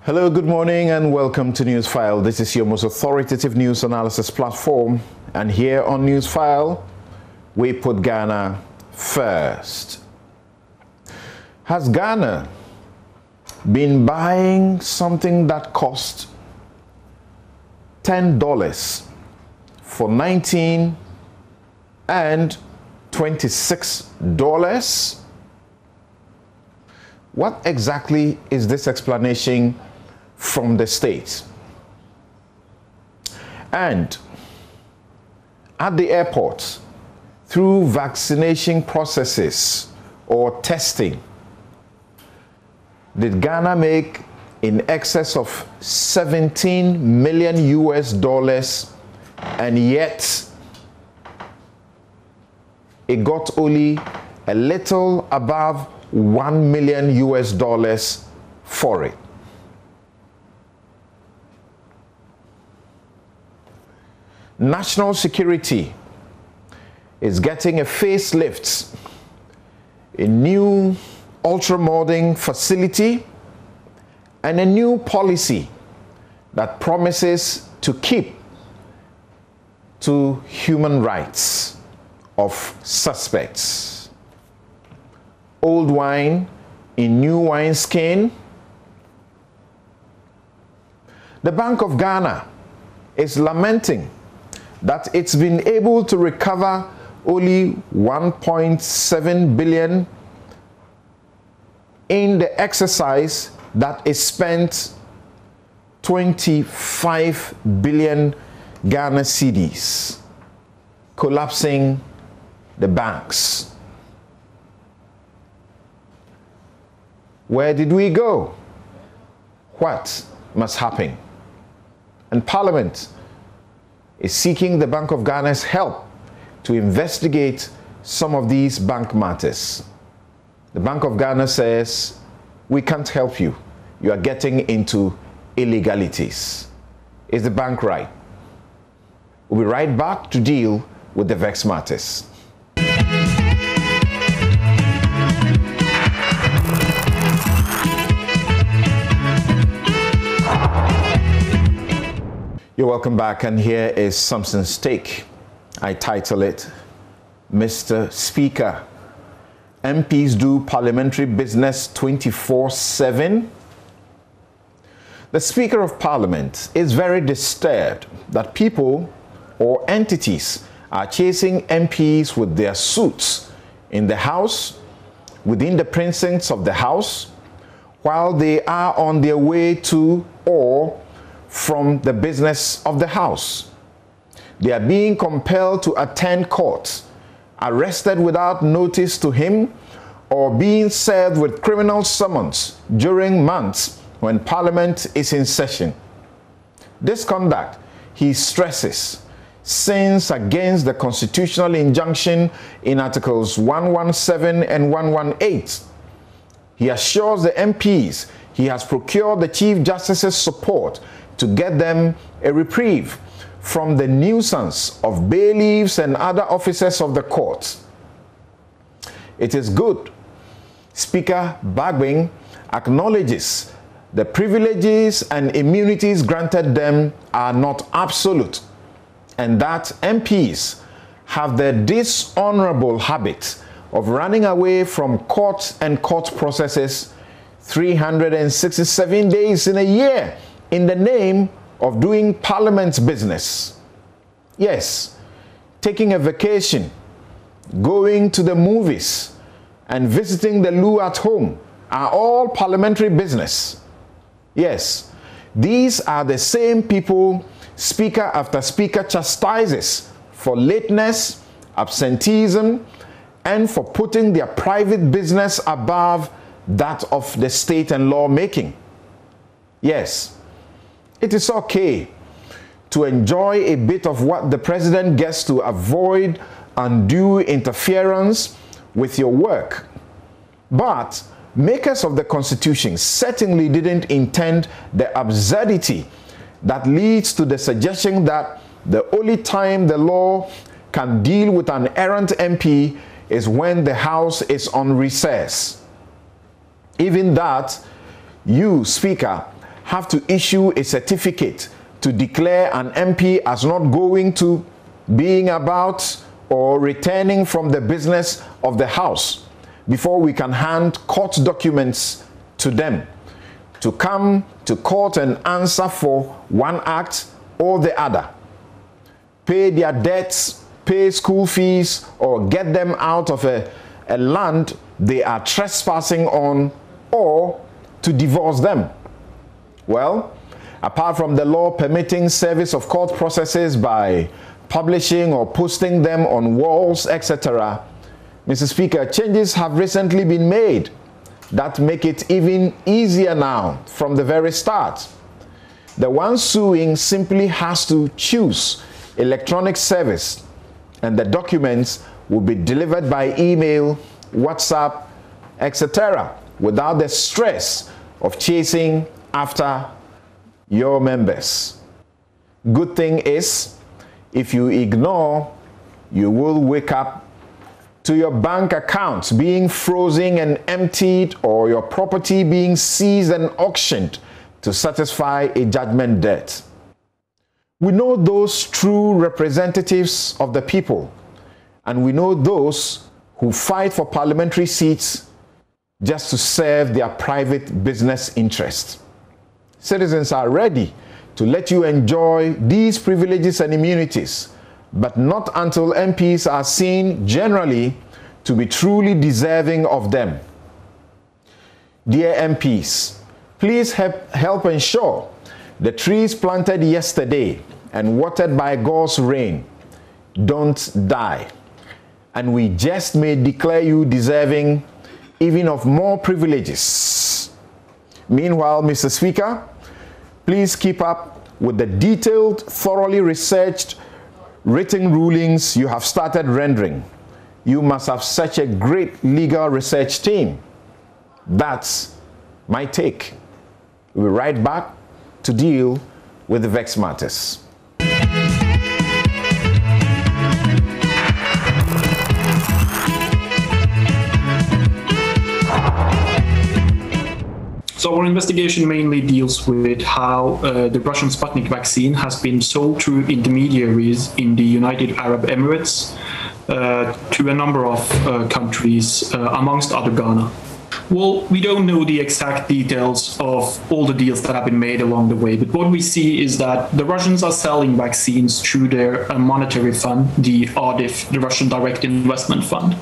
Hello, good morning, and welcome to Newsfile. This is your most authoritative news analysis platform, and here on Newsfile, we put Ghana first. Has Ghana been buying something that cost $10 for $19 and $26? What exactly is this explanation from the States? And at the airports, through vaccination processes or testing, did Ghana make in excess of 17 million US dollars, and yet it got only a little above 1 million US dollars for it? National security is getting a facelift, a new ultra-modern facility, and a new policy that promises to keep to human rights of suspects. Old wine in new wineskin. The Bank of Ghana is lamenting that it's been able to recover only 1.7 billion in the exercise that is spent 25 billion Ghana cedis, collapsing the banks. Where did we go? What must happen? And Parliament is seeking the Bank of Ghana's help to investigate some of these bank matters. The Bank of Ghana says, we can't help you. You are getting into illegalities. Is the bank right? We'll be right back to deal with the vexed matters. You're welcome back, and here is Samson's take. I title it, Mr. Speaker, MPs do parliamentary business 24/7. The Speaker of Parliament is very disturbed that people or entities are chasing MPs with their suits in the House, within the precincts of the House, while they are on their way to or from the business of the House. They are being compelled to attend court, arrested without notice to him, or being served with criminal summons during months when Parliament is in session. This conduct, he stresses, sins against the constitutional injunction in Articles 117 and 118. He assures the MPs he has procured the Chief Justice's support to get them a reprieve from the nuisance of bailiffs and other officers of the court. It is good Speaker Bagbin acknowledges the privileges and immunities granted them are not absolute, and that MPs have the dishonorable habit of running away from court and court processes 367 days in a year in the name of doing Parliament's business. Yes, taking a vacation, going to the movies, and visiting the loo at home are all parliamentary business. Yes, these are the same people Speaker after Speaker chastises for lateness, absenteeism, and for putting their private business above that of the state and lawmaking. Yes, it is okay to enjoy a bit of what the president gets to avoid undue interference with your work. But makers of the Constitution certainly didn't intend the absurdity that leads to the suggestion that the only time the law can deal with an errant MP is when the House is on recess. Even that, you, Speaker, have to issue a certificate to declare an MP as not going to, being about, or returning from the business of the House before we can hand court documents to them to come to court and answer for one act or the other, pay their debts, pay school fees, or get them out of a land they are trespassing on, or to divorce them. Well, apart from the law permitting service of court processes by publishing or posting them on walls, etc., Mr. Speaker, changes have recently been made that make it even easier now from the very start. The one suing simply has to choose electronic service, and the documents will be delivered by email, WhatsApp, etc., without the stress of chasing after your members. Good thing is, if you ignore, you will wake up to your bank accounts being frozen and emptied, or your property being seized and auctioned to satisfy a judgment debt. We know those true representatives of the people, and we know those who fight for parliamentary seats just to serve their private business interests. Citizens are ready to let you enjoy these privileges and immunities, but not until MPs are seen generally to be truly deserving of them. Dear MPs, please help ensure the trees planted yesterday and watered by God's rain don't die, and we just may declare you deserving even of more privileges. Meanwhile, Mr. Speaker, please keep up with the detailed, thoroughly researched, written rulings you have started rendering. You must have such a great legal research team. That's my take. We'll be right back to deal with the vexed matters. So our investigation mainly deals with how the Russian Sputnik vaccine has been sold through intermediaries in the United Arab Emirates to a number of countries, amongst other Ghana. Well, we don't know the exact details of all the deals that have been made along the way, but what we see is that the Russians are selling vaccines through their monetary fund, the RDIF, the Russian Direct Investment Fund.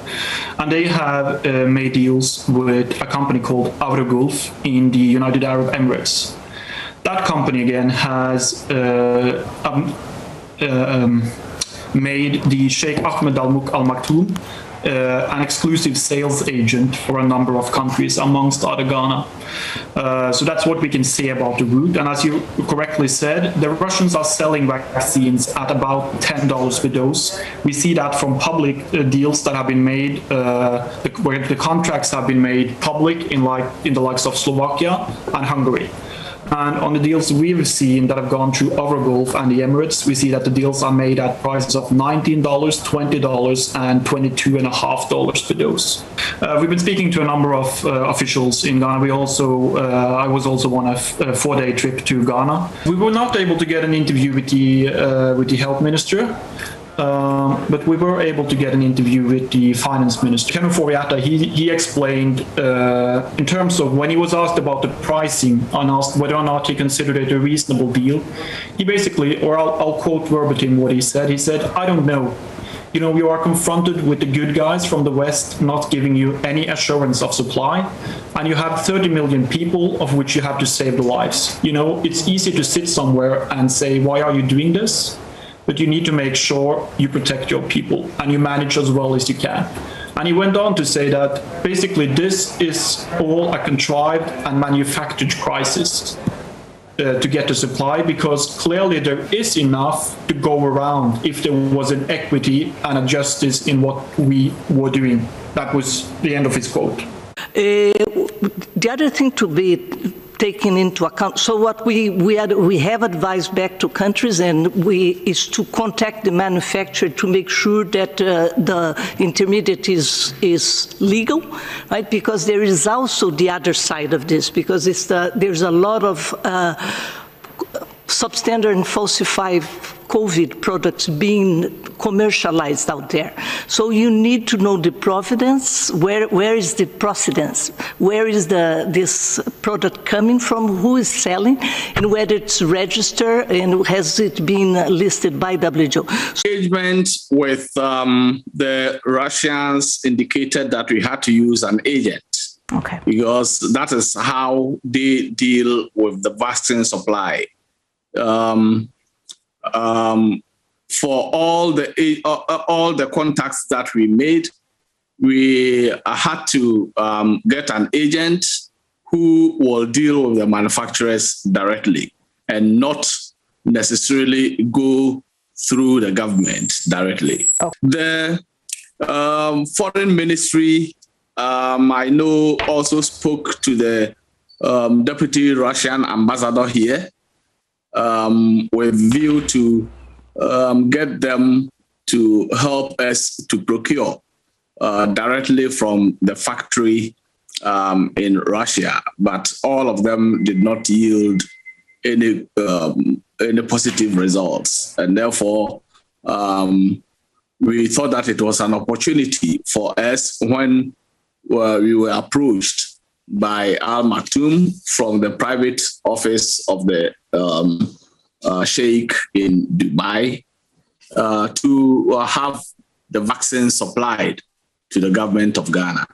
And they have made deals with a company called Avrogulf in the United Arab Emirates. That company, again, has made the Sheikh Ahmed Al Maktoum an exclusive sales agent for a number of countries, amongst other Ghana. So that's what we can say about the route. And as you correctly said, the Russians are selling vaccines at about $10 per dose. We see that from public deals that have been made, where the contracts have been made public in the likes of Slovakia and Hungary. And on the deals we've seen that have gone through Avrogulf and the Emirates, we see that the deals are made at prices of $19, $20, and $22.50 per dose. We've been speaking to a number of officials in Ghana. I was also on a 4-day trip to Ghana. We were not able to get an interview with the health minister. But we were able to get an interview with the finance minister. Ken Ofori-Atta, he explained in terms of when he was asked about the pricing and asked whether or not he considered it a reasonable deal, he basically, or I'll quote verbatim what he said, I don't know. You know, you are confronted with the good guys from the West not giving you any assurance of supply, and you have 30 million people of which you have to save the lives. You know, it's easy to sit somewhere and say, why are you doing this? But you need to make sure you protect your people and you manage as well as you can. And he went on to say that basically this is all a contrived and manufactured crisis to get the supply, because clearly there is enough to go around if there was an equity and a justice in what we were doing. That was the end of his quote. The other thing to be taken into account. So what we have advised back to countries is to contact the manufacturer to make sure that the intermediate is legal, right? Because there is also the other side of this, because there's a lot of substandard and falsified COVID products being commercialized out there. So you need to know the provenance, where is the procedence, where is this product coming from, who is selling, and whether it's registered and has it been listed by WHO. Engagement with the Russians indicated that we had to use an agent. Okay. Because that is how they deal with the vaccine supply. For all the contacts that we made, we had to get an agent who will deal with the manufacturers directly and not necessarily go through the government directly. Okay. The foreign ministry, I know, also spoke to the deputy Russian ambassador here with view to get them to help us to procure directly from the factory in Russia, but all of them did not yield any positive results, and therefore we thought that it was an opportunity for us when we were approached by Al Maktoum from the private office of the Sheikh in Dubai to have the vaccine supplied to the government of Ghana.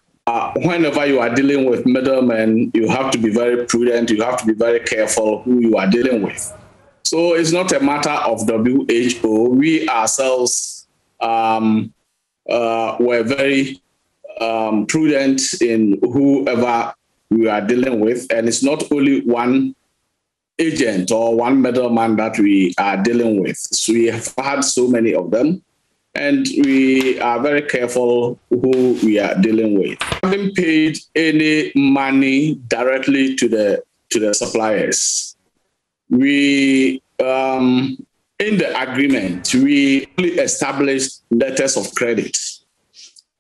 Whenever you are dealing with middlemen, you have to be very prudent. You have to be very careful who you are dealing with. So it's not a matter of WHO. We ourselves were very prudent in whoever we are dealing with. And it's not only one agent or one middleman that we are dealing with. So we have had so many of them, and we are very careful who we are dealing with. We haven't paid any money directly to the suppliers. We in the agreement, we only established letters of credit.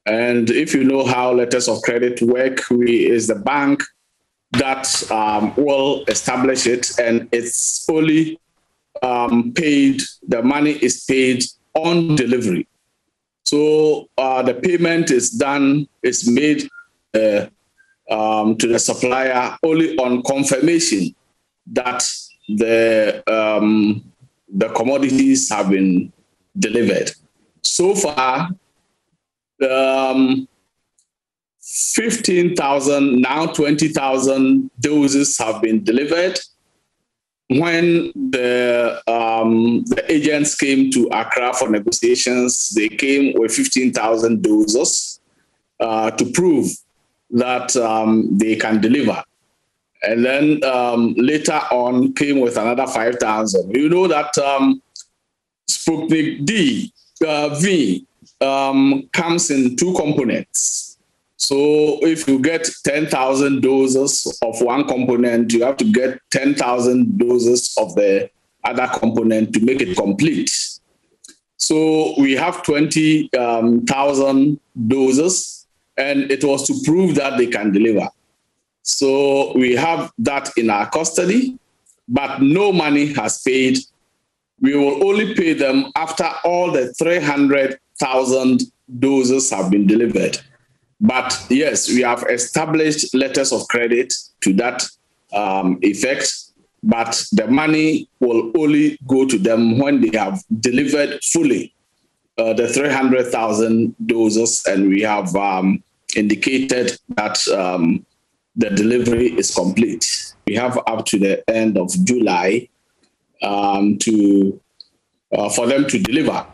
And if you know how letters of credit work, is the bank that will establish it, and it's only paid, the money is paid on delivery. So the payment is made to the supplier only on confirmation that the commodities have been delivered. So far, 15,000, now 20,000 doses have been delivered. When the agents came to Accra for negotiations, they came with 15,000 doses to prove that they can deliver. And then later on came with another 5,000. You know that Sputnik V comes in two components. So if you get 10,000 doses of one component, you have to get 10,000 doses of the other component to make it complete. So we have 20,000 doses, and it was to prove that they can deliver. So we have that in our custody, but no money has paid. We will only pay them after all the 300,000 doses have been delivered. But yes, we have established letters of credit to that effect, but the money will only go to them when they have delivered fully the 300,000 doses, and we have indicated that the delivery is complete. We have up to the end of July for them to deliver.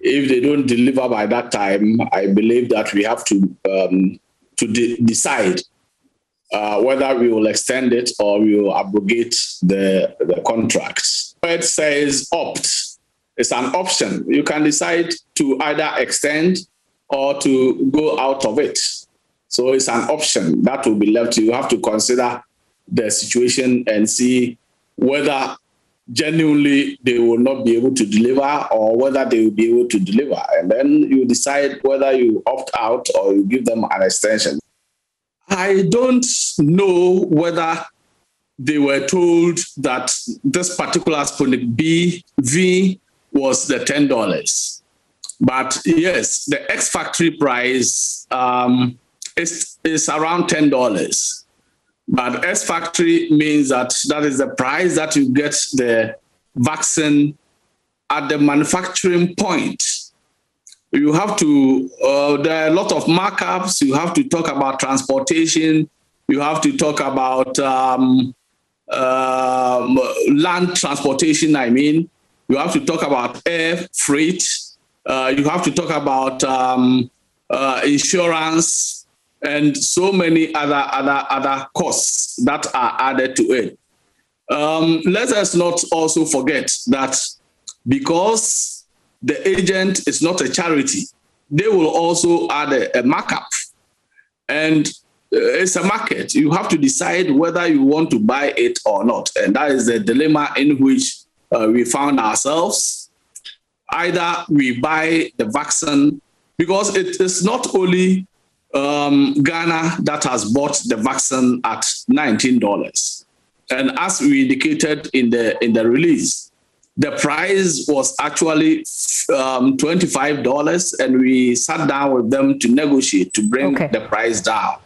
If they don't deliver by that time, I believe that we have to decide whether we will extend it or we will abrogate the contract. It says opt. It's an option. You can decide to either extend or to go out of it. So it's an option that will be left. You have to consider the situation and see whether genuinely they will not be able to deliver or whether they will be able to deliver. And then you decide whether you opt out or you give them an extension. I don't know whether they were told that this particular Sputnik V was the $10. But yes, the ex-factory price is around $10. But ex-factory means that is the price that you get the vaccine at the manufacturing point. You have to, there are a lot of markups. You have to talk about transportation. You have to talk about land transportation, I mean. You have to talk about air freight. You have to talk about insurance and so many other costs that are added to it. Let us not also forget that because the agent is not a charity, they will also add a markup. And it's a market. You have to decide whether you want to buy it or not. And that is the dilemma in which we found ourselves. Either we buy the vaccine, because it is not only Ghana that has bought the vaccine at $19. And as we indicated in the release, the price was actually $25, and we sat down with them to negotiate to bring the price down.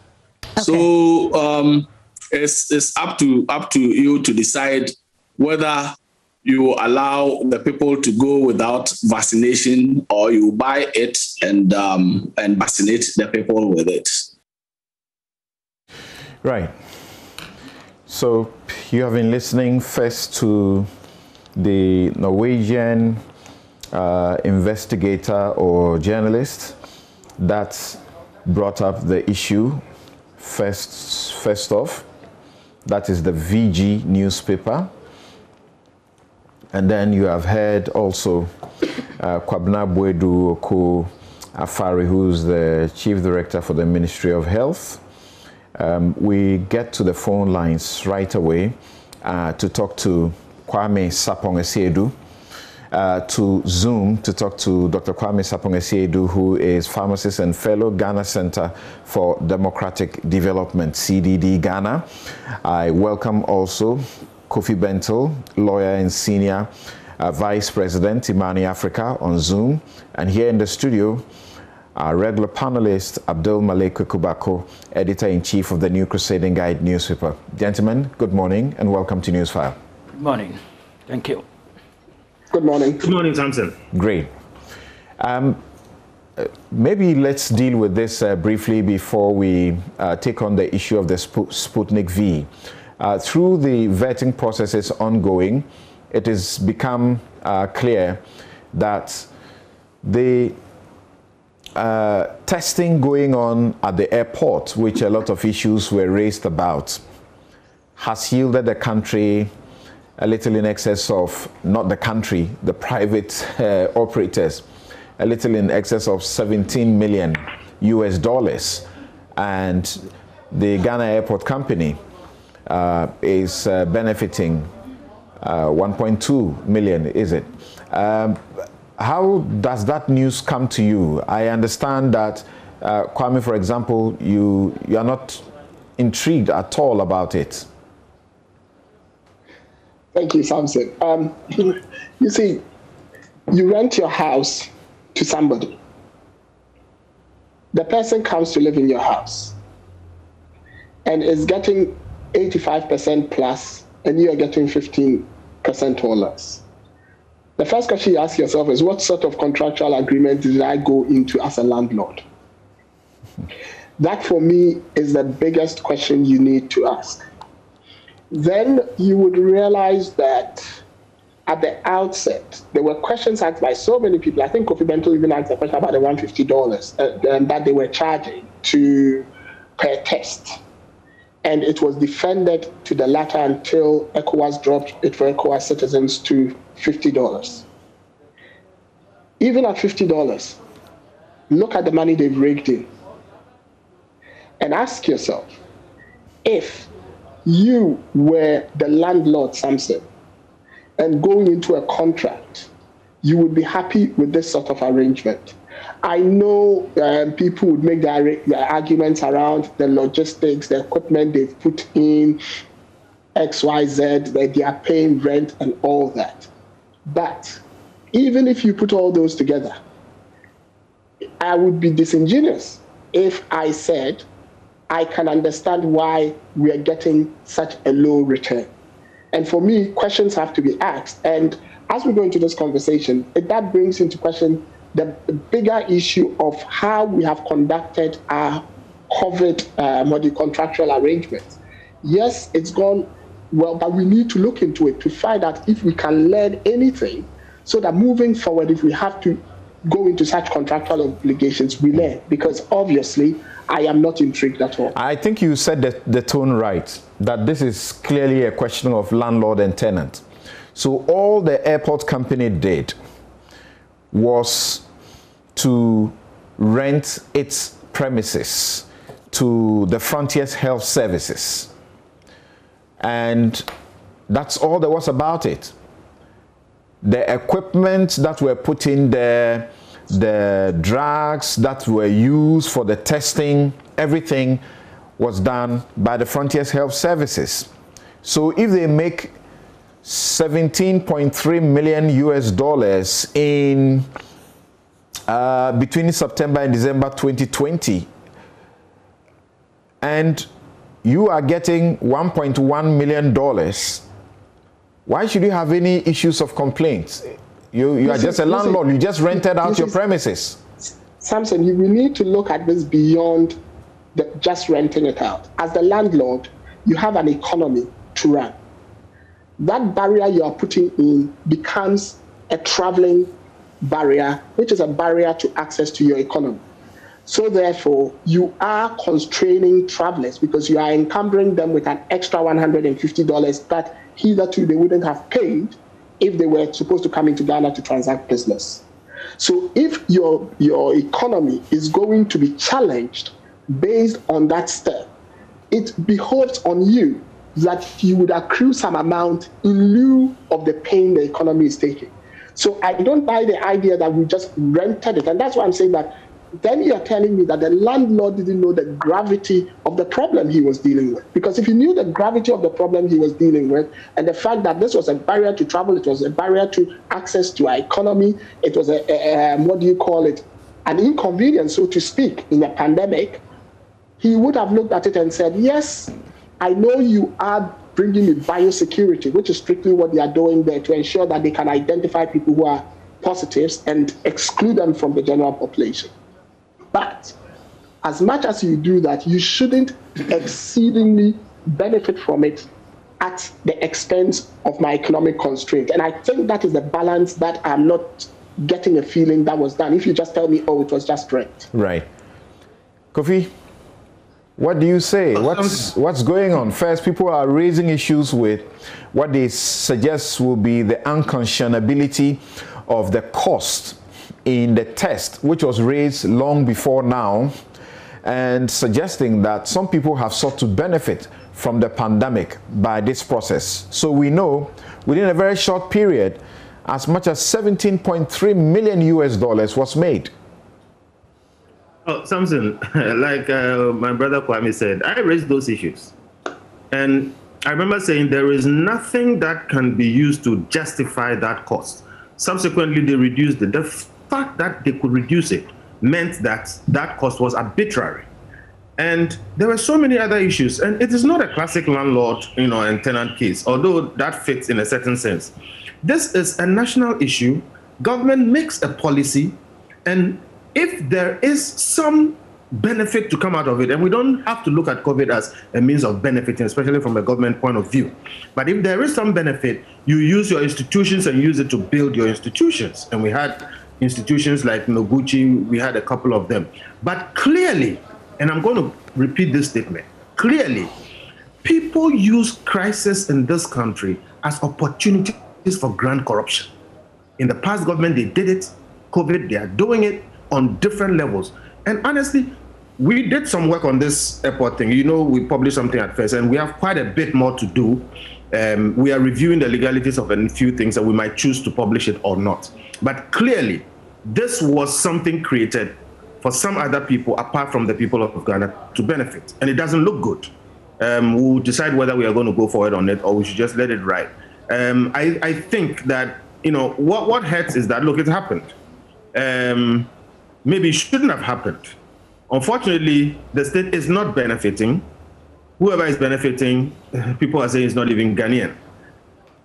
Okay. So it's up to you to decide whether you allow the people to go without vaccination or you buy it and vaccinate the people with it. Right. So you have been listening first to the Norwegian investigator or journalist that brought up the issue first off. That is the VG newspaper. And then you have heard also Kwabena Boedu Oko Afari, who's the Chief Director for the Ministry of Health. We get to the phone lines right away to talk to Kwame Sapong-Asiedu, to Zoom to talk to Dr. Kwame Sapong-Asiedu, who is pharmacist and fellow Ghana Center for Democratic Development, CDD Ghana. I welcome also Kofi Bentil, lawyer and senior vice president, Imani Africa, on Zoom. And here in the studio, our regular panelist, Abdul Malik Kubako, editor-in-chief of the New Crusading Guide newspaper. Gentlemen, good morning and welcome to Newsfile. Good morning. Thank you. Good morning. Good morning, Samson. Great. Maybe let's deal with this briefly before we take on the issue of the Sputnik V. Through the vetting processes ongoing, it has become clear that the testing going on at the airport, which a lot of issues were raised about, has yielded the country a little in excess of, not the country, the private operators, a little in excess of $17 million US. And the Ghana Airport Company is benefiting 1.2 million, is it? How does that news come to you? I understand that, Kwame, for example, you are not intrigued at all about it. Thank you, Samson. You see, you rent your house to somebody. The person comes to live in your house and is getting 85% plus, and you are getting 15% or less. The first question you ask yourself is, what sort of contractual agreement did I go into as a landlord? That, for me, is the biggest question you need to ask. Then you would realize that at the outset, there were questions asked by so many people. I think Kofi Bentil even asked a question about the $150 that they were charging per test. And it was defended to the latter until ECOWAS dropped it for ECOWAS citizens to $50. Even at $50, look at the money they've raked in and ask yourself, if you were the landlord, Samson, and going into a contract, you would be happy with this sort of arrangement. I know people would make their arguments around the logistics, the equipment they've put in, XYZ, that they are paying rent and all that. But even if you put all those together, I would be disingenuous if I said I can understand why we are getting such a low return. And for me, questions have to be asked. And as we go into this conversation, that brings into question the bigger issue of how we have conducted our COVID contractual arrangements. Yes, it's gone well, but we need to look into it to find out if we can learn anything so that moving forward, if we have to go into such contractual obligations, we learn. Because obviously, I am not intrigued at all. I think you said the tone right, that this is clearly a question of landlord and tenant. So all the airport company did was to rent its premises to the Frontiers Health Services. And that's all there was about it. The equipment that were put in there, the drugs that were used for the testing, everything was done by the Frontiers Health Services. So if they make $17.3 million US in between September and December 2020, and you are getting $1.1 million, why should you have any issues of complaints? You are just a landlord. You just rented out your premises. Samson, we need to look at this beyond just renting it out. As the landlord, you have an economy to run. That barrier you are putting in becomes a traveling barrier, which is a barrier to access to your economy. So therefore, you are constraining travelers because you are encumbering them with an extra $150 that hitherto they wouldn't have paid if they were supposed to come into Ghana to transact business. So if your economy is going to be challenged based on that step, it behoves on you that you would accrue some amount in lieu of the pain the economy is taking. So I don't buy the idea that we just rented it. And that's why I'm saying that then you're telling me that the landlord didn't know the gravity of the problem he was dealing with. Because if he knew the gravity of the problem he was dealing with, and the fact that this was a barrier to travel, it was a barrier to access to our economy, it was an inconvenience, so to speak, in a pandemic, he would have looked at it and said, yes, I know you are bringing in biosecurity, which is strictly what they are doing there to ensure that they can identify people who are positives and exclude them from the general population. But as much as you do that, you shouldn't exceedingly benefit from it at the expense of my economic constraint. And I think that is the balance that I'm not getting a feeling that was done. If you just tell me, oh, it was just rent. Right. Kofi, what do you say? What's going on? First, people are raising issues with what they suggest will be the unconscionability of the cost in the test, which was raised long before now, and suggesting that some people have sought to benefit from the pandemic by this process. So we know within a very short period, as much as $17.3 million US was made. Oh, Samson, like my brother Kwame said, I raised those issues. And I remember saying there is nothing that can be used to justify that cost. Subsequently, they reduced it. The fact that they could reduce it meant that that cost was arbitrary. And there were so many other issues. And it is not a classic landlord, and tenant case, although that fits in a certain sense. This is a national issue. Government makes a policy, and if there is some benefit to come out of it, and we don't have to look at COVID as a means of benefiting, especially from a government point of view. But if there is some benefit, you use your institutions and use it to build your institutions. And we had institutions like Noguchi, we had a couple of them. But clearly, and I'm going to repeat this statement, clearly, people use crisis in this country as opportunities for grand corruption. In the past government, they did it. COVID, they are doing it on different levels. And honestly, we did some work on this airport thing. You know, we published something at first, and we have quite a bit more to do. We are reviewing the legalities of a few things, and we might choose to publish it or not. But clearly, this was something created for some other people, apart from the people of Ghana, to benefit. And it doesn't look good. We'll decide whether we are going to go forward on it or we should just let it ride. I think that, you know, what hurts is that, look, it happened. Maybe it shouldn't have happened. Unfortunately, the state is not benefiting. Whoever is benefiting, people are saying it's not even Ghanaian.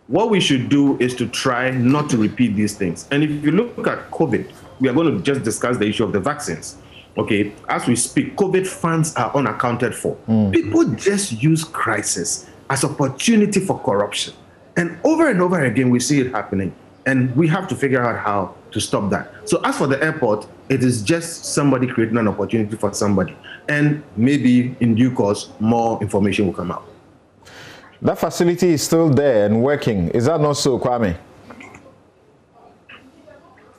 What we should do is to try not to repeat these things. And if you look at COVID, we are going to just discuss the issue of the vaccines. Okay, as we speak, COVID funds are unaccounted for. People just use crisis as opportunity for corruption. And over again, we see it happening. And we have to figure out how to stop that. So as for the airport, it is just somebody creating an opportunity for somebody. And maybe in due course, more information will come out. That facility is still there and working. Is that not so, Kwame?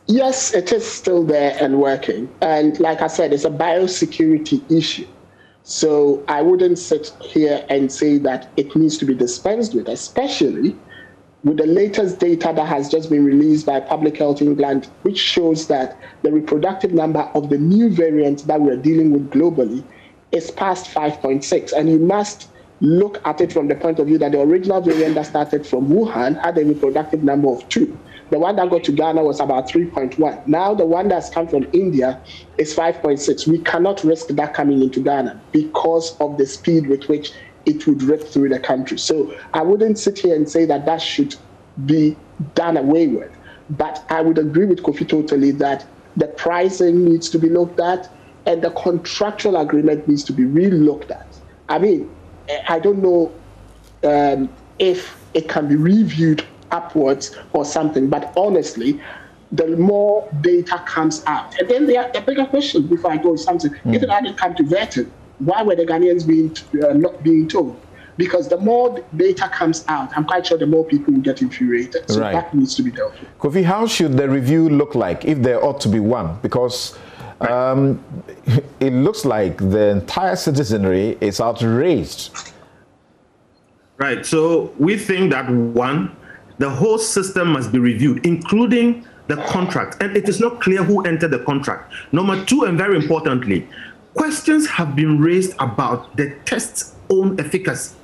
Yes, it is still there and working. And like I said, it's a biosecurity issue. So I wouldn't sit here and say that it needs to be dispensed with, especially with the latest data that has just been released by Public Health England, which shows that the reproductive number of the new variant that we're dealing with globally is past 5.6. And you must look at it from the point of view that the original variant that started from Wuhan had a reproductive number of 2. The one that got to Ghana was about 3.1. Now the one that's come from India is 5.6. We cannot risk that coming into Ghana because of the speed with which it would rip through the country. So I wouldn't sit here and say that that should be done away with. But I would agree with Kofi totally that the pricing needs to be looked at and the contractual agreement needs to be re-looked at. I mean, I don't know if it can be reviewed upwards or something, but honestly, the more data comes out. And then the bigger question before I go is something, if it hadn't come to vetting, why were the Ghanaians not being told? Because the more data comes out, I'm quite sure the more people will get infuriated. So that needs to be dealt with. Kofi, how should the review look like, if there ought to be one? Because it looks like the entire citizenry is outraged. Right. So we think that, one, the whole system must be reviewed, including the contract. And it is not clear who entered the contract. Number two, and very importantly, questions have been raised about the test's own efficacy.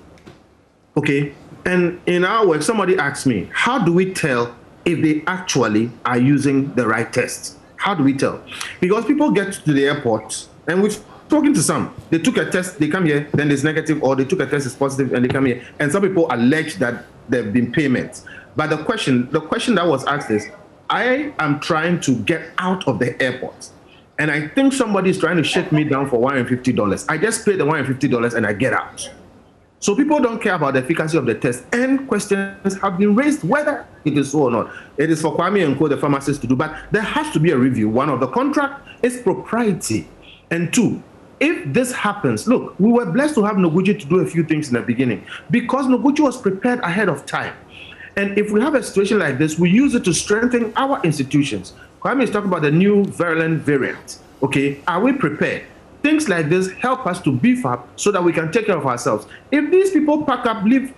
Okay? And in our work, somebody asked me, how do we tell if they actually are using the right test? How do we tell? Because people get to the airport, and we've spoken to some. They took a test, they come here, then it's negative, or they took a test, it's positive, and they come here. And some people allege that there have been payments. But the question that was asked is, I am trying to get out of the airport, and I think somebody is trying to shut me down for $150. I just pay the $150 and I get out. So people don't care about the efficacy of the test, and questions have been raised whether it is so or not. It is for Kwame and Co, the pharmacists, to do, but there has to be a review. One, of the contract is propriety, and two, if this happens, look, we were blessed to have Noguchi to do a few things in the beginning because Noguchi was prepared ahead of time. And if we have a situation like this, we use it to strengthen our institutions. Kwame is talking about the new virulent variant. Okay, are we prepared? Things like this help us to beef up so that we can take care of ourselves. If these people pack up, leave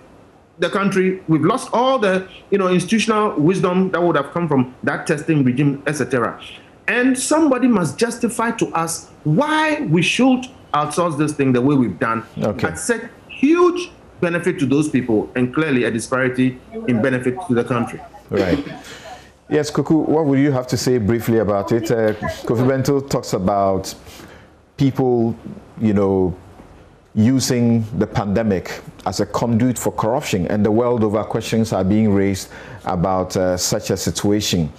the country, we've lost all the institutional wisdom that would have come from that testing regime, etc. And somebody must justify to us why we should outsource this thing the way we've done. Okay. And set huge benefit to those people and clearly a disparity in benefit to the country. Right. Yes, Kuku, what would you have to say briefly about it? Kofi Bento talks about people, using the pandemic as a conduit for corruption, and the world over questions are being raised about such a situation.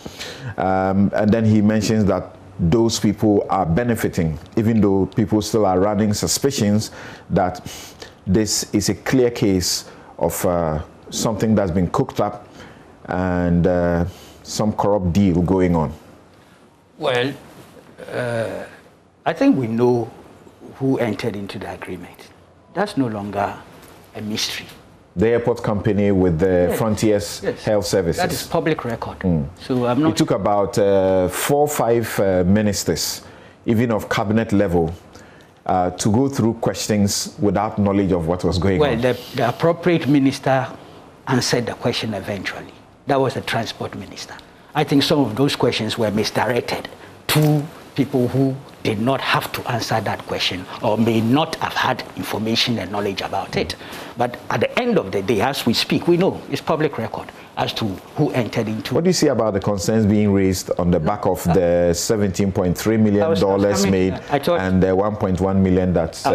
And then he mentions that those people are benefiting, even though people still are running suspicions that this is a clear case of something that's been cooked up and some corrupt deal going on. Well, I think we know who entered into the agreement. That's no longer a mystery. The airport company with the Frontiers Health Services. That is public record. So I'm not. It took about 4 or 5 ministers, even of cabinet level, to go through questions without knowledge of what was going on? Well, the appropriate minister answered the question eventually. That was the transport minister. I think some of those questions were misdirected to people who did not have to answer that question or may not have had information and knowledge about it. But at the end of the day, as we speak, we know it's public record as to who entered into. What do you see about the concerns being raised on the back of the $17.3 million made and the $1.1 million that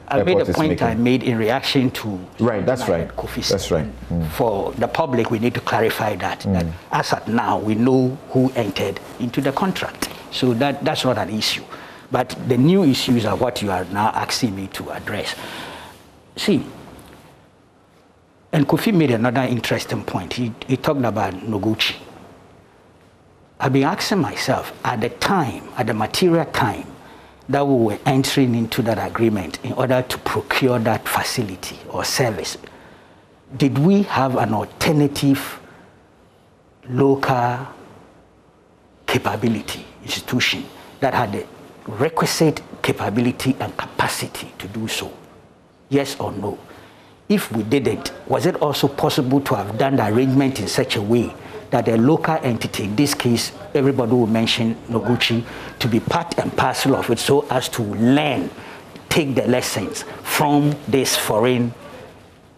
I made a point I made in reaction to that's right. That's right. For the public, we need to clarify that as at now, we know who entered into the contract. So that's not an issue. But the new issues are what you are now asking me to address. See, and Kofi made another interesting point. He talked about Noguchi. I've been asking myself, at the material time that we were entering into that agreement in order to procure that facility or service, did we have an alternative local capability institution that had the requisite capability and capacity to do so? Yes or no? If we didn't, was it also possible to have done the arrangement in such a way that a local entity, in this case, everybody will mention Noguchi, to be part and parcel of it so as to learn, take the lessons from this foreign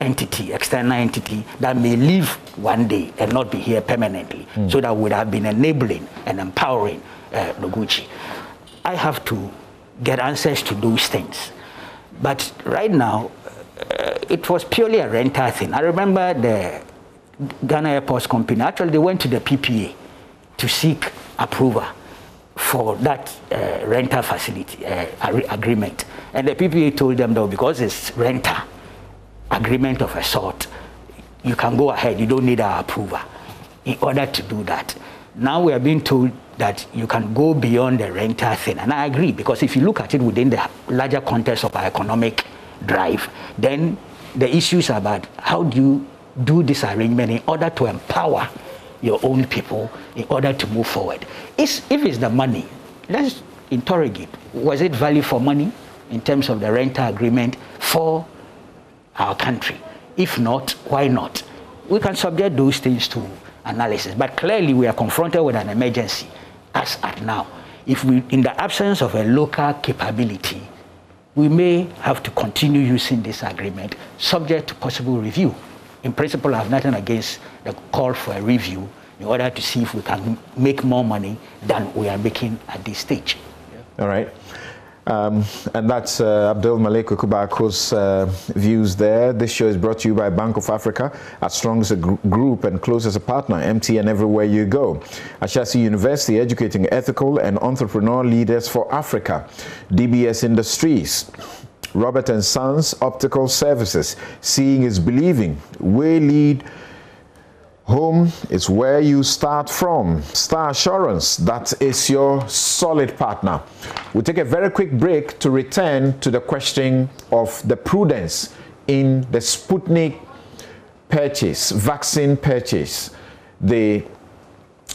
entity, external entity that may leave one day and not be here permanently, so that would have been enabling and empowering Noguchi. I have to get answers to those things. But right now, it was purely a rental thing. I remember the Ghana Airports Company, actually they went to the PPA to seek approval for that rental facility agreement. And the PPA told them, though, because it's rental agreement of a sort, you can go ahead, you don't need our approval in order to do that. Now we are being told that you can go beyond the rental thing. And I agree, because if you look at it within the larger context of our economic drive, then the issues about how do you do this arrangement in order to empower your own people in order to move forward. If it's the money, let's interrogate. Was it value for money in terms of the rental agreement for our country? If not, why not? We can subject those things to analysis, but clearly we are confronted with an emergency as at now. If we, in the absence of a local capability, we may have to continue using this agreement subject to possible review. In principle, I have nothing against the call for a review in order to see if we can make more money than we are making at this stage. All right. And that's Abdul Malik Ukubako's views there. This show is brought to you by Bank of Africa, as strong as a group and close as a partner, MTN everywhere you go. Ashasi University, educating ethical and entrepreneurial leaders for Africa. DBS Industries, Robert & Sons Optical Services, seeing is believing. We lead. Home is where you start from. Star Assurance, that is your solid partner. We'll take a very quick break to return to the question of the prudence in the Sputnik purchase, vaccine purchase. The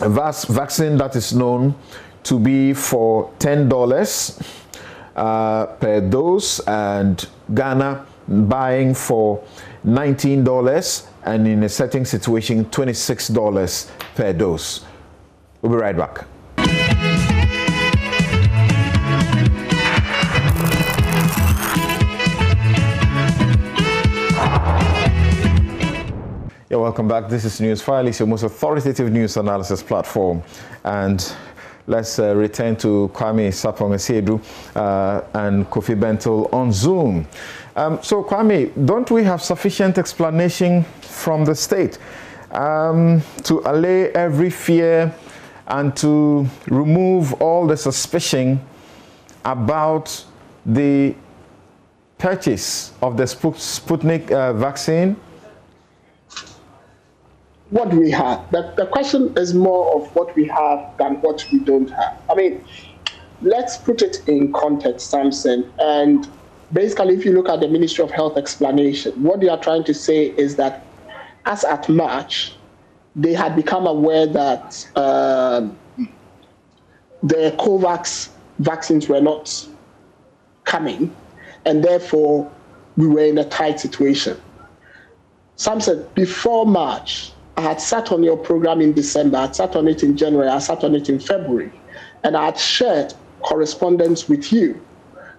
vaccine that is known to be for $10 per dose, and Ghana buying for $19, and in a certain situation, $26 per dose. We'll be right back. Yeah, welcome back. This is Newsfile. It's your most authoritative news analysis platform. And let's return to Kwame Sapong-Asiedu and Kofi Bentil on Zoom. So, Kwame, don't we have sufficient explanation from the state to allay every fear and to remove all the suspicion about the purchase of the Sputnik vaccine? What do we have? The question is more of what we have than what we don't have. I mean, let's put it in context, Samson. And basically, if you look at the Ministry of Health explanation, what they are trying to say is that as at March, they had become aware that the COVAX vaccines were not coming. and therefore we were in a tight situation. Some said before March, I had sat on your program in December, I had sat on it in January, I sat on it in February, and I had shared correspondence with you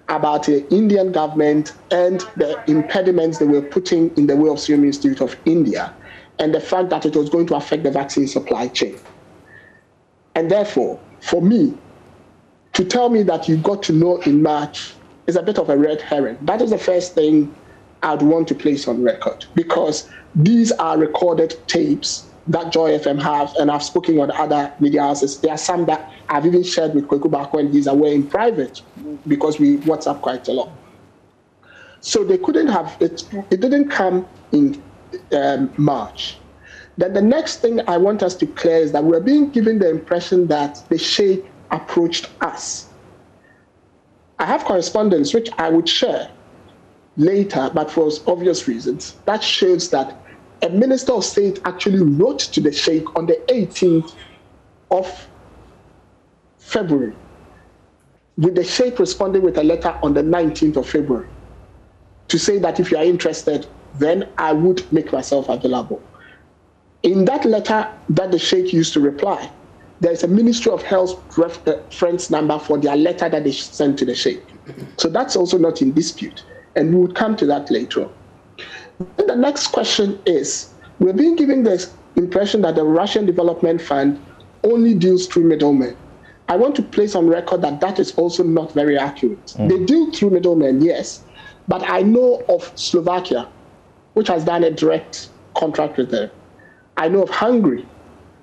about the Indian government and the impediments they were putting in the way of Serum Institute of India, and the fact that it was going to affect the vaccine supply chain. And therefore, for me, to tell me that you got to know in March is a bit of a red herring. That is the first thing I'd want to place on record, because these are recorded tapes that Joy FM have, and I've spoken on other media houses. There are some that I've even shared with Kweku Bako, and he's aware in private, because we WhatsApp quite a lot. So they couldn't have, it didn't come in March. Then the next thing I want us to clear is that we're being given the impression that the Sheikh approached us. I have correspondence which I would share later, but for obvious reasons, that shows that a minister of state actually wrote to the Sheikh on the 18th of February, with the Sheikh responding with a letter on the 19th of February to say that if you are interested, then I would make myself available. In that letter that the Sheikh used to reply, there is a Ministry of Health reference number for their letter that they sent to the Sheikh. So that's also not in dispute, and we would come to that later on. And the next question is, we're being given the impression that the Russian Development Fund only deals through middlemen. I want to place on record that that is also not very accurate. They deal through middlemen, yes, but I know of Slovakia, which has done a direct contract with them. I know of Hungary.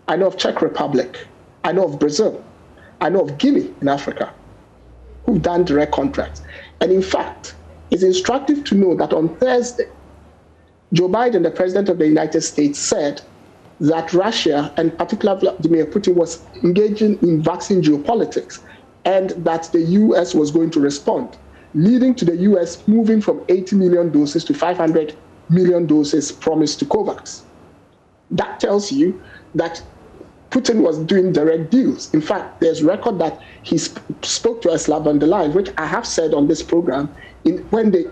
I know of Czech Republic. I know of Brazil. I know of Guinea in Africa, who've done direct contracts. And in fact, it's instructive to know that on Thursday, Joe Biden, the president of the United States, said that Russia, and particularly Vladimir Putin, was engaging in vaccine geopolitics, and that the US was going to respond, leading to the US moving from 80 million doses to 500 million doses promised to COVAX. That tells you that Putin was doing direct deals. In fact, there's record that he spoke to Ursula von der Leyen, which I have said on this program, when the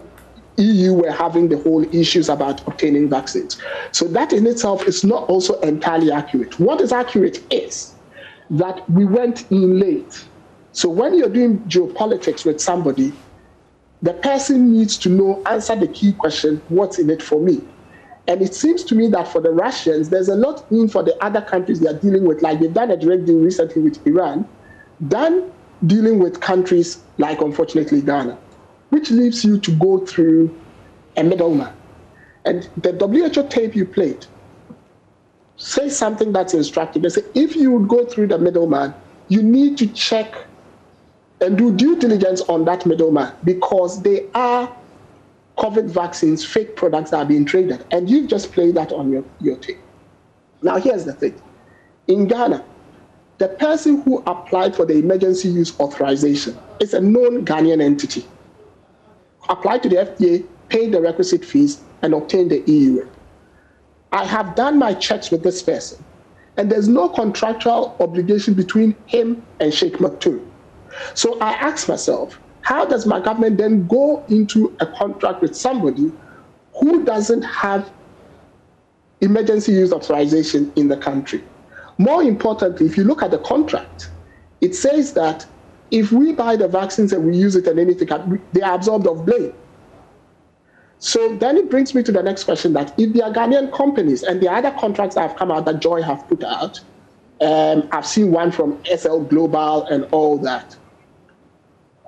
EU were having the whole issues about obtaining vaccines. So that in itself is not also entirely accurate. What is accurate is that we went in late. So when you're doing geopolitics with somebody, the person needs to know, answer the key question, what's in it for me? And it seems to me that for the Russians, there's a lot in for the other countries they are dealing with, like they've done a direct deal recently with Iran, than dealing with countries like, unfortunately, Ghana, which leaves you to go through a middleman. And the WHO tape you played says something that's instructive. They say if you would go through the middleman, you need to check and do due diligence on that middleman, because they are COVID vaccines, fake products that are being traded. And you've just played that on your tape. Now, here's the thing. In Ghana, the person who applied for the emergency use authorization is a known Ghanaian entity. Applied to the FDA, paid the requisite fees, and obtained the EUA. I have done my checks with this person, and there's no contractual obligation between him and Sheikh Maktoum. So I ask myself, how does my government then go into a contract with somebody who doesn't have emergency use authorization in the country? More importantly, if you look at the contract, it says that if we buy the vaccines and we use it and anything, they are absolved of blame. So then it brings me to the next question, that if there are Ghanaian companies, and the other contracts that have come out that Joy have put out, I've seen one from SL Global and all that,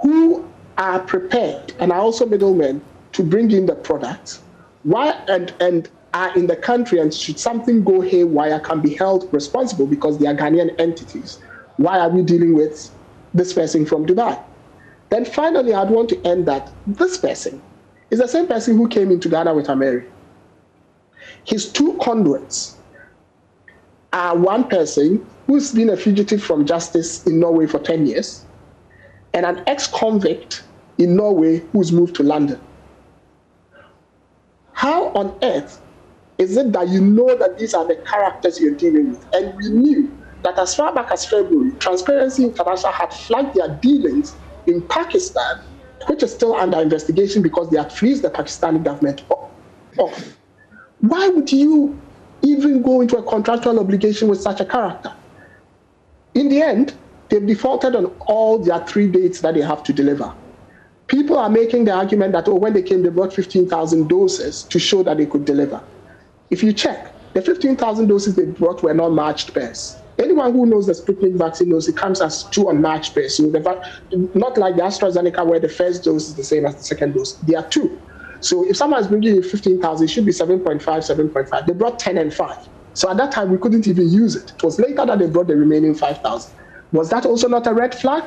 who are prepared and are also middlemen to bring in the products, and are in the country, and should something go haywire, can be held responsible because they are Ghanaian entities. Why are we dealing with this person from Dubai? Then finally, I'd want to end that this person is the same person who came into Ghana with Ameri. His two conduits are one person who's been a fugitive from justice in Norway for 10 years, and an ex-convict in Norway who's moved to London. How on earth is it that you know that these are the characters you're dealing with? And we knew that as far back as February, Transparency International had flagged their dealings in Pakistan which is still under investigation because they had fleeced the Pakistani government off. Why would you even go into a contractual obligation with such a character? In the end, they've defaulted on all their 3 dates that they have to deliver. People are making the argument that, when they came, they brought 15,000 doses to show that they could deliver. If you check, the 15,000 doses they brought were not matched pairs. Anyone who knows the Sputnik vaccine knows it comes as 2 unmatched pairs. So not like the AstraZeneca where the first dose is the same as the second dose. There are 2. So if someone is bringing you 15,000, it should be 7.5, 7.5. They brought 10 and 5. So at that time, we couldn't even use it. It was later that they brought the remaining 5,000. Was that also not a red flag?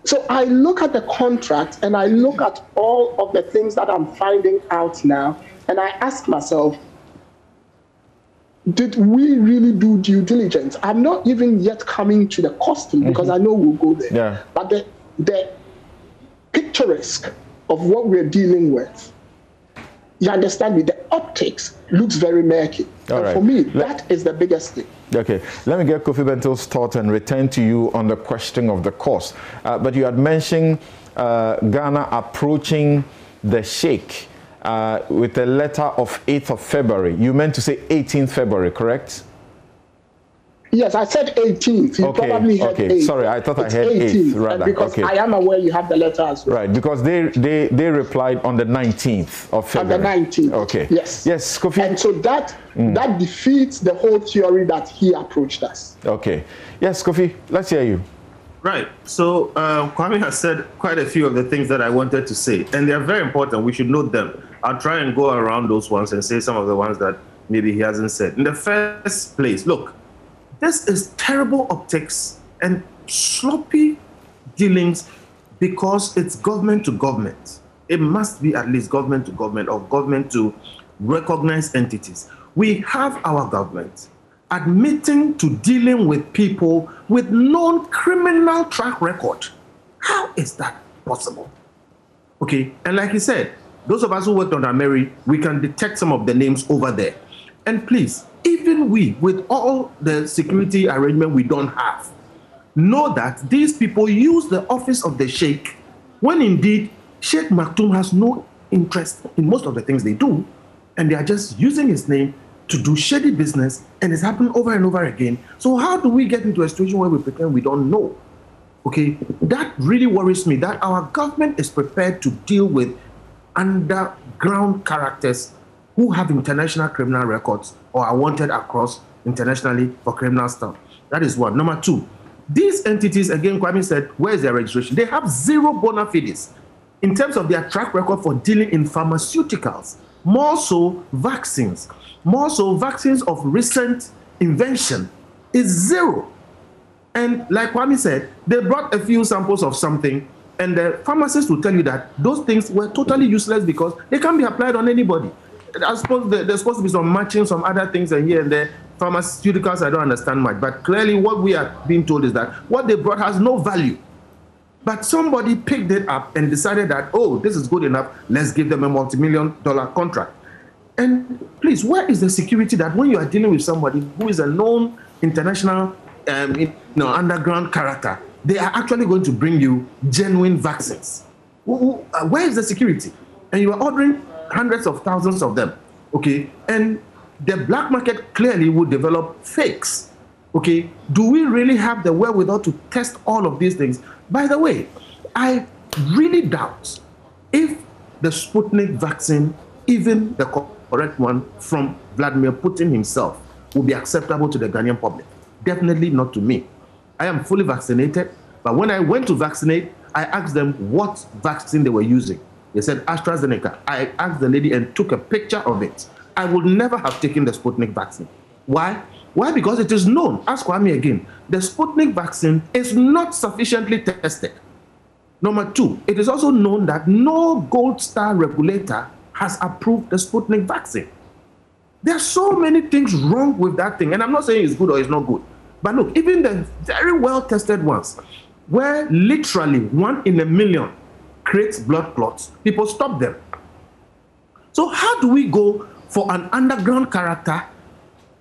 So I look at the contract and I look at all of the things that I'm finding out now, and I ask myself, did we really do due diligence? I'm not even yet coming to the costing because I know we'll go there. Yeah. But the picturesque of what we're dealing with, you understand me, the optics looks very murky. All right. For me, that is the biggest thing. Okay, let me get Kofi Bento's thought and return to you on the question of the cost. But you had mentioned Ghana approaching the Sheikh with a letter of 8th of February. You meant to say 18th February, correct? Yes, I said 18th. You probably heard 8th. Sorry, I thought I heard 8th rather. Because I am aware you have the letter as well. Right, because they replied on the 19th of February. On the 19th. Okay. Yes. Yes, Kofi. And so that defeats the whole theory that he approached us. Okay. Yes, Kofi, let's hear you. Right. So Kwame has said quite a few of the things that I wanted to say, and they are very important. We should note them. I'll try and go around those ones and say some of the ones that maybe he hasn't said. In the first place, look, this is terrible optics and sloppy dealings because it's government to government. It must be at least government to government or government to recognized entities. We have our government admitting to dealing with people with non-criminal track record. How is that possible? Okay, and like he said, those of us who worked on Ameri, we can detect some of the names over there. And please, even we, with all the security arrangement we don't have, know that these people use the office of the Sheikh when indeed Sheikh Maktoum has no interest in most of the things they do, and they are just using his name to do shady business, and it's happened over and over again. So how do we get into a situation where we pretend we don't know? Okay, that really worries me, that our government is prepared to deal with underground characters who have international criminal records or are wanted across internationally for criminal stuff. That is one. Number two, these entities, again, Kwame said, where is their registration? They have zero bona fides in terms of their track record for dealing in pharmaceuticals, more so vaccines, of recent invention is zero. And like Kwame said, they brought a few samples of something, and the pharmacists will tell you that those things were totally useless because they can't be applied on anybody. I suppose there's supposed to be some matching, some other things, and here and there. Pharmaceuticals, I don't understand much. But clearly what we are being told is that what they brought has no value. But somebody picked it up and decided that, oh, this is good enough, let's give them a multi-million-dollar contract. And please, where is the security that when you are dealing with somebody who is a known international underground character, they are actually going to bring you genuine vaccines? Where is the security? And you are ordering hundreds of thousands of them, okay? And the black market clearly will develop fakes, okay? Do we really have the wherewithal to test all of these things? By the way, I really doubt if the Sputnik vaccine, even the correct one from Vladimir Putin himself, will be acceptable to the Ghanaian public. Definitely not to me. I am fully vaccinated, but when I went to vaccinate, I asked them what vaccine they were using. They said AstraZeneca. I asked the lady and took a picture of it. I would never have taken the Sputnik vaccine. Why? Why? Because it is known, ask Kwame again, the Sputnik vaccine is not sufficiently tested. Number two, it is also known that no gold star regulator has approved the Sputnik vaccine. There are so many things wrong with that thing, and I'm not saying it's good or it's not good. But look, even the very well-tested ones, where literally 1 in a million creates blood clots, people stop them. So how do we go for an underground character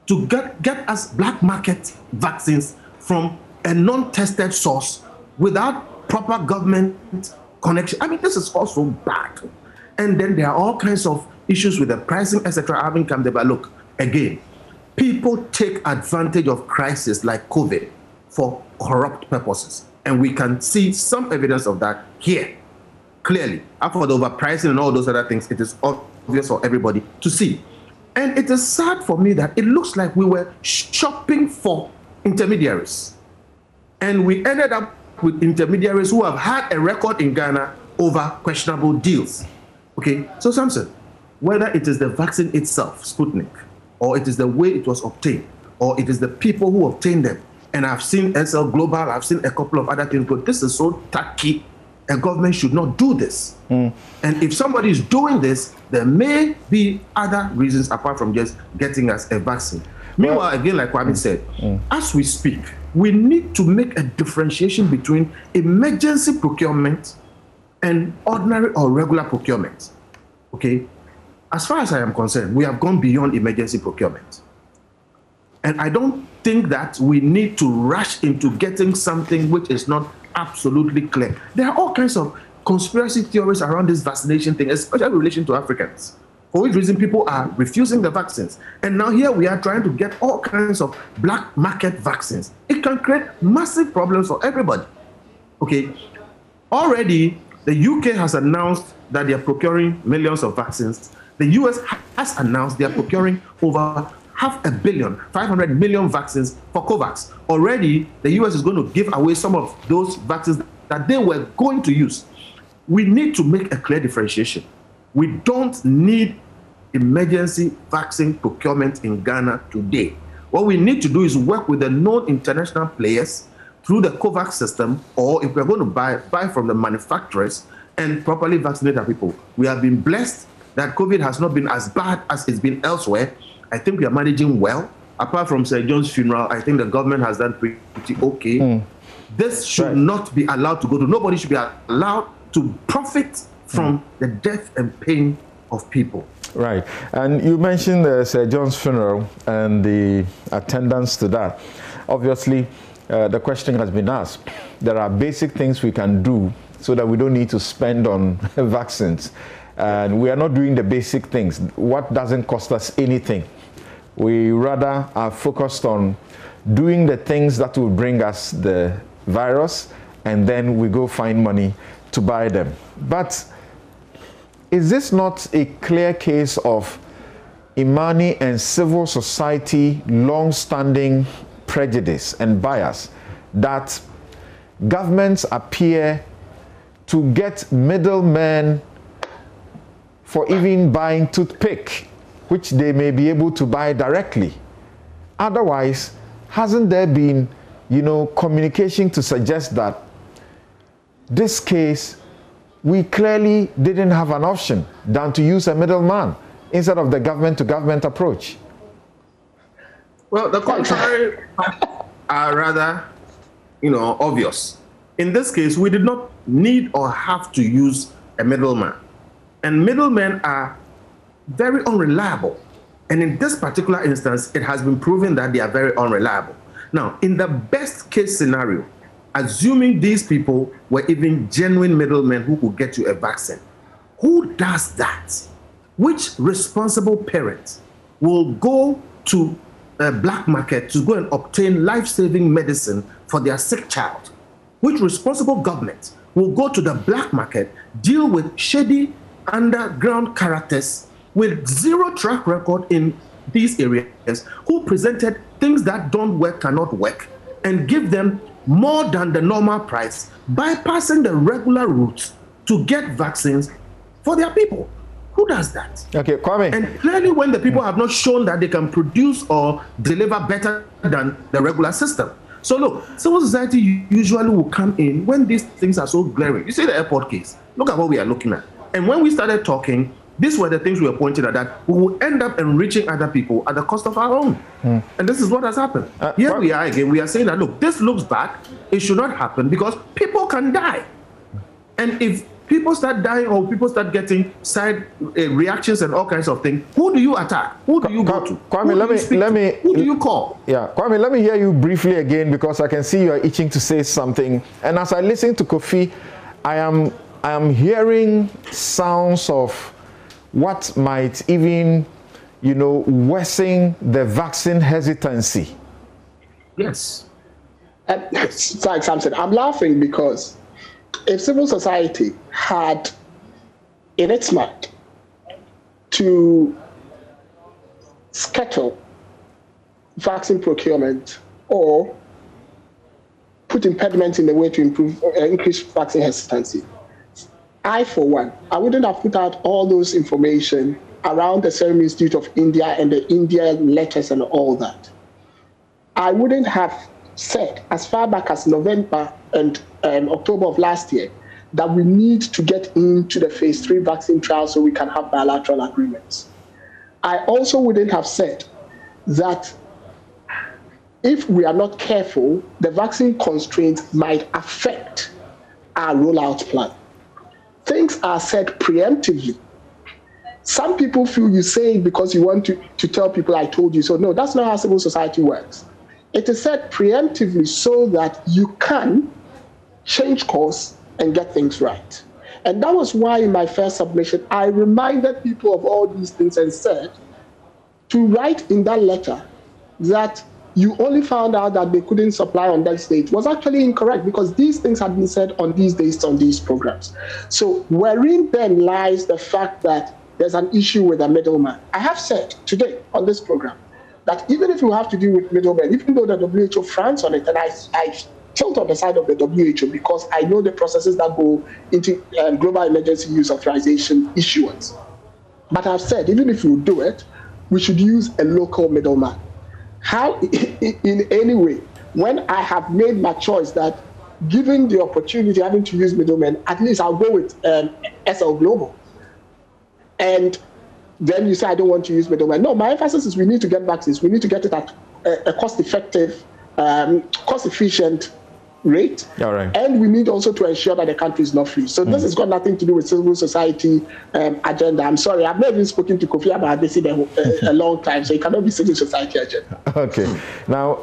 to get us black market vaccines from a non-tested source without proper government connection. I mean, this is also bad. And then there are all kinds of issues with the pricing, etc. Having come there, but look, again, people take advantage of crises like COVID for corrupt purposes. And we can see some evidence of that here, clearly. After the overpricing and all those other things, it is obvious for everybody to see. And it is sad for me that it looks like we were shopping for intermediaries. And we ended up with intermediaries who have had a record in Ghana over questionable deals. Okay, so Samson, whether it is the vaccine itself, Sputnik, or it is the way it was obtained, or it is the people who obtained them, and I've seen SL Global, I've seen a couple of other things, but this is so tacky, a government should not do this. And if somebody is doing this, there may be other reasons apart from just getting us a vaccine. Meanwhile, again, like Kwame said, as we speak, we need to make a differentiation between emergency procurement and ordinary or regular procurement. Okay? As far as I am concerned, we have gone beyond emergency procurement. And I don't think that we need to rush into getting something which is not absolutely clear. There are all kinds of conspiracy theories around this vaccination thing, especially in relation to Africans, for which reason people are refusing the vaccines. And now here we are trying to get all kinds of black market vaccines. It can create massive problems for everybody. Okay, already the UK has announced that they are procuring millions of vaccines. The US has announced they are procuring over 500 million, 500 million vaccines for COVAX. Already, the US is going to give away some of those vaccines that they were going to use. We need to make a clear differentiation. We don't need emergency vaccine procurement in Ghana today. What we need to do is work with the known international players through the COVAX system, or if we're going to buy from the manufacturers and properly vaccinate our people. We have been blessed that COVID has not been as bad as it's been elsewhere. I think we are managing well. Apart from Sir John's funeral, I think the government has done pretty okay. This should not be allowed to go to. Nobody should be allowed to profit from the death and pain of people. Right. And you mentioned Sir John's funeral and the attendance to that. Obviously, the question has been asked. There are basic things we can do so that we don't need to spend on vaccines. And we are not doing the basic things. What doesn't cost us anything? We rather are focused on doing the things that will bring us the virus, and then we go find money to buy them. But is this not a clear case of Imani and civil society long-standing prejudice and bias that governments appear to get middlemen for even buying toothpick, which they may be able to buy directly? Otherwise, hasn't there been, communication to suggest that this case, we clearly didn't have an option than to use a middleman instead of the government-to-government approach? Well, the contrary are rather, obvious. In this case, we did not need or have to use a middleman. And middlemen are very unreliable. And in this particular instance, it has been proven that they are very unreliable. Now, in the best case scenario, assuming these people were even genuine middlemen who could get you a vaccine, who does that? Which responsible parent will go to a black market to go and obtain life-saving medicine for their sick child? Which responsible government will go to the black market, deal with shady underground characters with zero track record in these areas, who presented things that don't work, cannot work, and give them more than the normal price, bypassing the regular routes to get vaccines for their people? Who does that? Okay, Kwame. And clearly, when the people have not shown that they can produce or deliver better than the regular system. So look, civil society usually will come in when these things are so glaring. You see the airport case. Look at what we are looking at. And when we started talking, these were the things we were pointing at, that we will end up enriching other people at the cost of our own. And this is what has happened. Here we are again. We are saying that, look, this looks bad. It should not happen because people can die. And if people start dying or people start getting side reactions and all kinds of things, who do you attack? Who do you go to? Kwame, who do you call? Yeah, Kwame, let me hear you briefly again, because I can see you are itching to say something. And as I listen to Kofi, I am I am hearing sounds of what might even, worsen the vaccine hesitancy. Yes. Sorry, Samson, I'm laughing because if civil society had in its mind to schedule vaccine procurement or put impediments in the way to increase vaccine hesitancy, I, for one, I wouldn't have put out all those information around the Serum Institute of India and the India letters and all that. I wouldn't have said, as far back as November and October of last year, that we need to get into the phase 3 vaccine trial so we can have bilateral agreements. I also wouldn't have said that if we are not careful, the vaccine constraints might affect our rollout plan. Things are said preemptively. Some people feel you say it because you want to tell people I told you so. No, that's not how civil society works. It is said preemptively so that you can change course and get things right. And that was why in my first submission, I reminded people of all these things and said to write in that letter that you only found out that they couldn't supply on that date was actually incorrect because these things had been said on these dates on these programs. So wherein then lies the fact that there's an issue with a middleman. I have said today on this program that even if you have to deal with middlemen, even though the WHO frowns on it, and I tilt on the side of the WHO because I know the processes that go into global emergency use authorization issuance. But I've said, even if you do it, we should use a local middleman. How, in any way, when I have made my choice that given the opportunity having to use middlemen, at least I'll go with SL Global. And then you say, I don't want to use middlemen. No, my emphasis is we need to get vaccines. We need to get it at a cost-effective, cost-efficient rate. All right. And we need also to ensure that the country is not free. So this has got nothing to do with civil society agenda. I'm sorry, I've never even spoken to Kofi about this in a long time, so it cannot be civil society agenda. Okay. Now,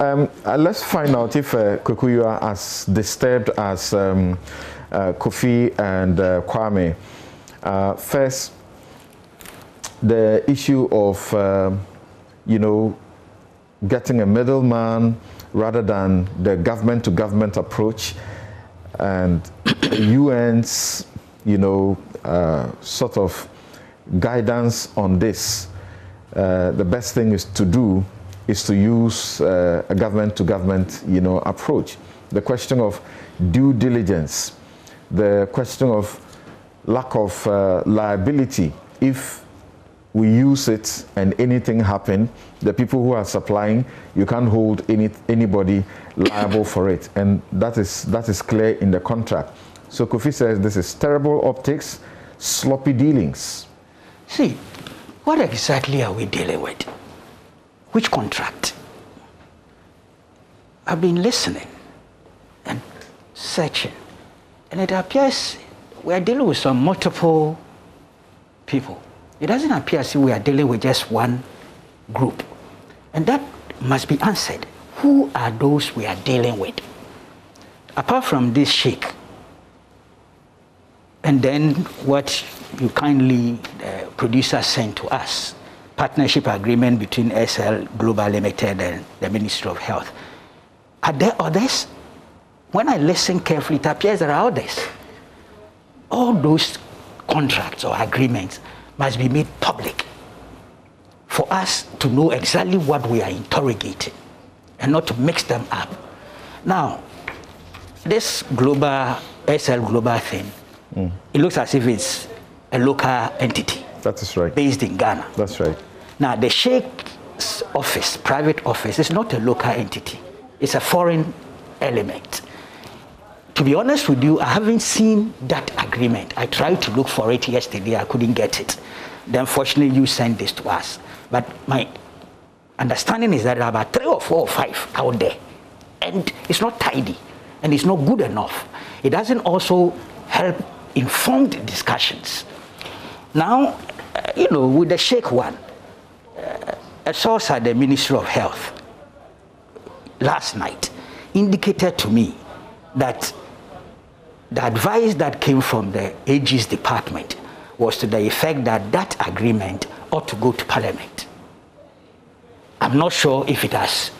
let's find out if Kweku, you are as disturbed as Kofi and Kwame. First, the issue of, getting a middleman rather than the government-to-government approach and UN's, sort of guidance on this. The best thing is to use a government-to-government, approach. The question of due diligence, the question of lack of liability. If we use it and anything happen, the people who are supplying, you can't hold anybody liable for it. And that is clear in the contract. So Kofi says this is terrible optics, sloppy dealings. See, what exactly are we dealing with? Which contract? I've been listening and searching, and it appears we are dealing with some multiple people. It doesn't appear as if we are dealing with just one group. And that must be answered. Who are those we are dealing with? Apart from this sheikh, and then what you kindly, producer, sent to us, partnership agreement between SL Global Limited and the Ministry of Health. Are there others? When I listen carefully, it appears there are others. All those contracts or agreements must be made public for us to know exactly what we are interrogating and not to mix them up. Now, this global, SL Global thing, it looks as if it's a local entity. That is right. Based in Ghana. That's right. Now, the Sheikh's office, private office, is not a local entity. It's a foreign element. To be honest with you, I haven't seen that agreement. I tried to look for it yesterday. I couldn't get it. Then, fortunately, you sent this to us. But my understanding is that there are about 3 or 4 or 5 out there. And it's not tidy. And it's not good enough. It doesn't also help informed discussions. Now, with the Sheikh one, a source at the Ministry of Health last night indicated to me that the advice that came from the AG's department was to the effect that that agreement ought to go to Parliament. I'm not sure if it has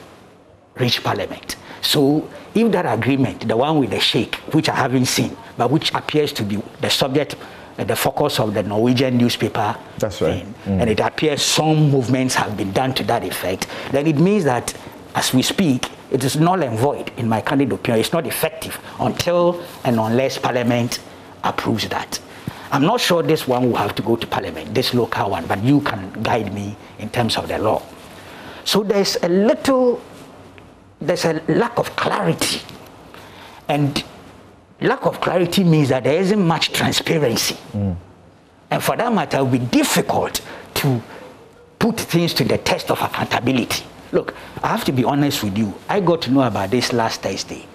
reached Parliament. So if that agreement, the one with the Sheikh, which I haven't seen, but which appears to be the subject, the focus of the Norwegian newspaper, that's right, and it appears some movements have been done to that effect, then it means that as we speak, it is null and void, in my candid opinion. It's not effective until and unless Parliament approves that. I'm not sure this one will have to go to Parliament, this local one, but you can guide me in terms of the law. So there's a lack of clarity. And lack of clarity means that there isn't much transparency. And for that matter, it will be difficult to put things to the test of accountability. Look, I have to be honest with you. I got to know about this last Thursday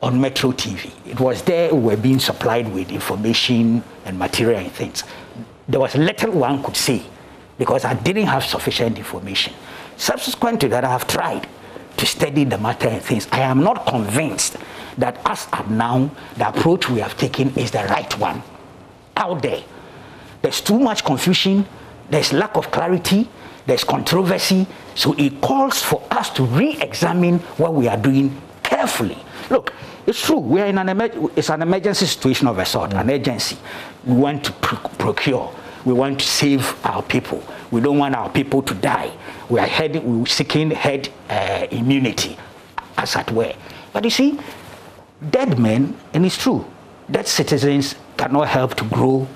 on Metro TV. It was there we were being supplied with information and material and things. There was little one could say because I didn't have sufficient information. Subsequent to that, I have tried to study the matter and things. I am not convinced that as of now, the approach we have taken is the right one. Out there, there's too much confusion, there's lack of clarity, there's controversy, so it calls for us to re-examine what we are doing carefully. Look, it's true, we are in it's an emergency situation of a sort, an urgency. We want to procure, we want to save our people. We don't want our people to die. We're seeking herd immunity, as it were. But you see, dead men, and it's true, dead citizens cannot help to grow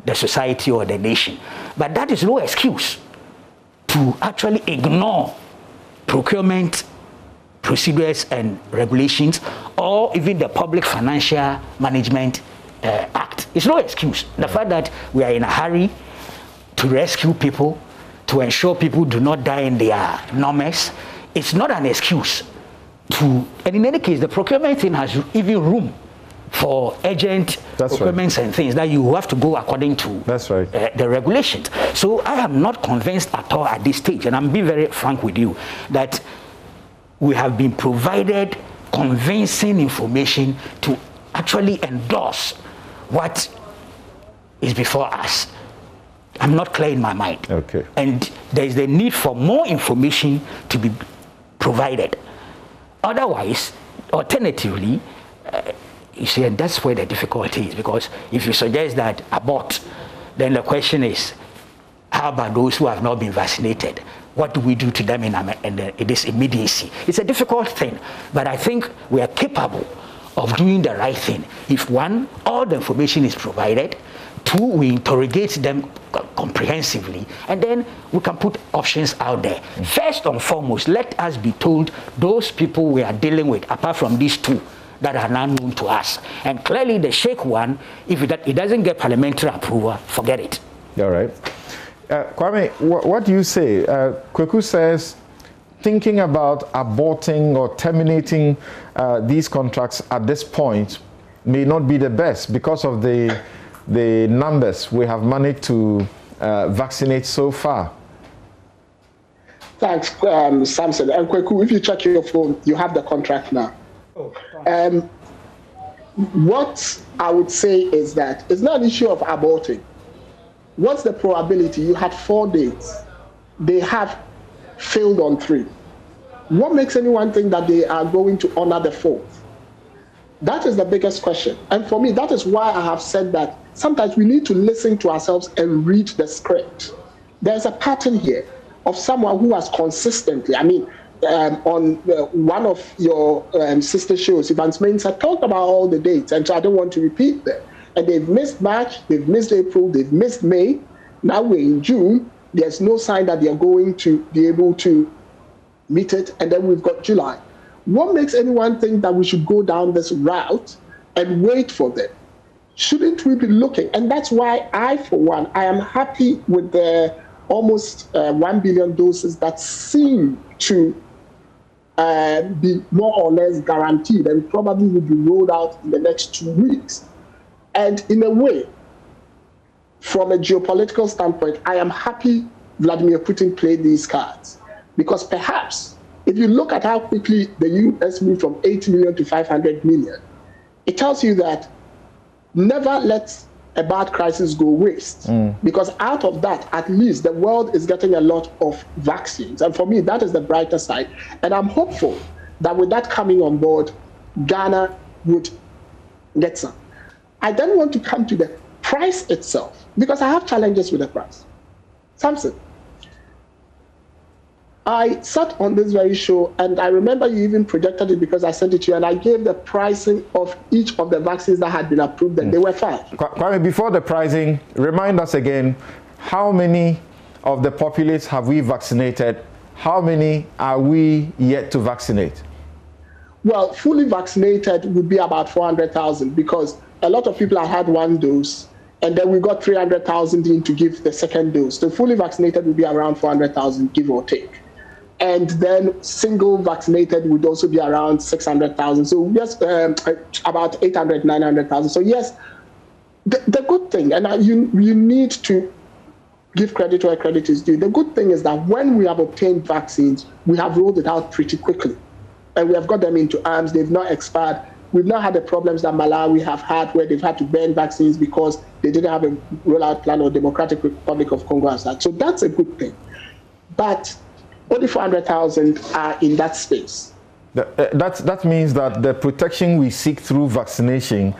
the society or the nation. But that is no excuse to actually ignore procurement procedures and regulations, or even the Public Financial Management Act. It's no excuse. The fact that we are in a hurry to rescue people, to ensure people do not die in their numbers, it's not an excuse to, and in any case, the procurement thing has even room for urgent procurements and things that you have to go according to the regulations. So I am not convinced at all at this stage, and I'm being very frank with you, that we have been provided convincing information to actually endorse what is before us. I'm not clear in my mind. Okay. And there is the need for more information to be provided. Otherwise, alternatively, you see, and that's where the difficulty is, because if you suggest that abort, then the question is, how about those who have not been vaccinated? What do we do to them in this immediacy? It's a difficult thing, but I think we are capable of doing the right thing. If one, all the information is provided, two, we interrogate them comprehensively, and then we can put options out there. First and foremost, let us be told those people we are dealing with, apart from these two that are now known to us. And clearly the Sheikh one, if it doesn't get parliamentary approval, forget it. All right. Kwame, what do you say? Kweku says, thinking about aborting or terminating these contracts at this point may not be the best because of the numbers we have managed to vaccinate so far. Thanks, Samson. And Kweku, if you check your phone, you have the contract now. What I would say is that it's not an issue of aborting. What's the probability? You had 4 dates. They have failed on 3. What makes anyone think that they are going to honor the 4th? That is the biggest question. And for me, that is why I have said that sometimes we need to listen to ourselves and read the script. There's a pattern here of someone who has consistently, on one of your sister shows, Ivan Smains had talked about all the dates, and so I don't want to repeat them. And they've missed March, they've missed April, they've missed May. Now we're in June. There's no sign that they're going to be able to meet it. And then we've got July. What makes anyone think that we should go down this route and wait for them? Shouldn't we be looking? And that's why I, for one, I am happy with the almost 1 billion doses that seem to be more or less guaranteed and probably will be rolled out in the next 2 weeks. And in a way, from a geopolitical standpoint, I am happy Vladimir Putin played these cards. Because perhaps, if you look at how quickly the US moved from 80 million to 500 million, it tells you that never let a bad crisis go waste, because out of that, at least the world is getting a lot of vaccines. And for me, that is the brighter side. And I'm hopeful that with that coming on board, Ghana would get some. I then want to come to the price itself, because I have challenges with the price. Samson, I sat on this very show, and I remember you even projected it because I sent it to you, and I gave the pricing of each of the vaccines that had been approved, and they were 5. Kwame, before the pricing, remind us again, how many of the populace have we vaccinated? How many are we yet to vaccinate? Well, fully vaccinated would be about 400,000, because a lot of people have had 1 dose, and then we got 300,000 in to give the second dose. So fully vaccinated would be around 400,000, give or take. And then single vaccinated would also be around 600,000. So yes, about 800, 900,000. So yes, the good thing, and you need to give credit where credit is due. The good thing is that when we have obtained vaccines, we have rolled it out pretty quickly. And we have got them into arms. They've not expired. We've not had the problems that Malawi have had, where they've had to ban vaccines because they didn't have a rollout plan, or Democratic Republic of Congo has that. So that's a good thing. But only 400,000 are in that space. That means that the protection we seek through vaccination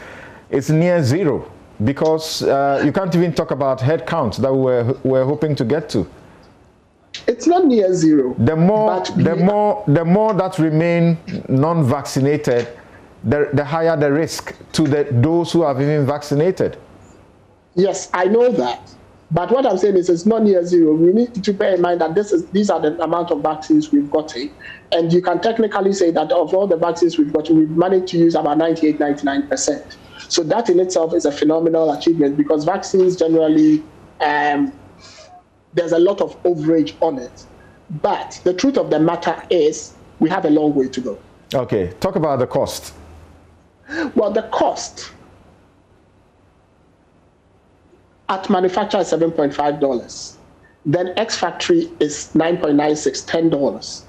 is near zero, because you can't even talk about head counts that we're hoping to get to. It's not near zero. The more that remain non-vaccinated, the higher the risk to those who have been vaccinated. Yes, I know that. But what I'm saying is it's not near zero. We need to bear in mind that these are the amount of vaccines we've gotten. And you can technically say that of all the vaccines we've gotten, we've managed to use about 98, 99%. So that in itself is a phenomenal achievement, because vaccines generally, there's a lot of overage on it. But the truth of the matter is we have a long way to go. Okay, talk about the cost. Well, the cost at manufacture is $7.5. Then ex-factory is $9.96, $10.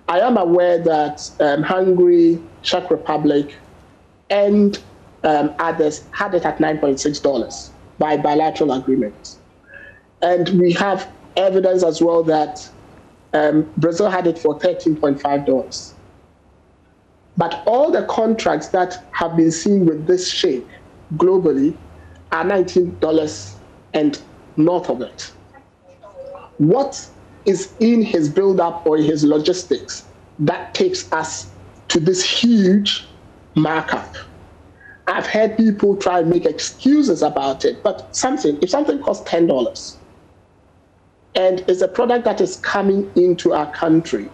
I am aware that Hungary, Czech Republic, and others had it at $9.6 by bilateral agreement. And we have evidence as well that Brazil had it for $13.5. But all the contracts that have been seen with this shake globally are $19 and north of it. What is in his build-up or his logistics that takes us to this huge markup? I've heard people try and make excuses about it, but if something costs $10 and is a product that is coming into our country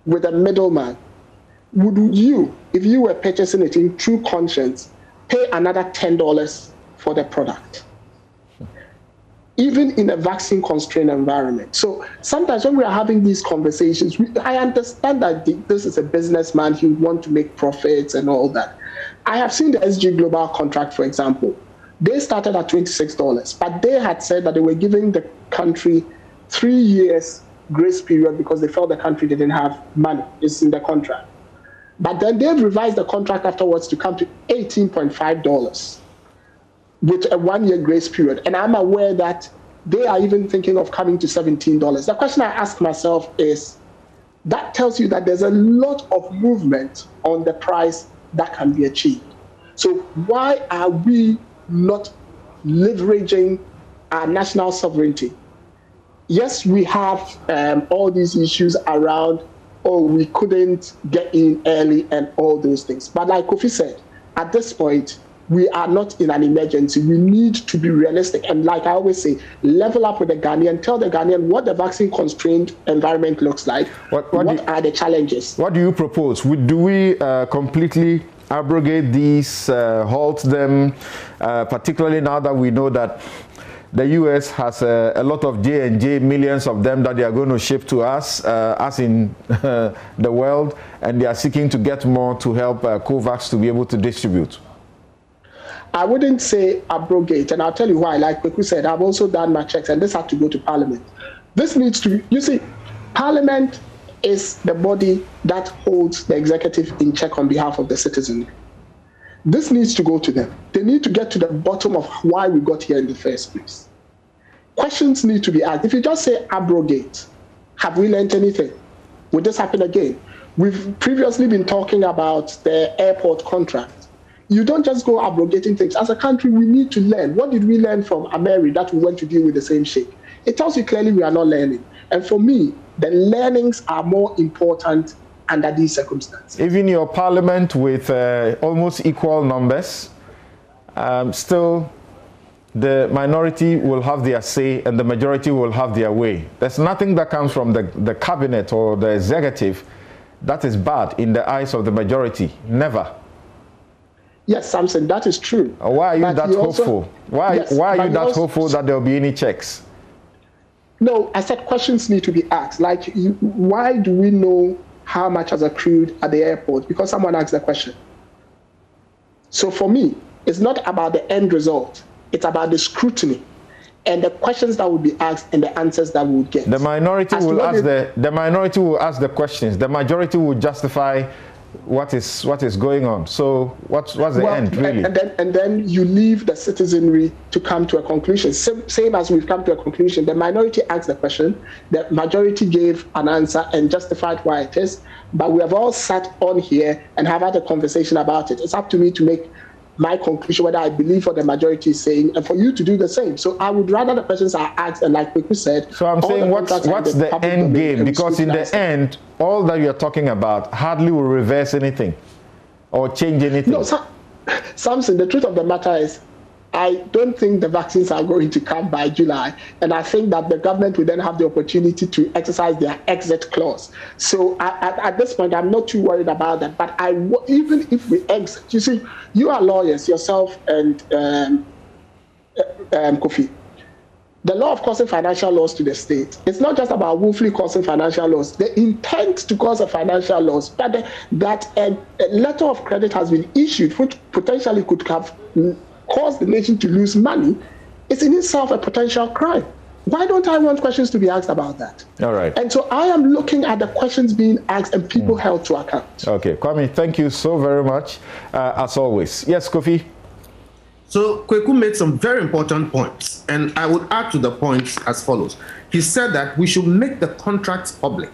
with a middleman, would you, if you were purchasing it in true conscience, pay another $10 for the product, even in a vaccine-constrained environment? So sometimes when we are having these conversations, I understand that this is a businessman, he would want to make profits and all that. I have seen the SG Global contract, for example. They started at $26, but they had said that they were giving the country 3 years grace period because they felt the country didn't have money. It's in the contract. But then they've revised the contract afterwards to come to $18.5 with a 1-year grace period. And I'm aware that they are even thinking of coming to $17. The question I ask myself is, that tells you that there's a lot of movement on the price that can be achieved. So why are we not leveraging our national sovereignty? Yes, we have all these issues around, we couldn't get in early and all those things. But like Kofi said, at this point, we are not in an emergency. We need to be realistic. And like I always say, level up with the Ghanaian, tell the Ghanaian what the vaccine-constrained environment looks like. What are the challenges? What do you propose? Do we completely abrogate these, halt them, particularly now that we know that the US has a lot of J&J, millions of them that they are going to ship to us, as in the world, and they are seeking to get more to help COVAX to be able to distribute? I wouldn't say abrogate, and I'll tell you why. Like Kweku said, I've also done my checks, and this had to go to Parliament. This needs to be, you see, Parliament is the body that holds the executive in check on behalf of the citizenry. This needs to go to them. They need to get to the bottom of why we got here in the first place. Questions need to be asked. If you just say abrogate, have we learned anything? Will this happen again? We've previously been talking about the airport contract. You don't just go abrogating things. As a country, we need to learn. What did we learn from Ameri that we went to deal with the same sheikh? It tells you clearly we are not learning. And for me, the learnings are more important under these circumstances. Even your parliament with almost equal numbers, still the minority will have their say and the majority will have their way. There's nothing that comes from the cabinet or the executive that is bad in the eyes of the majority. Never. Yes, Samson, that is true. Why are you that hopeful? Why are you that hopeful that there will be any checks? No, I said questions need to be asked. Like, why do we know how much has accrued at the airport? Because someone asked the question. So for me, it's not about the end result. It's about the scrutiny and the questions that will be asked and the answers that we will get. The minority will ask the minority will ask the questions. The majority will justify what is going on. So what's the end really? And then you leave the citizenry to come to a conclusion. Same as we've come to a conclusion. The minority asked the question, the majority gave an answer and justified why it is. But we have all sat on here and have had a conversation about it. It's up to me to make my conclusion whether I believe what the majority is saying, and for you to do the same. So I would rather the questions are asked, and like Kweku said. So I'm saying, what's the end game? Because in the end, all that you're talking about hardly will reverse anything or change anything. No, Samson, the truth of the matter is, I don't think the vaccines are going to come by July. And I think that the government will then have the opportunity to exercise their exit clause. So at this point, I'm not too worried about that. But even if we exit, you see, you are lawyers, yourself and Kofi. The law of causing financial loss to the state, it's not just about willfully causing financial loss. The intent to cause a financial loss, but that a letter of credit has been issued, which potentially could have cause the nation to lose money, is in itself a potential crime. Why don't I want questions to be asked about that? All right. And so I am looking at the questions being asked and people held to account. Okay, Kwame, thank you so very much, as always. Yes, Kofi? So Kweku made some very important points, and I would add to the points as follows. He said that we should make the contracts public.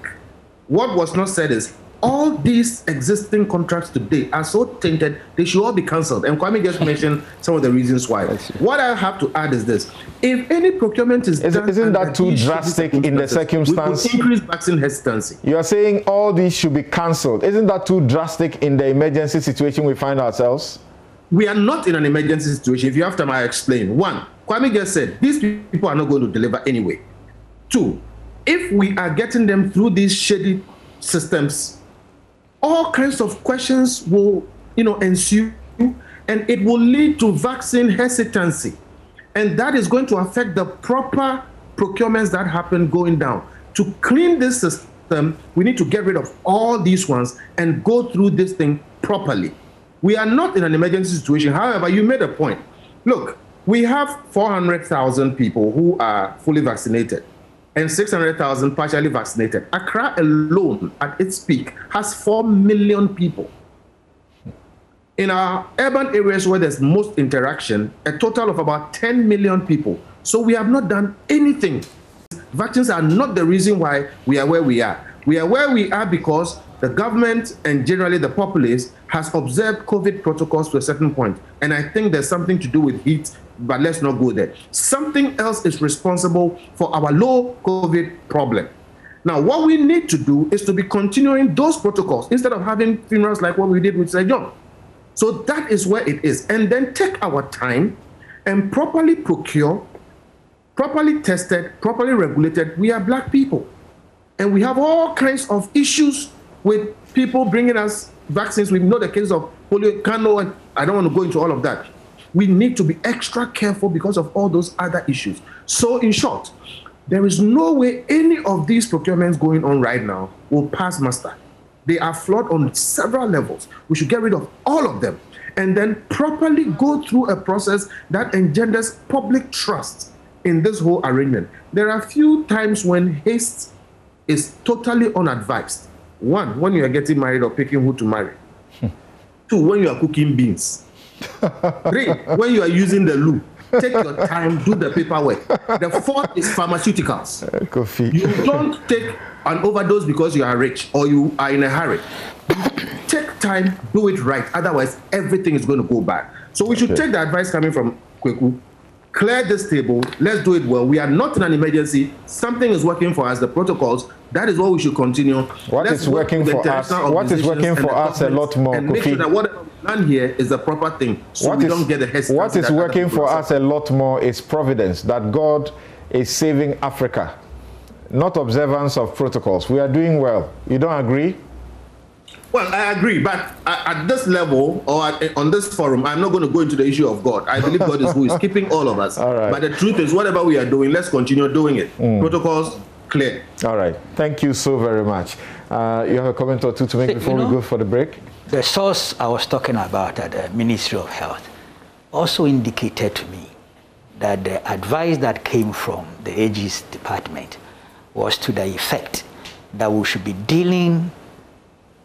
What was not said is, all these existing contracts today are so tainted, they should all be cancelled. And Kwame just mentioned some of the reasons why. What I have to add is this. If any procurement is done... Isn't that too drastic in the circumstance? We could increase vaccine hesitancy. You are saying all these should be cancelled. Isn't that too drastic in the emergency situation we find ourselves? We are not in an emergency situation. If you have time, I explain. One, Kwame just said, these people are not going to deliver anyway. Two, if we are getting them through these shady systems, all kinds of questions will, ensue, and it will lead to vaccine hesitancy. And that is going to affect the proper procurements that happen going down. To clean this system, we need to get rid of all these ones and go through this thing properly. We are not in an emergency situation. However, you made a point. Look, we have 400,000 people who are fully vaccinated and 600,000 partially vaccinated. Accra alone, at its peak, has 4 million people. In our urban areas where there's most interaction, a total of about 10 million people. So we have not done anything. Vaccines are not the reason why we are where we are. We are where we are because the government and generally the populace has observed COVID protocols to a certain point. And I think there's something to do with heat, but let's not go there. Something else is responsible for our low COVID problem. Now, what we need to do is to be continuing those protocols instead of having funerals like what we did with Sir John. So that is where it is. And then take our time and properly procure, properly tested, properly regulated. We are black people. And we have all kinds of issues with people bringing us vaccines. We know the case of polio, Kano, and I don't want to go into all of that. We need to be extra careful because of all those other issues. So in short, there is no way any of these procurements going on right now will pass muster. They are flawed on several levels. We should get rid of all of them and then properly go through a process that engenders public trust in this whole arrangement. There are few times when haste is totally unadvised. One, when you are getting married or picking who to marry. Two, when you are cooking beans. 3, when you are using the loo, take your time, do the paperwork. The 4th is pharmaceuticals. Coffee. You don't take an overdose because you are rich or you are in a hurry. Take time, do it right. Otherwise, everything is going to go bad. So we should take the advice coming from Kweku. Clear this table. Let's do it well. We are not in an emergency. Something is working for us. The protocols. That is what we should continue. What is working for us? What is working for us a lot more? And make sure that whatever we plan here is the proper thing, so we don't get the hesitancy. What is working for us a lot more is providence. That God is saving Africa, not observance of protocols. We are doing well. You don't agree? Well, I agree, but at this level or on this forum, I'm not going to go into the issue of God. I believe God is who is keeping all of us. All right. But the truth is, whatever we are doing, let's continue doing it. Protocols, clear. All right. Thank you so very much. You have a comment or two to make before we go for the break? The source I was talking about at the Ministry of Health also indicated to me that the advice that came from the AG's department was to the effect that we should be dealing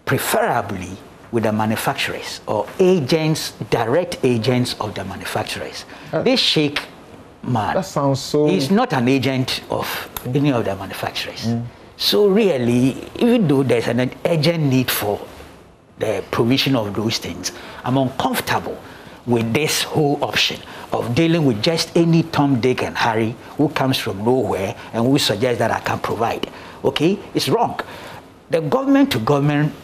preferably with the manufacturers or agents, direct agents of the manufacturers. This Sheikh man, that sounds so... he's not an agent of any of the manufacturers. So really, even though there's an urgent need for the provision of those things, I'm uncomfortable with this whole option of dealing with just any Tom, Dick, and Harry who comes from nowhere and who suggests that I can provide. Okay? It's wrong. The government-to-government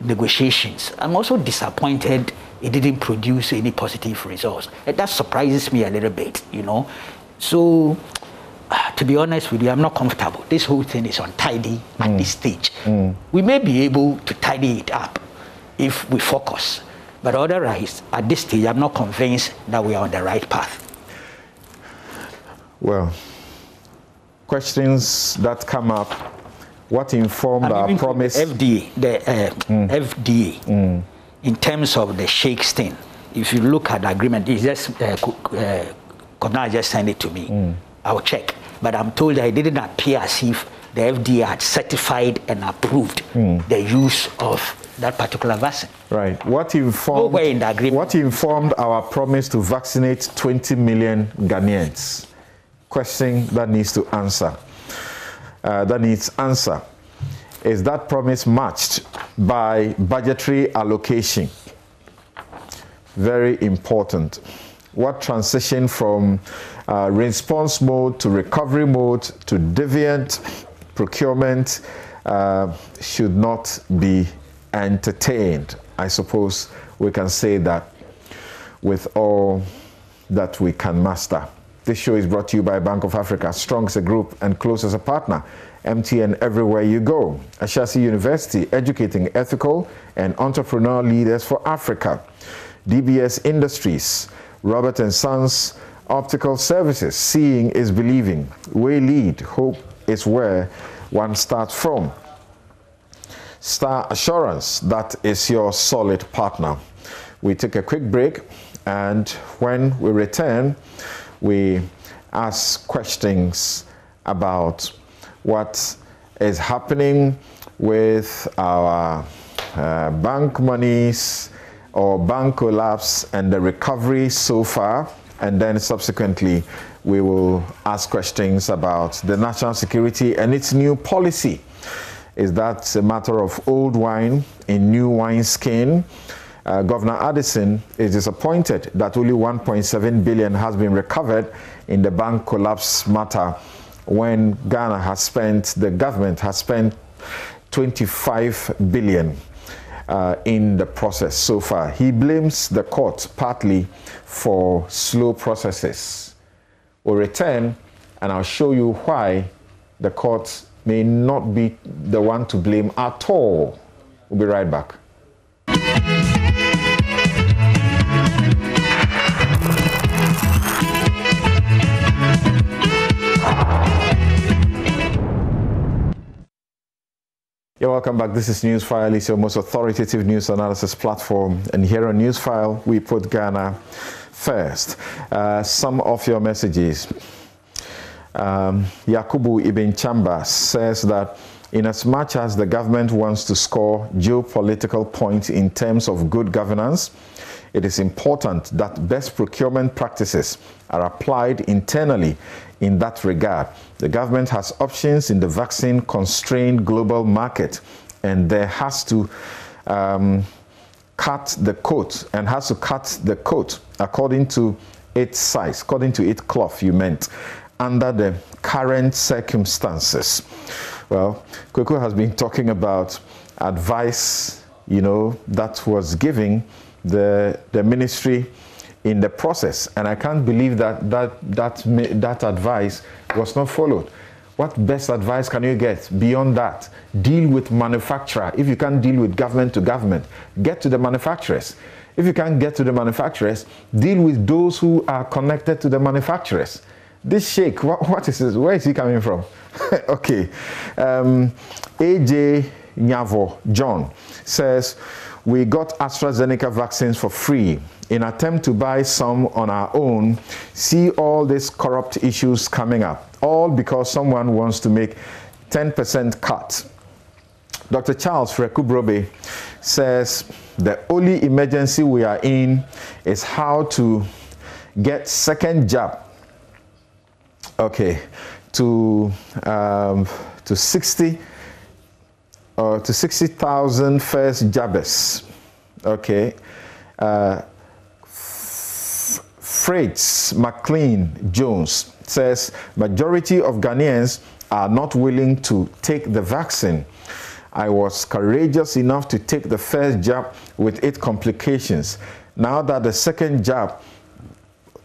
negotiations, I'm also disappointed it didn't produce any positive results. And that surprises me a little bit, you know. So, to be honest with you, I'm not comfortable. This whole thing is untidy at this stage. We may be able to tidy it up if we focus. But otherwise, at this stage, I'm not convinced that we are on the right path. Well, questions that come up. What informed our promise? FDA, FDA, in terms of the Sheikh's thing, if you look at the agreement, it's just, Governor just sent it to me. I'll check. But I'm told that it didn't appear as if the FDA had certified and approved the use of that particular vaccine. Right. What informed our promise to vaccinate 20 million Ghanaians? Question that needs to answer. That needs answer. Is that promise matched by budgetary allocation? Very important. What transition from response mode to recovery mode to deviant procurement should not be entertained? I suppose we can say that with all that we can master. This show is brought to you by Bank of Africa, strong as a group and close as a partner. MTN everywhere you go. Ashasi University, educating ethical and entrepreneurial leaders for Africa. DBS Industries, Robert & Sons Optical Services, seeing is believing. We lead, hope is where one starts from. Star Assurance, that is your solid partner. We take a quick break, and when we return, we ask questions about what is happening with our bank monies or bank collapse and the recovery so far, and then subsequently we will ask questions about the national security and its new policy. Is that a matter of old wine in new wine skin? Governor Addison is disappointed that only 1.7 billion has been recovered in the bank collapse matter, when Ghana has spent, the government has spent 25 billion in the process so far. He blames the court partly for slow processes. We'll return and I'll show you why the court may not be the one to blame at all. We'll be right back. You're welcome back. This is Newsfile. It's your most authoritative news analysis platform. And here on Newsfile, we put Ghana first. Some of your messages. Yakubu Ibn Chamba says that in as much as the government wants to score geopolitical points in terms of good governance, it is important that best procurement practices are applied internally in that regard. The government has options in the vaccine-constrained global market, and there has to cut the coat according to its size, according to its cloth, you meant, under the current circumstances. Well, Kweku has been talking about advice, you know, that was giving the ministry in the process, and I can't believe that advice was not followed. What best advice can you get beyond that? Deal with manufacturer. If you can't deal with government to government, get to the manufacturers. If you can't get to the manufacturers, deal with those who are connected to the manufacturers. This sheikh, what is this? Where is he coming from? Okay. AJ Nyavo John says, we got AstraZeneca vaccines for free. In attempt to buy some on our own, see all these corrupt issues coming up, all because someone wants to make 10% cut. Dr. Charles Rekubrobe says, the only emergency we are in is how to get second jab, okay, to 60,000 first jabbers, okay. Freights McLean Jones says, majority of Ghanaians are not willing to take the vaccine. I was courageous enough to take the first jab with its complications. Now that the second jab,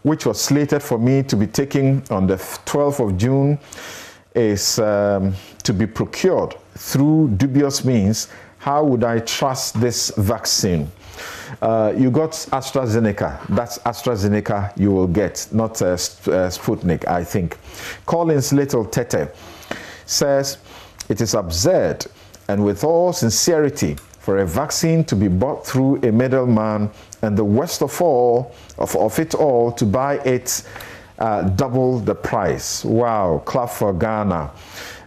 which was slated for me to be taken on the 12th of June, is to be procured through dubious means, how would I trust this vaccine? You got AstraZeneca. That's AstraZeneca you will get, not Sputnik, I think. Collins Little Tete says, it is absurd and with all sincerity for a vaccine to be bought through a middleman, and the worst of it all, to buy it double the price. Wow, clap for Ghana.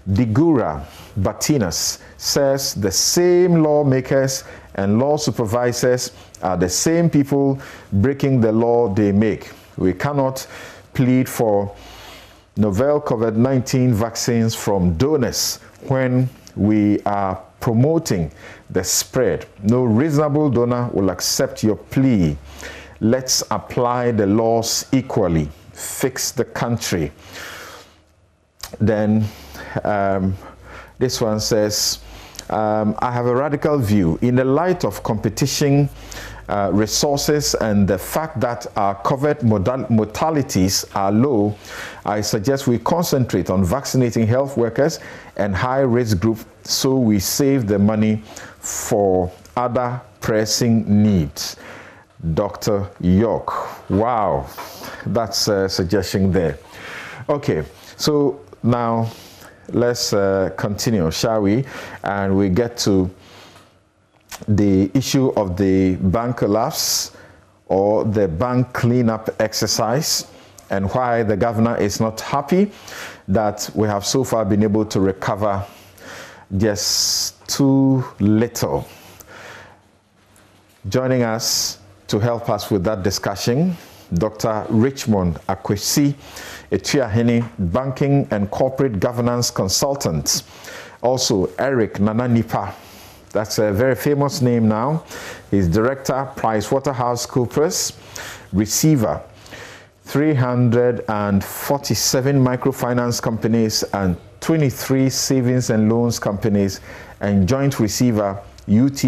Digura Batinas says, the same lawmakers and law supervisors are the same people breaking the law they make. We cannot plead for novel COVID-19 vaccines from donors when we are promoting the spread. No reasonable donor will accept your plea. Let's apply the laws equally. Fix the country. Then this one says, I have a radical view. In the light of competition, resources, and the fact that our covered mortalities are low, I suggest we concentrate on vaccinating health workers and high-risk groups so we save the money for other pressing needs. Dr. York. Wow, that's a suggestion there. Okay, so now let's continue, shall we? And we get to the issue of the bank collapse or the bank cleanup exercise, and why the governor is not happy that we have so far been able to recover just too little. Joining us to help us with that discussion, Dr. Richmond Akwesi Etuahene, banking and corporate governance consultant. Also, Eric Nananipa, that's a very famous name now. He's director, PricewaterhouseCoopers, receiver, 347 microfinance companies and 23 savings and loans companies, and joint receiver, UT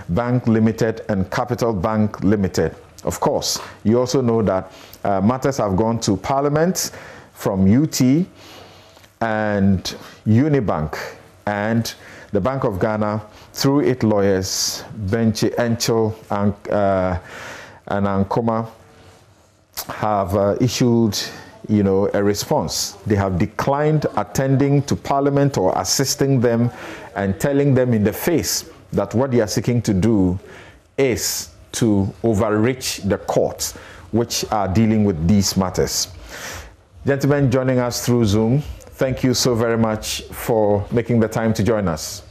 Bank Limited and Capital Bank Limited. Of course, you also know that matters have gone to Parliament from UT and Unibank, and the Bank of Ghana, through its lawyers, Benchi Enchel and Ankoma, have issued, a response. They have declined attending to Parliament or assisting them and telling them in the face that what they are seeking to do is to overreach the courts, which are dealing with these matters. Gentlemen joining us through Zoom, thank you so very much for making the time to join us.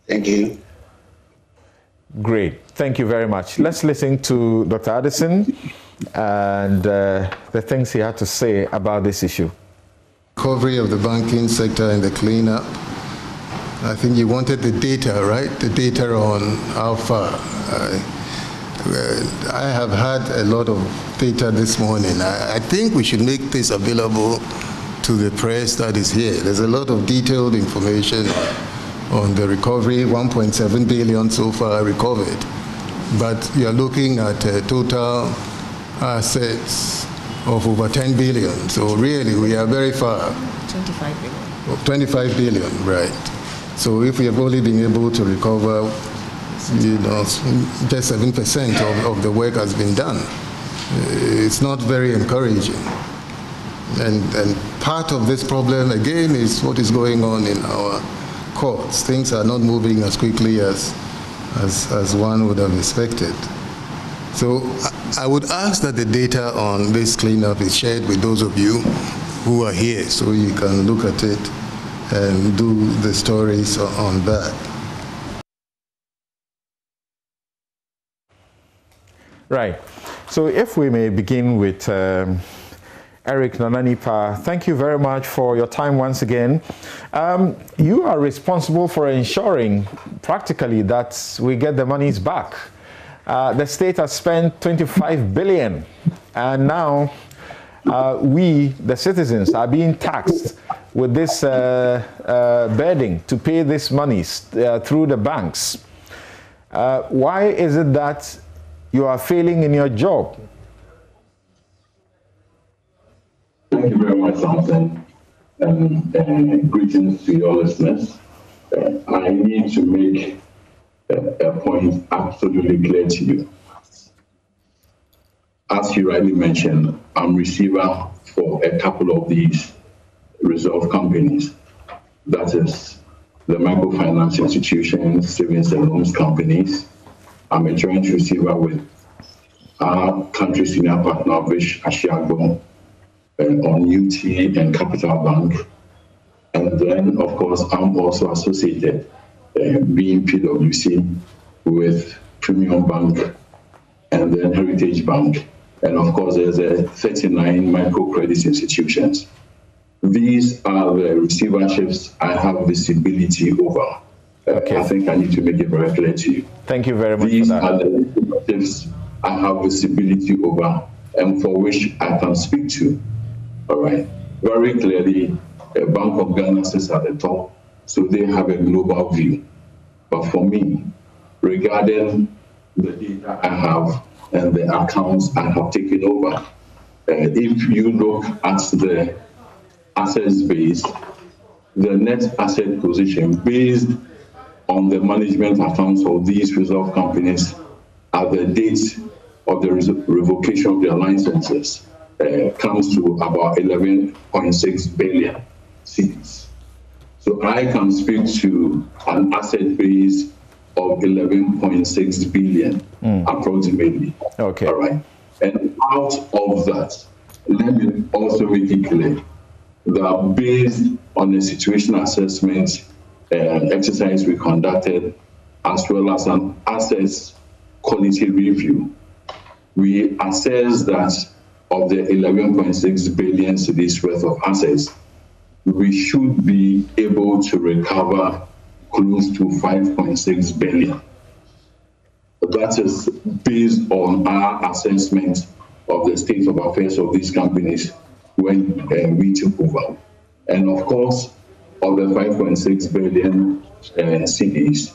Thank you. Great. Thank you very much. Let's listen to Dr. Addison and the things he had to say about this issue. Recovery of the banking sector and the cleanup. I think you wanted the data, right? The data on how far. I have had a lot of data this morning. I think we should make this available to the press that is here. There's a lot of detailed information on the recovery, 1.7 billion so far recovered. But you're looking at total assets of over 10 billion. So really, we are very far. 25 billion. 25 billion, right. So if we have only been able to recover, just 7% of the work has been done, it's not very encouraging. And part of this problem, again, is what is going on in our courts. Things are not moving as quickly as one would have expected. So I would ask that the data on this cleanup is shared with those of you who are here so you can look at it and do the stories on that. Right. So if we may begin with Eric Nananipa, thank you very much for your time once again. You are responsible for ensuring practically that we get the monies back. The state has spent 25 billion and now we, the citizens, are being taxed with this burden to pay these monies through the banks. Why is it that you are failing in your job? Thank you very much, Samson, and greetings to your listeners. I need to make a point absolutely clear to you. As you rightly mentioned, I'm receiver for a couple of these reserve companies. That is the microfinance institutions, savings and loans companies. I'm a joint receiver with our country senior partner, Vish Ashiagbo, on UT and Capital Bank. And then, of course, I'm also associated, being PwC, with Premium Bank and then Heritage Bank. And of course, there's 39 microcredit institutions. These are the receiverships I have visibility over. Okay. I think I need to make it very clear to you. Thank you very much These for that. are the receiverships I have visibility over and for which I can speak to. All right. Very clearly, Bank of Ghana sits at the top, so they have a global view. But for me, regarding the data I have and the accounts I have taken over, if you look at the assets base, the net asset position based on the management accounts of these reserve companies at the date of the revocation of their licenses comes to about 11.6 billion cedis. So I can speak to an asset base of 11.6 billion approximately. Okay. All right. And out of that, let me also make it clear that based on the situation assessment exercise we conducted, as well as an assets quality review, we assessed that of the 11.6 billion cedis worth of assets, we should be able to recover close to 5.6 billion. That is based on our assessment of the state of affairs of these companies when we took over. And of course, of the 5.6 billion cedis,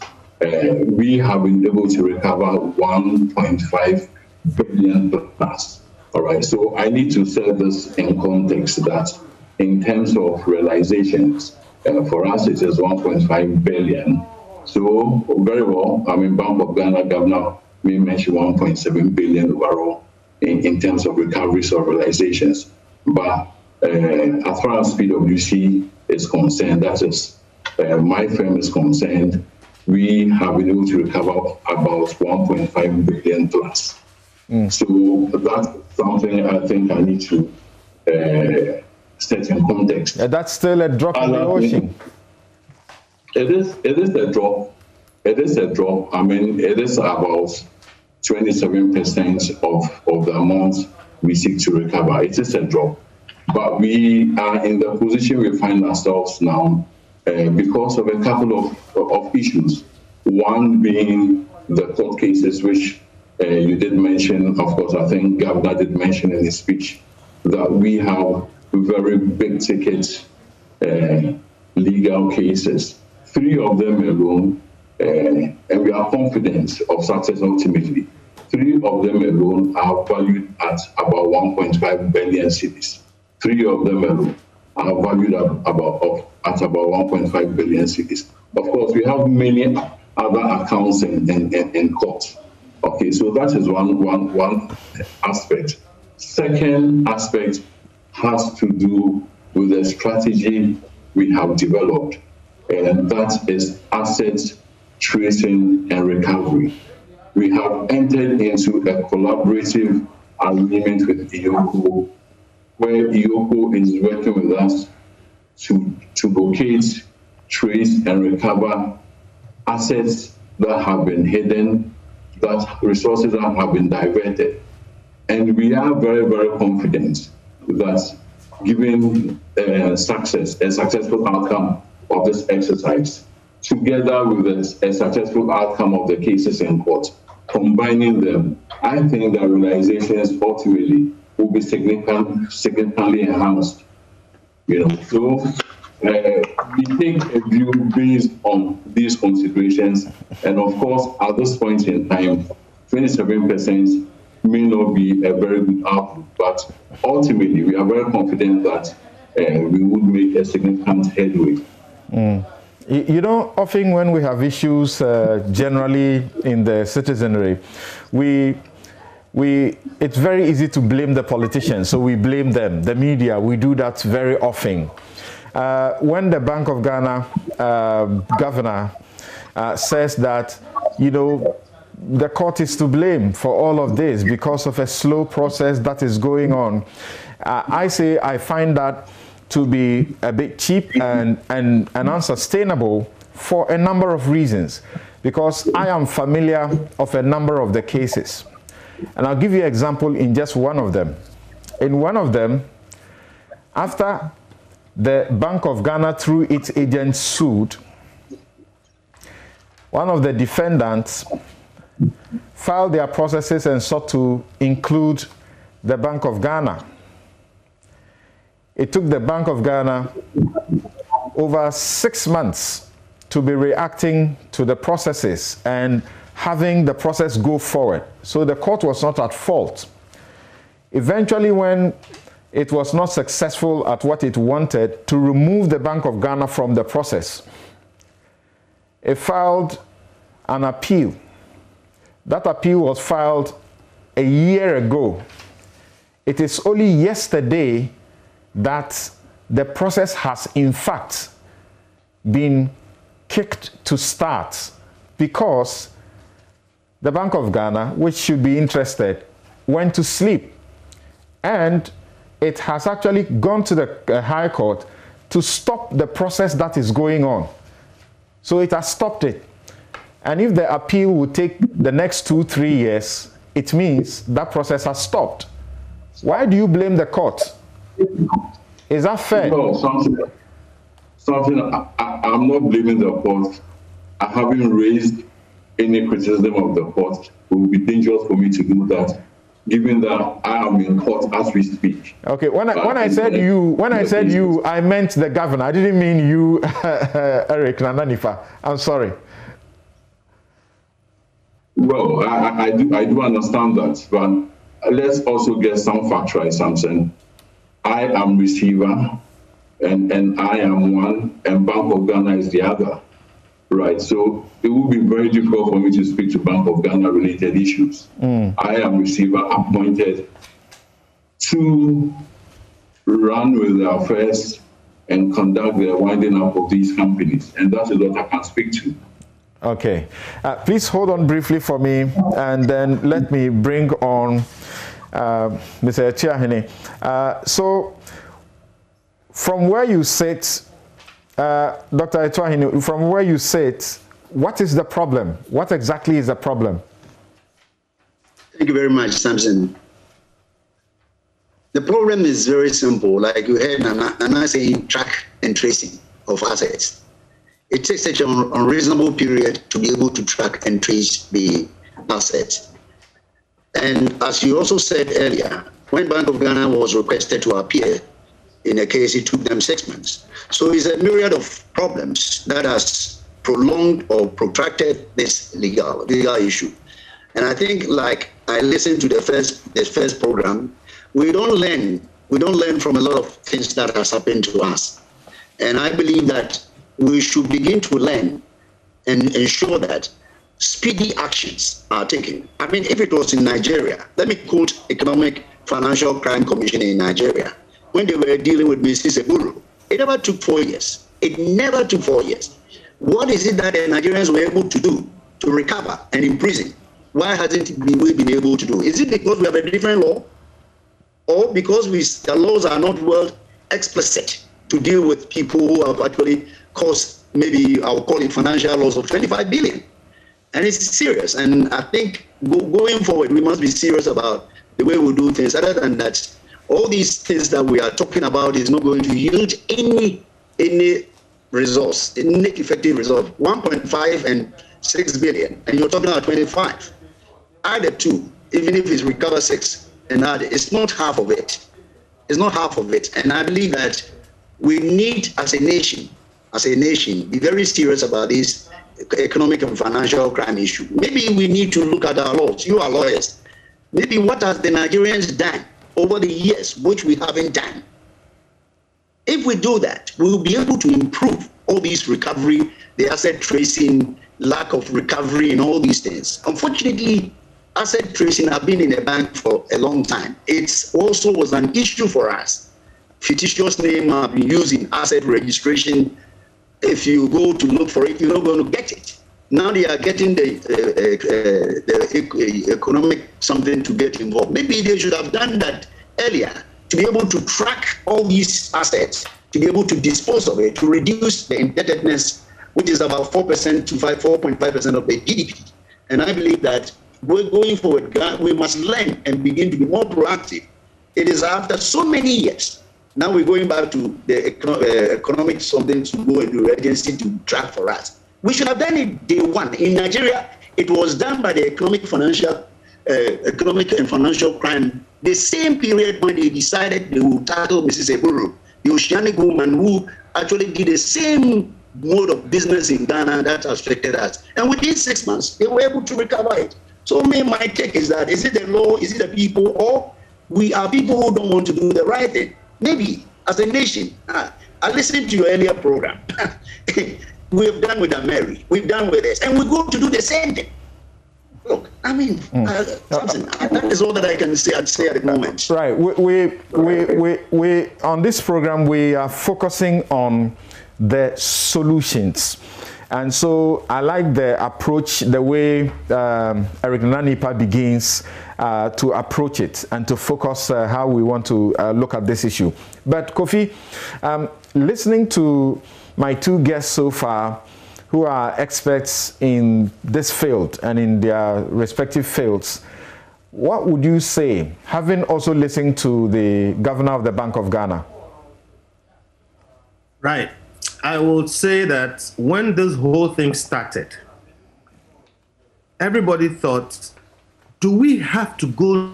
we have been able to recover 1.5 billion plus. All right, so I need to set this in context that in terms of realizations, for us it is 1.5 billion. So very well, I mean, Bank of Ghana Governor may mention 1.7 billion overall in terms of recoveries or realizations. But as far as PwC is concerned, that is, my firm is concerned, we have been able to recover about 1.5 billion plus. So that's something I think I need to set in context. That's still a drop in the ocean. It is a drop it is a drop. I mean, it is about 27% of the amount we seek to recover. It is a drop. But we are in the position we find ourselves now because of a couple of issues. One being the court cases, which you did mention. Of course, I think Governor did mention in his speech that we have very big ticket legal cases. 3 of them alone, and we are confident of success ultimately. 3 of them alone are valued at about 1.5 billion cedis. 3 of them alone are valued at about 1.5 billion cedis. Of course, we have many other accounts in court. Okay, so that is one aspect. Second aspect has to do with the strategy we have developed, and that is asset tracing and recovery. We have entered into a collaborative agreement with IOCO, where IOCO is working with us to locate, trace, and recover assets that have been hidden, that resources that have been diverted. And we are very, very confident that given a successful outcome of this exercise, together with a successful outcome of the cases in court, combining them, I think the realizations ultimately will be significantly enhanced. So we take a view based on these considerations, and of course, at this point in time, 27% may not be a very good output, but ultimately, we are very confident that we would make a significant headway. Often when we have issues generally in the citizenry, it's very easy to blame the politicians, so we blame them, the media. We do that very often. When the Bank of Ghana governor says that, the court is to blame for all of this because of a slow process that is going on, I find that to be a bit cheap and unsustainable for a number of reasons, because I am familiar of a number of the cases. And I'll give you an example in just one of them. In one of them, after the Bank of Ghana, through its agent, sued, one of the defendants filed their processes and sought to include the Bank of Ghana. It took the Bank of Ghana over 6 months to be reacting to the processes and having the process go forward. So the court was not at fault. Eventually, when it was not successful at what it wanted to remove the Bank of Ghana from the process, it filed an appeal. That appeal was filed a year ago. It is only yesterday that the process has in fact been kicked to start, because the Bank of Ghana, which should be interested, went to sleep. And it has actually gone to the High Court to stop the process that is going on. So it has stopped it. And if the appeal would take the next 2-3 years, it means that process has stopped. Why do you blame the court? Is that fair? No, I'm not blaming the court. I haven't raised any criticism of the court. It would be dangerous for me to do that, given that I am in court as we speak. Okay, when I said you, I meant the governor. I didn't mean you, Eric Nananifa. I'm sorry. Well, I do understand that, but let's also get some facts right, Samson. I am receiver, and I am one, and Bank of Ghana is the other, right? So it would be very difficult for me to speak to Bank of Ghana related issues. I am receiver appointed to run with the affairs and conduct the winding up of these companies, and that is what I can speak to. Okay. Please hold on briefly for me, and then let me bring on Mr. Chiahene. So, from where you sit, Dr. Chiahene, from where you sit, what is the problem? What exactly is the problem? Thank you very much, Samson. The problem is very simple. Like you heard Nana saying, track and tracing of assets. It takes such an unreasonable period to be able to track and trace the assets. And as you also said earlier, when Bank of Ghana was requested to appear in a case, it took them 6 months. So it's a myriad of problems that has prolonged or protracted this legal issue. And I think, like I listened to the first program, we don't learn from a lot of things that has happened to us. And I believe that we should begin to learn and ensure that speedy actions are taken. I mean, if it was in Nigeria, let me quote Economic Financial Crime Commission in Nigeria, when they were dealing with Mrs. Eburu, it never took 4 years. It never took 4 years. What is it that the Nigerians were able to do to recover and imprison? Why hasn't we been able to do? Is it because we have a different law? Or because the laws are not well explicit to deal with people who have actually caused, maybe I'll call it financial loss of 25 billion? And it's serious. And I think going forward, we must be serious about the way we do things. Other than that, all these things that we are talking about is not going to yield any resource, any effective result. 1.5 and 6 billion, and you're talking about 25. Add the two, even if it's recover 6, and add it, it's not half of it. It's not half of it. And I believe that we need, as a nation, be very serious about this economic and financial crime issue. Maybe we need to look at our laws. You are lawyers. Maybe what has the Nigerians done over the years, which we haven't done? If we do that, we will be able to improve all these recovery, the asset tracing, lack of recovery, and all these things. Unfortunately, asset tracing have been in the bank for a long time. It also was an issue for us. Fictitious name have been used in asset registration. If you go to look for it, you're not going to get it. Now they are getting the economic something to get involved. Maybe they should have done that earlier to be able to track all these assets, to be able to dispose of it, to reduce the indebtedness, which is about 4% to 4.5% of the GDP. And I believe that we're going forward, we must learn and begin to be more proactive. It is after so many years. Now we're going back to the economic something to go into the agency to track for us. We should have done it day one. In Nigeria, it was done by the economic and financial crime, the same period when they decided they would tackle Mrs. Eburu, the oceanic woman who actually did the same mode of business in Ghana that affected us. And within 6 months, they were able to recover it. So my take is that, is it the law, is it the people, or we are people who don't want to do the right thing? Maybe, as a nation, I listened to your earlier program. We've done with Mary, we've done with this, and we're going to do the same thing. Look, I mean, that is all that I can say. I'd say at the moment. Right. We on this program we are focusing on the solutions, and so I like the approach, the way Eric Nanipa begins to approach it and to focus how we want to look at this issue. But Kofi, listening to my two guests so far, who are experts in this field and in their respective fields, what would you say, having also listened to the governor of the Bank of Ghana? Right. I will say that when this whole thing started, everybody thought, do we have to go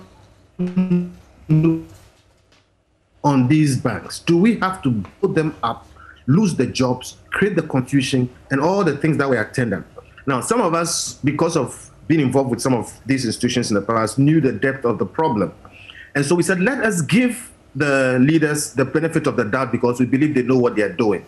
on these banks? Do we have to put them up, lose the jobs, create the confusion, and all the things that were attendant? Now, some of us, because of being involved with some of these institutions in the past, knew the depth of the problem. And so we said, let us give the leaders the benefit of the doubt because we believe they know what they're doing.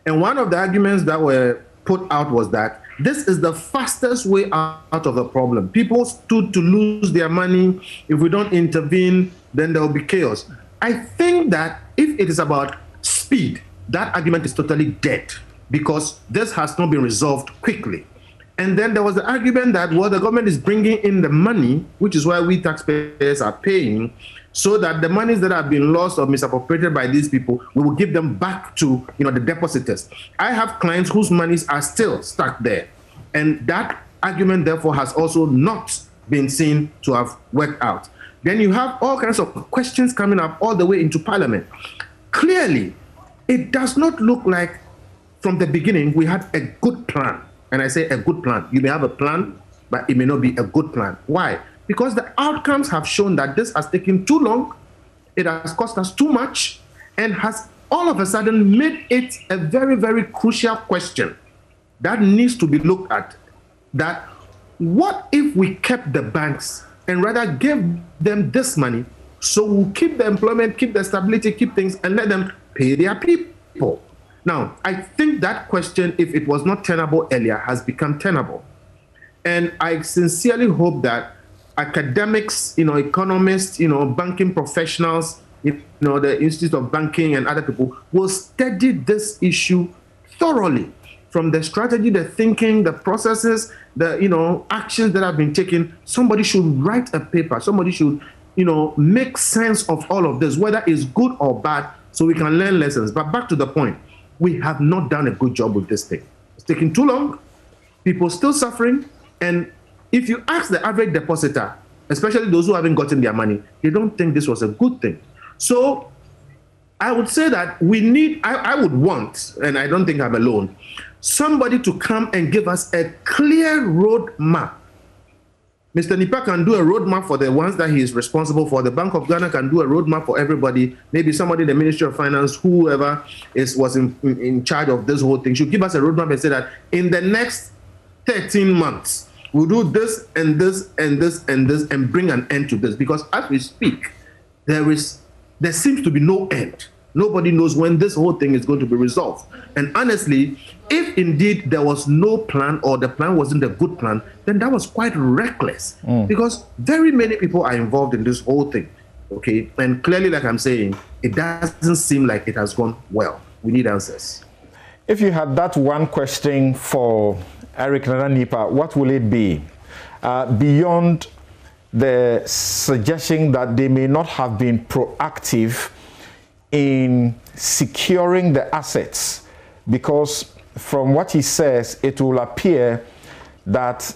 And one of the arguments that were put out was that this is the fastest way out of the problem. People stood to lose their money. If we don't intervene, then there will be chaos. I think that if it is about speed, that argument is totally dead because this has not been resolved quickly. And then there was the argument that, well, the government is bringing in the money, which is why we taxpayers are paying, so that the monies that have been lost or misappropriated by these people, we will give them back to the depositors. I have clients whose monies are still stuck there. And that argument, therefore, has also not been seen to have worked out. Then you have all kinds of questions coming up all the way into Parliament. Clearly, it does not look like from the beginning we had a good plan. And I say a good plan. You may have a plan, but it may not be a good plan. Why? Because the outcomes have shown that this has taken too long, it has cost us too much, and has all of a sudden made it a very, very crucial question that needs to be looked at. That what if we kept the banks and rather gave them this money, so we'll keep the employment, keep the stability, keep things, and let them pay their people? Now, I think that question, if it was not tenable earlier, has become tenable. And I sincerely hope that academics, economists, banking professionals, the Institute of Banking and other people will study this issue thoroughly, from the strategy, the thinking, the processes, the actions that have been taken. Somebody should write a paper. Somebody should, make sense of all of this, whether it's good or bad, so we can learn lessons. But back to the point, we have not done a good job with this thing. It's taking too long. People still suffering. And if you ask the average depositor, especially those who haven't gotten their money, they don't think this was a good thing. So I would say that we need, I would want, and I don't think I'm alone, somebody to come and give us a clear roadmap. Mr. Nipa can do a roadmap for the ones that he is responsible for. The Bank of Ghana can do a roadmap for everybody. Maybe somebody in the Ministry of Finance, whoever was in charge of this whole thing, should give us a roadmap and say that in the next 13 months, we'll do this and this and this and this and bring an end to this. Because as we speak, there seems to be no end. Nobody knows when this whole thing is going to be resolved. And honestly, if indeed there was no plan, or the plan wasn't a good plan, then that was quite reckless. Because very many people are involved in this whole thing. Okay, and clearly, like I'm saying, it doesn't seem like it has gone well. We need answers. If you had that one question for Eric Nana Nipa, what will it be? Beyond the suggestion that they may not have been proactive in securing the assets, because from what he says, it will appear that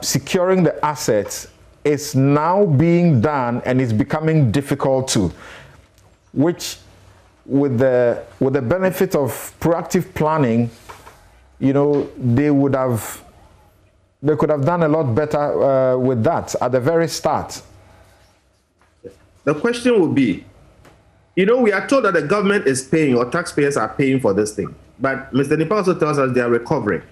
securing the assets is now being done and is becoming difficult too, which with the benefit of proactive planning, they could have done a lot better with that at the very start. The question would be, we are told that the government is paying, or taxpayers are paying for this thing. But Mr. Nipa also tells us they are recovering.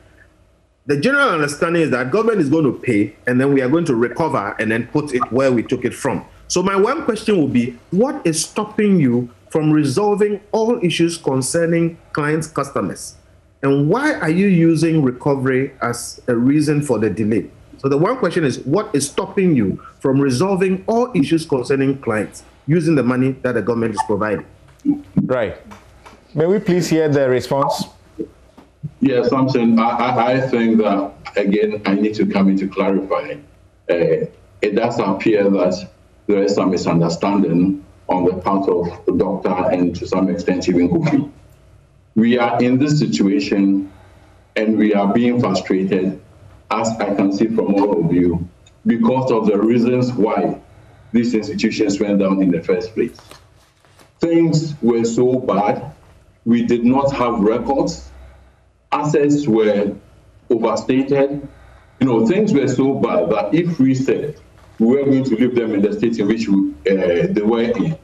The general understanding is that government is going to pay, and then we are going to recover and then put it where we took it from. So my one question would be, what is stopping you from resolving all issues concerning clients, customers? And why are you using recovery as a reason for the delay? So the one question is, what is stopping you from resolving all issues concerning clients using the money that the government is providing? Right. May we please hear the response? Yes, Samson, I think that, again, I need to come in to clarify. It does appear that there is some misunderstanding on the part of the doctor and to some extent even Kofi. We are in this situation and we are being frustrated, as I can see from all of you, because of the reasons why these institutions went down in the first place. Things were so bad, we did not have records, assets were overstated, things were so bad that if we said we were going to leave them in the state in which they were in,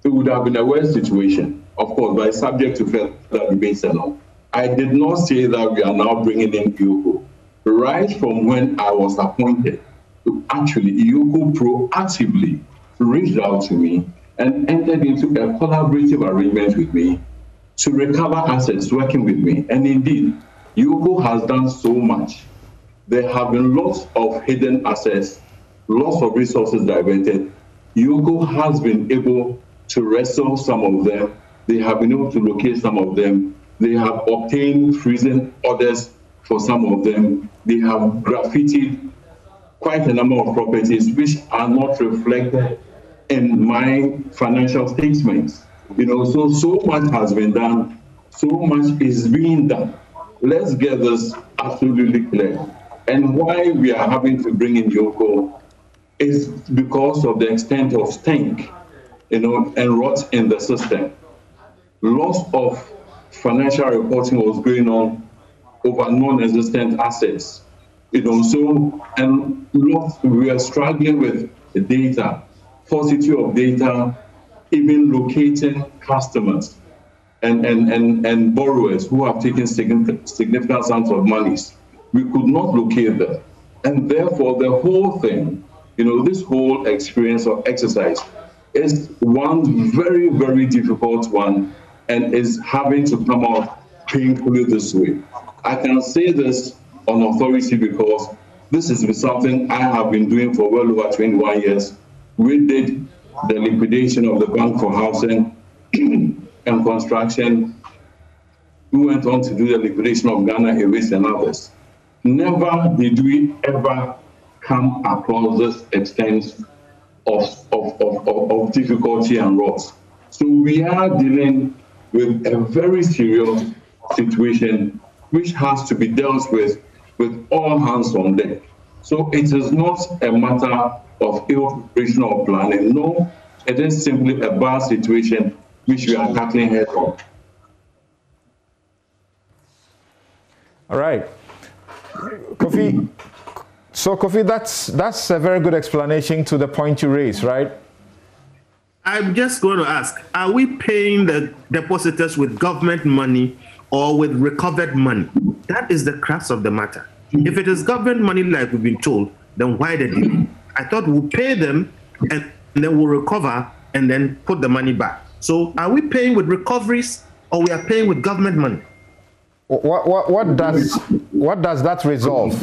it would have been a worse situation, of course, but subject to further debates and all. I did not say that we are now bringing in IOCO. Right from when I was appointed, actually, IOCO proactively reached out to me and entered into a collaborative arrangement with me to recover assets working with me. And indeed, IOCO has done so much. There have been lots of hidden assets, lots of resources diverted. IOCO has been able to wrestle some of them. They have been able to locate some of them. They have obtained freezing orders for some of them. They have graffitied quite a number of properties which are not reflected in my financial statements. So much has been done, so much is being done. let's get this absolutely clear. And why we are having to bring in Yoko is because of the extent of stink, and rot in the system. Lots of financial reporting was going on over non-existent assets, so, and we are struggling with the data, paucity of data, even locating customers and borrowers who have taken significant sums of monies. We could not locate them. And therefore, the whole thing, this whole experience or exercise is one very, very difficult one, and is having to come out painfully this way. I can say this on authority because this has been something I have been doing for well over 21 years. We did the liquidation of the Bank for Housing and Construction. We went on to do the liquidation of Ghana Airways and others. Never did we ever come across this extent of difficulty and loss. So we are dealing with a very serious situation which has to be dealt with all hands on deck. So it is not a matter of ill preparation or planning. No, it is simply a bad situation which we are tackling head on. All right. Kofi, so Kofi, that's a very good explanation to the point you raised, right? I'm just going to ask, are we paying the depositors with government money or with recovered money? That is the crux of the matter. If it is government money like we've been told, then why the delay? I thought we'll pay them and then we'll recover and then put the money back. So are we paying with recoveries or we are paying with government money? What does that resolve?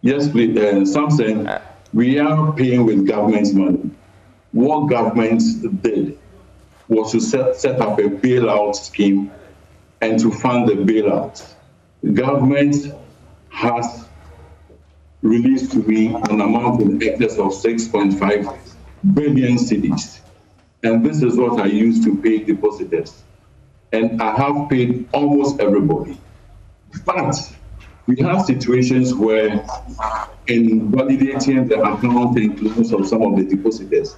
Yes, please, Samson, we are paying with government money. What government did was to set up a bailout scheme and to fund the bailout. The government has released to me an amount in excess of 6.5 billion cedis. And this is what I use to pay depositors. And I have paid almost everybody. But we have situations where in validating the account inclusions of some of the depositors,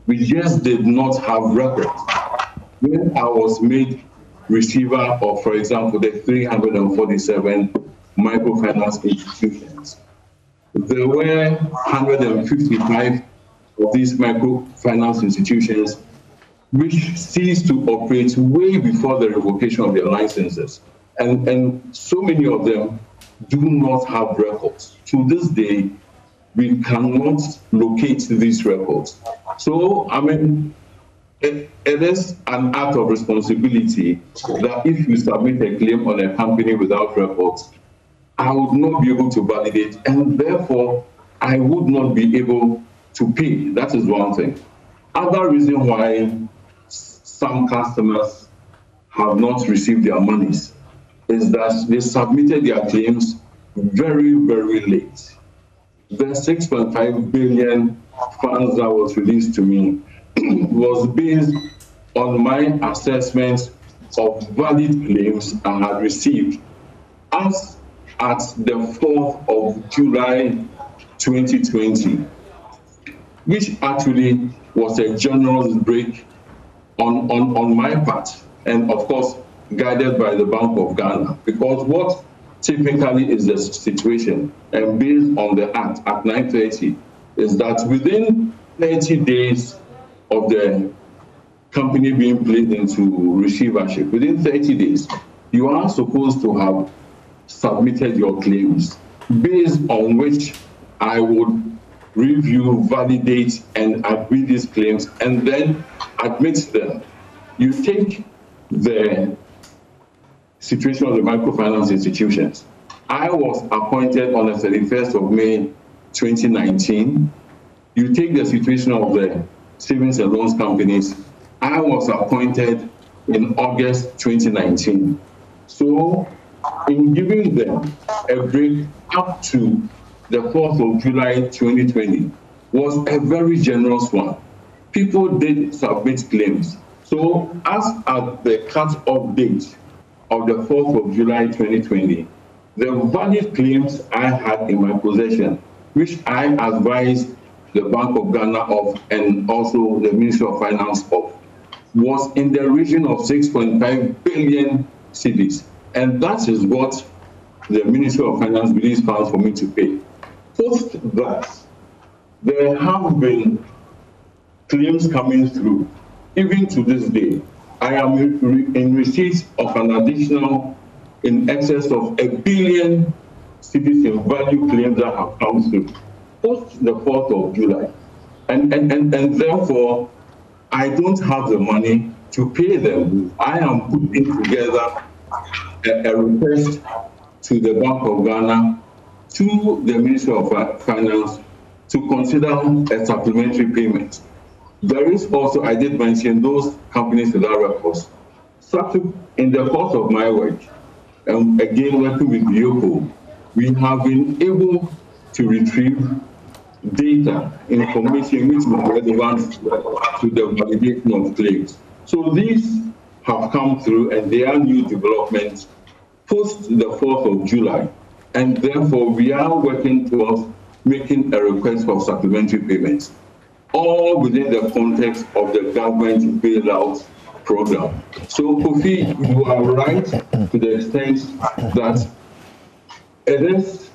we just did not have records. When I was made receiver of, for example, the 347 microfinance institutions, there were 155 of these microfinance institutions which ceased to operate way before the revocation of their licenses. And so many of them do not have records. To this day, we cannot locate these records. So, I mean, it is an act of responsibility that if you submit a claim on a company without records, I would not be able to validate, and therefore, I would not be able to pay. That is one thing. Other reason why some customers have not received their monies is that they submitted their claims very, very late. The 6.5 billion funds that was released to me was based on my assessment of valid claims I had received as at the 4th of July 2020, which actually was a generous break on my part, and of course guided by the Bank of Ghana, because what typically is the situation, and based on the Act at 930, is that within 30 days of the company being placed into receivership, within 30 days, you are supposed to have submitted your claims, based on which I would review, validate, and agree these claims, and then admit them. You take the situation of the microfinance institutions. I was appointed on the 31st of May 2019. You take the situation of the savings and loans companies. I was appointed in August 2019. So in giving them a break up to the 4th of July 2020 was a very generous one. People did submit claims. So as at the cut-off date of the 4th of July 2020, the valid claims I had in my possession, which I advised the Bank of Ghana of and also the Ministry of Finance of, was in the region of 6.5 billion cedis. And that is what the Ministry of Finance released funds for me to pay. Post that, there have been claims coming through. Even to this day, I am in receipt of an additional in excess of 1 billion cedis in value claims that have come through post the 4th of July. And therefore, I don't have the money to pay them. I am putting together a request to the Bank of Ghana, to the Ministry of Finance, to consider a supplementary payment. There is also, I did mention those companies without records. In the course of my work, and again working with Yoko, we have been able to retrieve data, information which is relevant to the validation of claims. So these have come through and they are new developments post the 4th of July. And therefore, we are working towards making a request for supplementary payments, all within the context of the government bailout program. So, Kofi, you are right to the extent that it is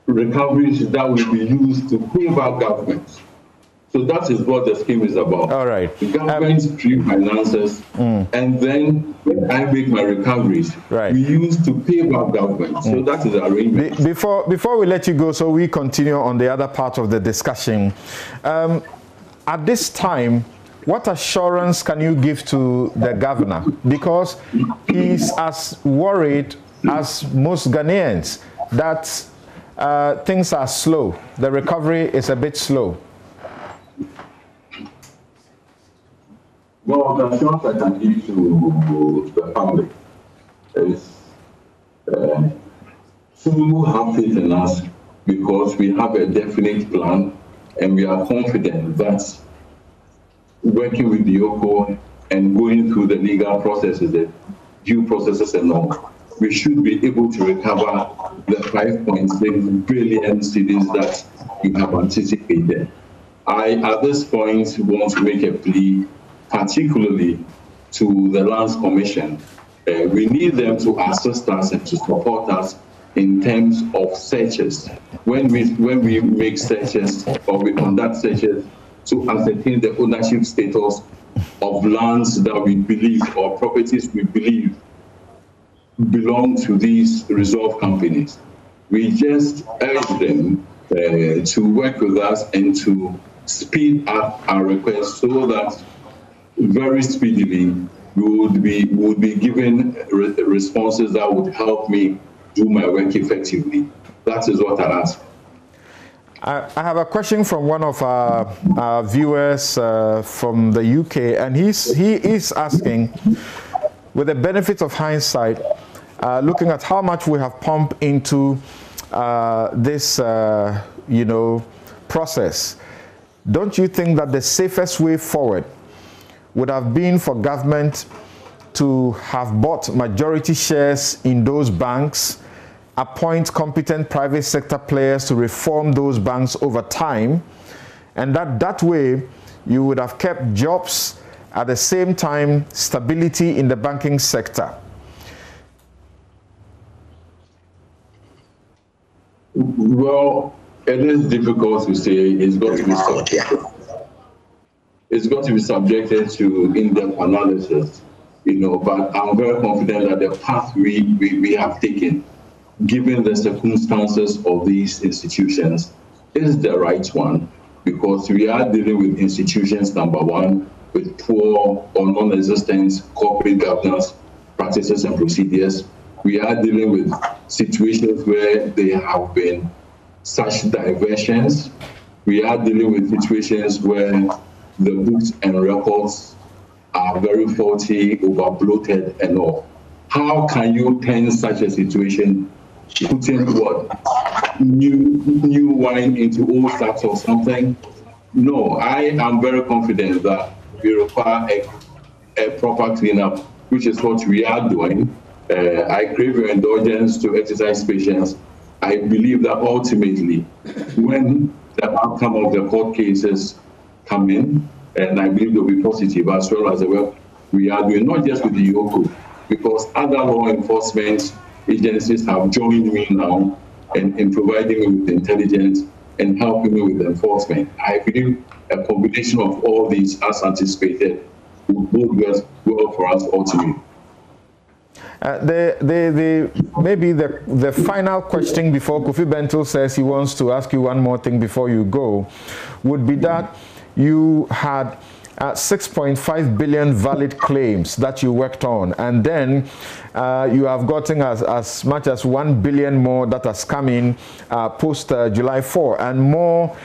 recoveries that will be used to pay back governments. So that is what the scheme is about. All right. The government pre-finances, and then when I make my recoveries, we use to pay back government. So that is the arrangement. Before we let you go, so we continue on the other part of the discussion. At this time, what assurance can you give to the governor? Because he's as worried as most Ghanaians that things are slow. The recovery is a bit slow. Well, the assurance I can give to the public is to have faith in us, because we have a definite plan and we are confident that working with the Yoko and going through the legal processes, the due processes and all, we should be able to recover the 5.6 billion cedis that we have anticipated. I, at this point, want to make a plea, particularly to the Lands Commission. We need them to assist us and to support us in terms of searches. When we make searches or we conduct searches to ascertain the ownership status of lands that we believe or properties we believe belong to these resolve companies, we just urge them to work with us and to speed up our request so that very speedily we would be given responses that would help me do my work effectively. That is what I ask. I have a question from one of our viewers from the UK, and he is asking, with the benefit of hindsight, looking at how much we have pumped into this, process, don't you think that the safest way forward would have been for government to have bought majority shares in those banks, appoint competent private sector players to reform those banks over time, and that way you would have kept jobs, at the same time stability in the banking sector? Well, it is difficult to say. It's got to be subjected to in-depth analysis, but I'm very confident that the path we have taken, given the circumstances of these institutions, is the right one, because we are dealing with institutions, number one, with poor or non-existent corporate governance practices and procedures. We are dealing with situations where there have been such diversions. We are dealing with situations where the books and records are very faulty, over-bloated and all. How can you turn such a situation, putting new wine into old sacks or something? No, I am very confident that we require a proper cleanup which is what we are doing. I crave your indulgence to exercise patience. I believe that ultimately, when the outcome of the court cases come in, and I believe they'll be positive, as well as the work we are doing, not just with the Yoko, because other law enforcement agencies have joined me now in providing me with intelligence and helping me with enforcement. I believe a combination of all these, as anticipated, will bode well for us ultimately. Maybe the final question before Kofi Bento says he wants to ask you one more thing before you go would be that you had 6.5 billion valid claims that you worked on, and then you have gotten as much as 1 billion more that has come in post July 4, and more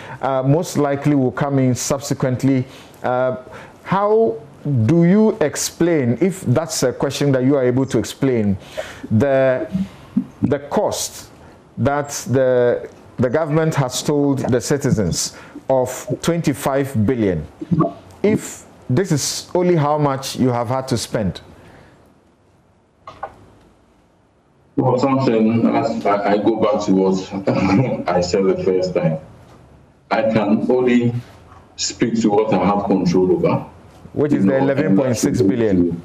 most likely will come in subsequently. How do you explain, if that's a question that you are able to explain, the cost that the government has told the citizens of 25 billion, if this is only how much you have had to spend? Well, something, as I go back to what I said the first time, I can only speak to what I have control over. Which is the 11.6 billion.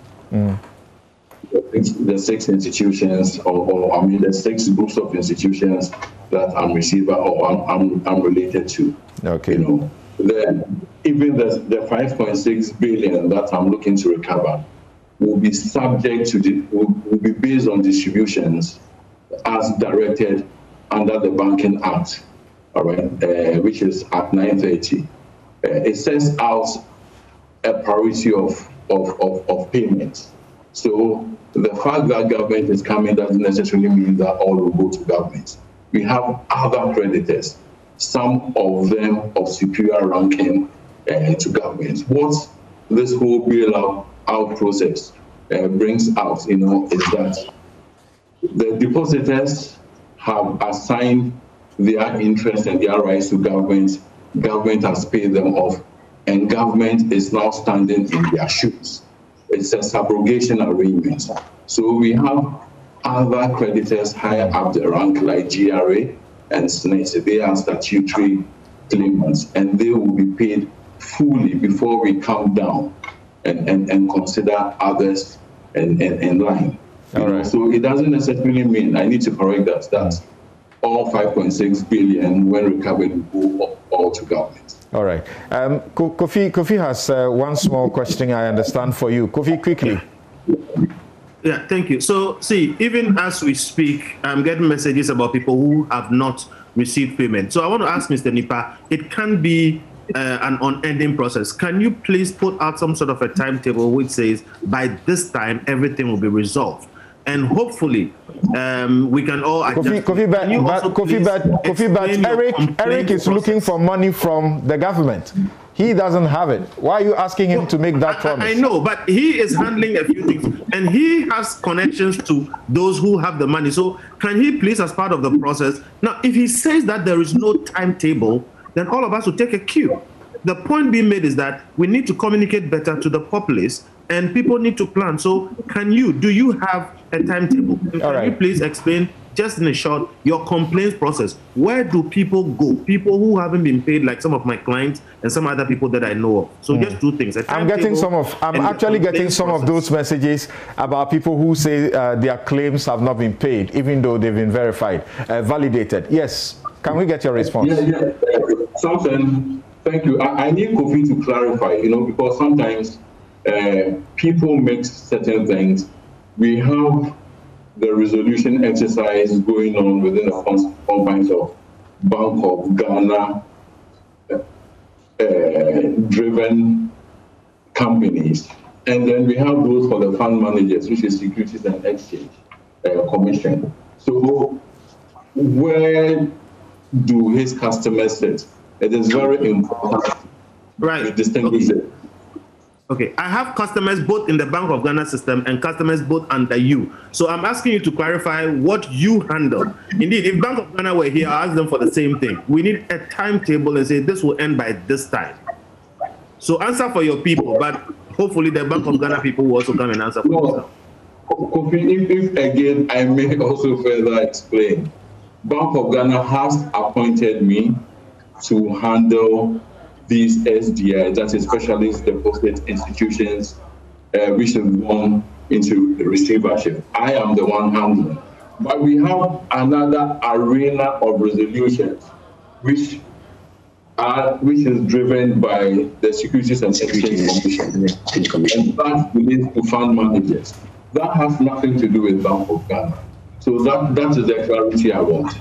The 6 institutions, or I mean the 6 groups of institutions that I'm receiver or I'm related to. Okay. Even the 5.6 billion that I'm looking to recover will be subject to will be based on distributions as directed under the Banking Act, all right, which is Act 930. It sets out a priority of payments. So the fact that government is coming doesn't necessarily mean that all will go to government. We have other creditors, some of them of superior ranking to government. What this whole bailout process brings out, is that the depositors have assigned their interest and their rights to government. Government has paid them off, and government is now standing in their shoes. It's a subrogation arrangement. So we have other creditors higher up the rank, like GRA and SNET. They are statutory claimants, and they will be paid fully before we come down and consider others in line. Right. So it doesn't necessarily mean, I need to correct that all 5.6 billion, when recovered, will go all to government. All right. Kofi has one small question, I understand, for you. Kofi, quickly. Yeah, thank you. So, see, even as we speak, I'm getting messages about people who have not received payment. So I want to ask Mr. Nipa, it can be an unending process. Can you please put out some sort of a timetable which says by this time everything will be resolved? And hopefully we can all adjust. Eric is looking for money from the government. He doesn't have it. Why are you asking him to make that promise? I know, but he is handling a few things, and he has connections to those who have the money. So can he please, as part of the process, now if he says that there is no timetable, then all of us will take a cue. The point being made is that we need to communicate better to the populace, and people need to plan. So do you have a timetable? Can you please explain, just in a short, your complaints process? Where do people go? People who haven't been paid, like some of my clients and some other people that I know of. So just 2 things. I'm actually getting some of those messages about people who say their claims have not been paid, even though they've been verified, validated. Yes. Can we get your response? Yeah. Thank you. I need Kofi to clarify, because sometimes people mix certain things. We have the resolution exercise going on within the confines of Bank of Ghana driven companies. And then we have those for the fund managers, which is Securities and Exchange Commission. So where do his customers sit? It is very important to distinguish it. Okay, I have customers both in the Bank of Ghana system and customers both under you. So I'm asking you to clarify what you handle. Indeed, if Bank of Ghana were here, I ask them for the same thing. We need a timetable and say this will end by this time. So answer for your people, but hopefully the Bank of Ghana people will also come and answer for this. Kofi, if again I may also further explain, Bank of Ghana has appointed me to handle these SDI, that is Specialist Deposit Institutions, which have gone into receivership. I am the one handling. But we have another arena of resolutions, which is driven by the Securities and Exchange Commission, and that relates to fund managers. That has nothing to do with Bank of Ghana. So that is the clarity I want.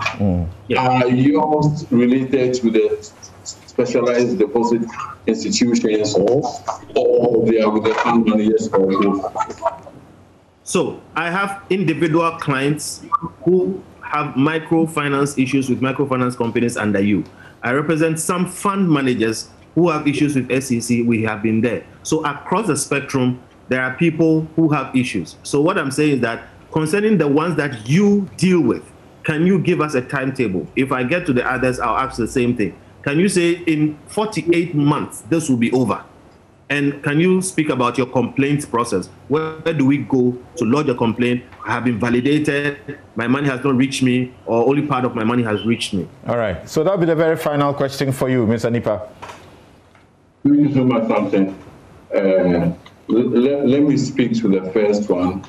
Are yours related to the specialized deposit institutions, or they are with the fund managers, or both? So I have individual clients who have microfinance issues with microfinance companies under you. I represent some fund managers who have issues with SEC. We have been there. So across the spectrum, there are people who have issues. So what I'm saying is that concerning the ones that you deal with, can you give us a timetable? If I get to the others, I'll ask the same thing. Can you say in 48 months, this will be over? And can you speak about your complaints process? Where do we go to lodge a complaint? I have been validated, my money has not reached me, or only part of my money has reached me? All right. So that'll be the very final question for you, Mr. Nipa. Thank you so much, Samson. Let me speak to the first one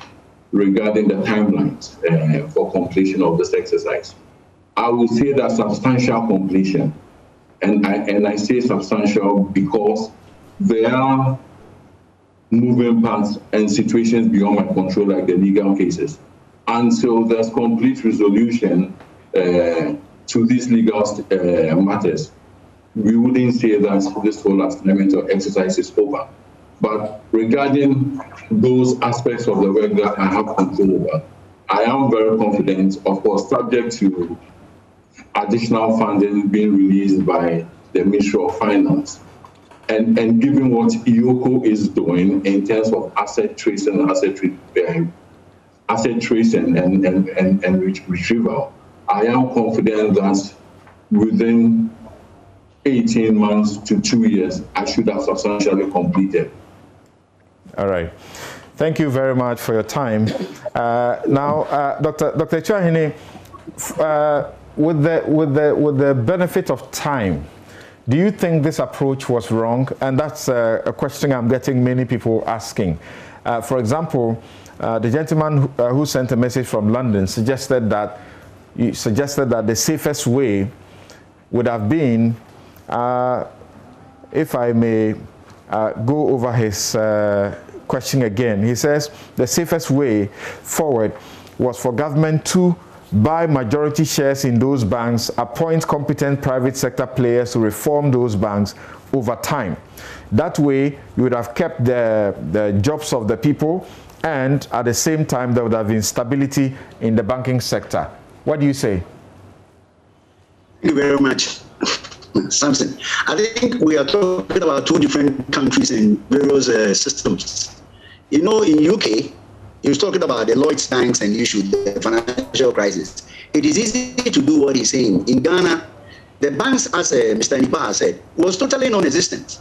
regarding the timelines for completion of this exercise. I will say that substantial completion, and I say substantial because there are moving parts and situations beyond my control, like the legal cases. Until there's complete resolution to these legal matters, we wouldn't say that this whole assignment or exercise is over. But regarding those aspects of the work that I have control over, I am very confident, of course, subject to additional funding being released by the Ministry of Finance. And given what IOCO is doing in terms of asset tracing and retrieval, I am confident that within 18 months to 2 years, I should have substantially completed. All right. Thank you very much for your time. Now, Dr. Chahine, with the benefit of time, do you think this approach was wrong? And that's a question I'm getting many people asking. For example, the gentleman who sent a message from London suggested that the safest way would have been, if I may go over his question again. He says the safest way forward was for government to buy majority shares in those banks, appoint competent private sector players to reform those banks over time. That way, you would have kept the jobs of the people, and at the same time, there would have been stability in the banking sector. What do you say? Thank you very much, Samson. I think we are talking about two different countries and various systems. You know, in UK, he was talking about the Lloyds banks and issue the financial crisis. It is easy to do what he's saying. In Ghana, the banks, as Mr. Nipa has said, was totally non-existent.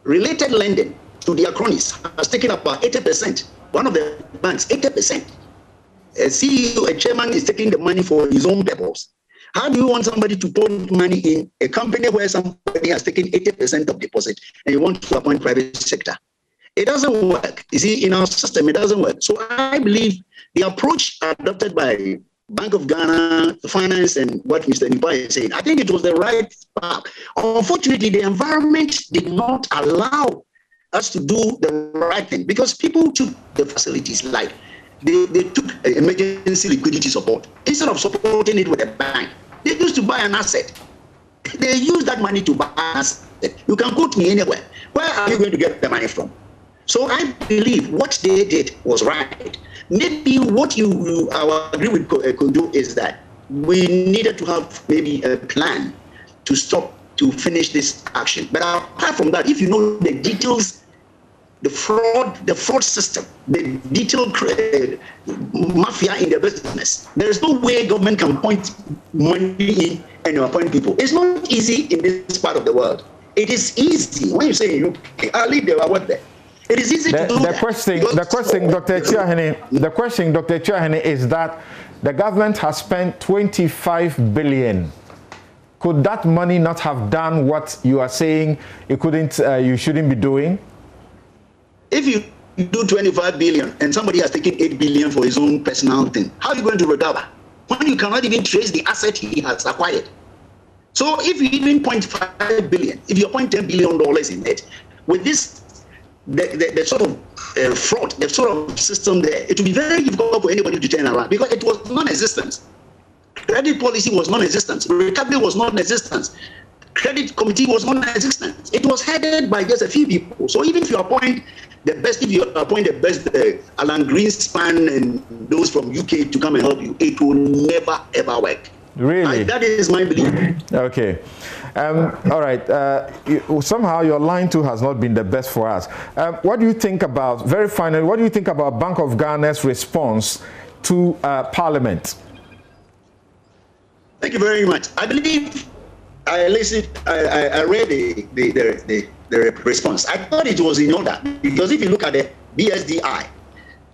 Related lending to their cronies has taken up about 80%. One of the banks, 80%. A CEO, a chairman is taking the money for his own purpose. How do you want somebody to put money in a company where somebody has taken 80% of deposit and you want to appoint private sector? It doesn't work. You see, in our system, it doesn't work. So I believe the approach adopted by Bank of Ghana, Finance, and what Mr. Nipa is saying, I think it was the right path. Unfortunately, the environment did not allow us to do the right thing because people took the facilities like they took emergency liquidity support. Instead of supporting it with a bank, they used to buy an asset. They use that money to buy an asset. You can quote me anywhere. Where are you going to get the money from? So I believe what they did was right. Maybe what I will agree with Kojo is that we needed to have maybe a plan to finish this action. But apart from that, if you know the details, the fraud system, the detailed mafia in the business, there is no way government can point money in and appoint people. It's not easy in this part of the world. It is easy when you say UK. I live there, I work there. It is easy to do the question, Dr. Chiahene, is that the government has spent 25 billion. Could that money not have done what you are saying it couldn't, you shouldn't be doing? If you do 25 billion and somebody has taken 8 billion for his own personal thing, how are you going to recover when you cannot even trace the asset he has acquired? So if you even 0.5 billion, if you point $10 billion in it, with this, the sort of fraud, the sort of system there, it will be very difficult for anybody to turn around because it was non-existent. Credit policy was non-existent. Recovery was non-existent. Credit committee was non-existent. It was headed by just a few people. So even if you appoint the best, Alan Greenspan and those from UK to come and help you, it will never ever work. Really? That is my belief. Okay. All right. Somehow your line too has not been the best for us. What do you think about, very finally, what do you think about Bank of Ghana's response to Parliament? Thank you very much. I believe I listened, I read the response. I thought it was in order because if you look at the BSDI,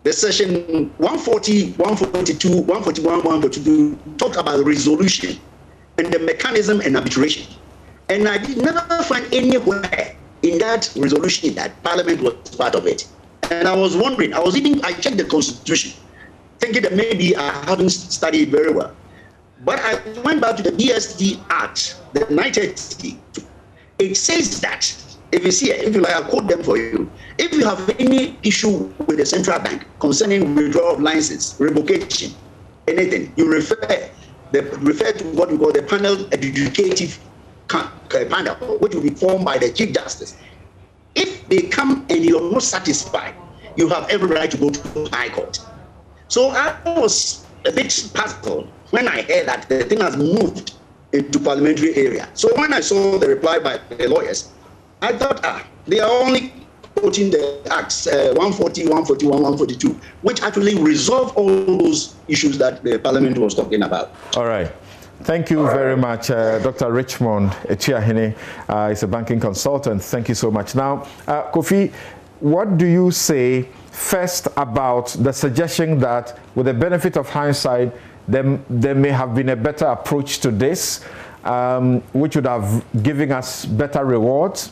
the section 140, 142, 141, 142 talk about resolution and the mechanism and arbitration. And I did never find anywhere in that resolution that Parliament was part of it. And I was wondering, I checked the Constitution, thinking that maybe I haven't studied very well. But I went back to the BSD Act, the 1982. It says that, if you see it, if you like, I'll quote them for you. If you have any issue with the central bank concerning withdrawal of license, revocation, anything, you refer to what we call the panel educative panel, which will be formed by the Chief Justice. If they come and you're not satisfied, you have every right to go to the High Court. So I was a bit puzzled when I heard that the thing has moved into parliamentary area. So when I saw the reply by the lawyers, I thought, they are only quoting the acts 140, 141, 142, which actually resolve all those issues that the parliament was talking about. All right. Thank you very much, Dr. Richmond Chiahene. He's a banking consultant. Thank you so much. Now, Kofi, what do you say first about the suggestion that, with the benefit of hindsight, there may have been a better approach to this, which would have given us better rewards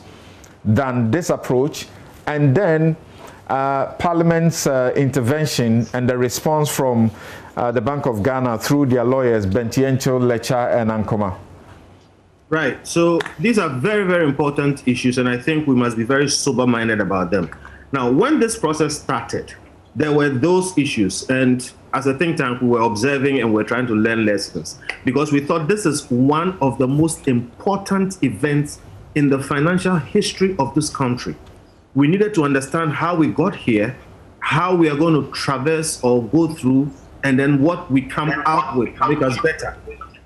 than this approach, and then Parliament's intervention and the response from the Bank of Ghana through their lawyers, Bentiencho, Lecha, and Ankoma? Right. So these are very, very important issues, and I think we must be very sober-minded about them. Now, when this process started, there were those issues, and as a think tank, we were observing and we're trying to learn lessons because we thought this is one of the most important events in the financial history of this country. We needed to understand how we got here, how we are going to traverse or go through, and then what we come out with to make us better.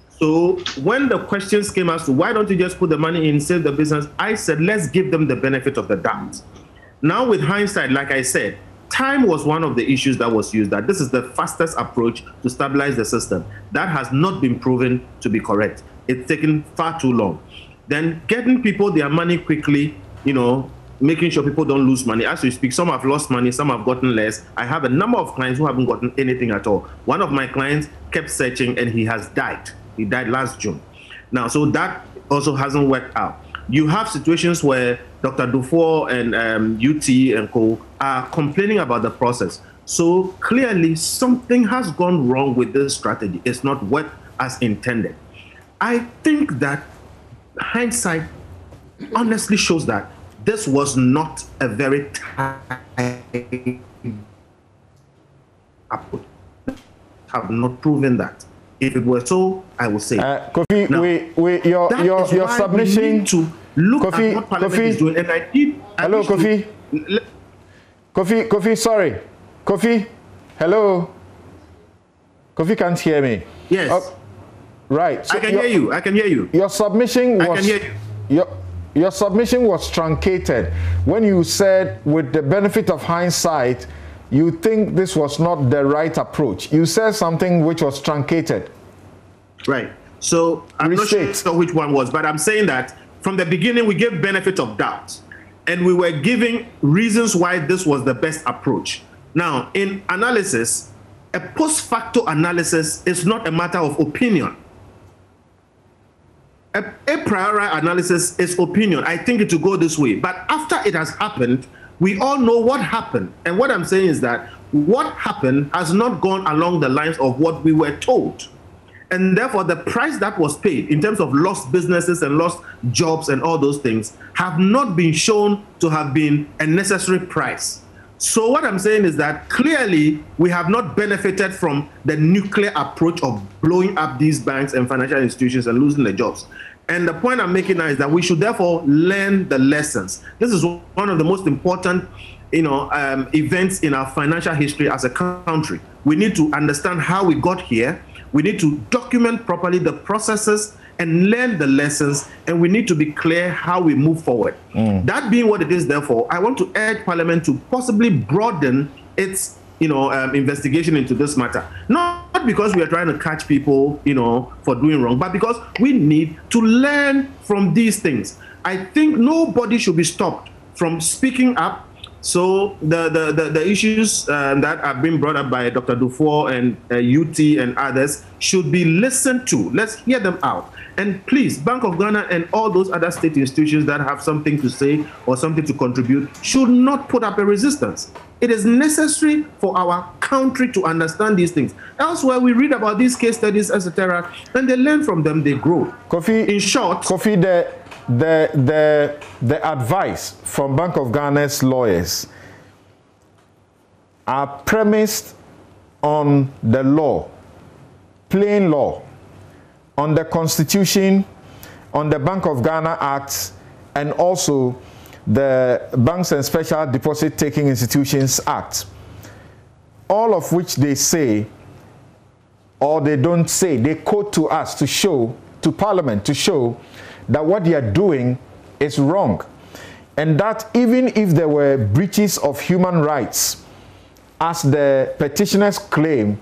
So when the questions came as to why don't you just put the money in, save the business, I said, let's give them the benefit of the doubt. Now with hindsight, like I said, time was one of the issues that was used, that this is the fastest approach to stabilize the system. That has not been proven to be correct. It's taken far too long. Then getting people their money quickly, making sure people don't lose money. As we speak, some have lost money, some have gotten less. I have a number of clients who haven't gotten anything at all. One of my clients kept searching and he has died. He died last June. Now, so that also hasn't worked out. You have situations where Dr. Dufour and UT and co are complaining about the process. So clearly something has gone wrong with this strategy. It's not worked as intended. I think that hindsight honestly shows that this was not a very approach. Have not proven that. If it were so, I would say. Kofi, now, your submission. We need to look Kofi, at what Parliament is doing. And I did. Hello, Kofi. Kofi, sorry. Kofi, hello. Kofi can't hear me. Yes. Right. So I can hear you. I can hear you. Your submission was. I can hear you. Your submission was truncated when you said, with the benefit of hindsight, you think this was not the right approach. You said something which was truncated. Right. So I'm not sure which one was, but I'm saying that from the beginning we gave benefit of doubt. and we were giving reasons why this was the best approach. Now, in analysis, a post facto analysis is not a matter of opinion. A priori analysis is opinion. I think it will go this way. But after it has happened, we all know what happened. And what I'm saying is that what happened has not gone along the lines of what we were told. And therefore, the price that was paid in terms of lost businesses and lost jobs and all those things have not been shown to have been a necessary price. So what I'm saying is that clearly we have not benefited from the nuclear approach of blowing up these banks and financial institutions and losing the jobs. And the point I'm making now is that we should therefore learn the lessons. This is one of the most important, events in our financial history as a country. We need to understand how we got here. We need to document properly the processes and learn the lessons, and we need to be clear how we move forward. That being what it is, therefore, I want to urge Parliament to possibly broaden its investigation into this matter. Not because we are trying to catch people, for doing wrong, but because we need to learn from these things. I think nobody should be stopped from speaking up. So the issues that are being brought up by Dr. Dufour and UT and others should be listened to. Let's hear them out. And please, Bank of Ghana and all those other state institutions that have something to say or something to contribute should not put up a resistance. It is necessary for our country to understand these things. Elsewhere, we read about these case studies, etc., and they learn from them, they grow. Kofi, in short, Kofi, the advice from Bank of Ghana's lawyers are premised on the law, plain law, on the Constitution, on the Bank of Ghana Act, and also the Banks and Special Deposit Taking Institutions Act, all of which they say, or they don't say, they quote to us to show, to Parliament, to show that what they are doing is wrong. And that even if there were breaches of human rights, as the petitioners claim,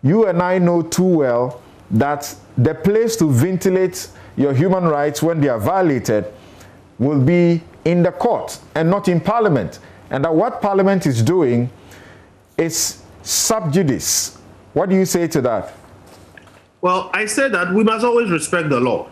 you and I know too well that the place to ventilate your human rights when they are violated will be in the court and not in Parliament. And that what Parliament is doing is sub judice. What do you say to that? Well, I say that we must always respect the law.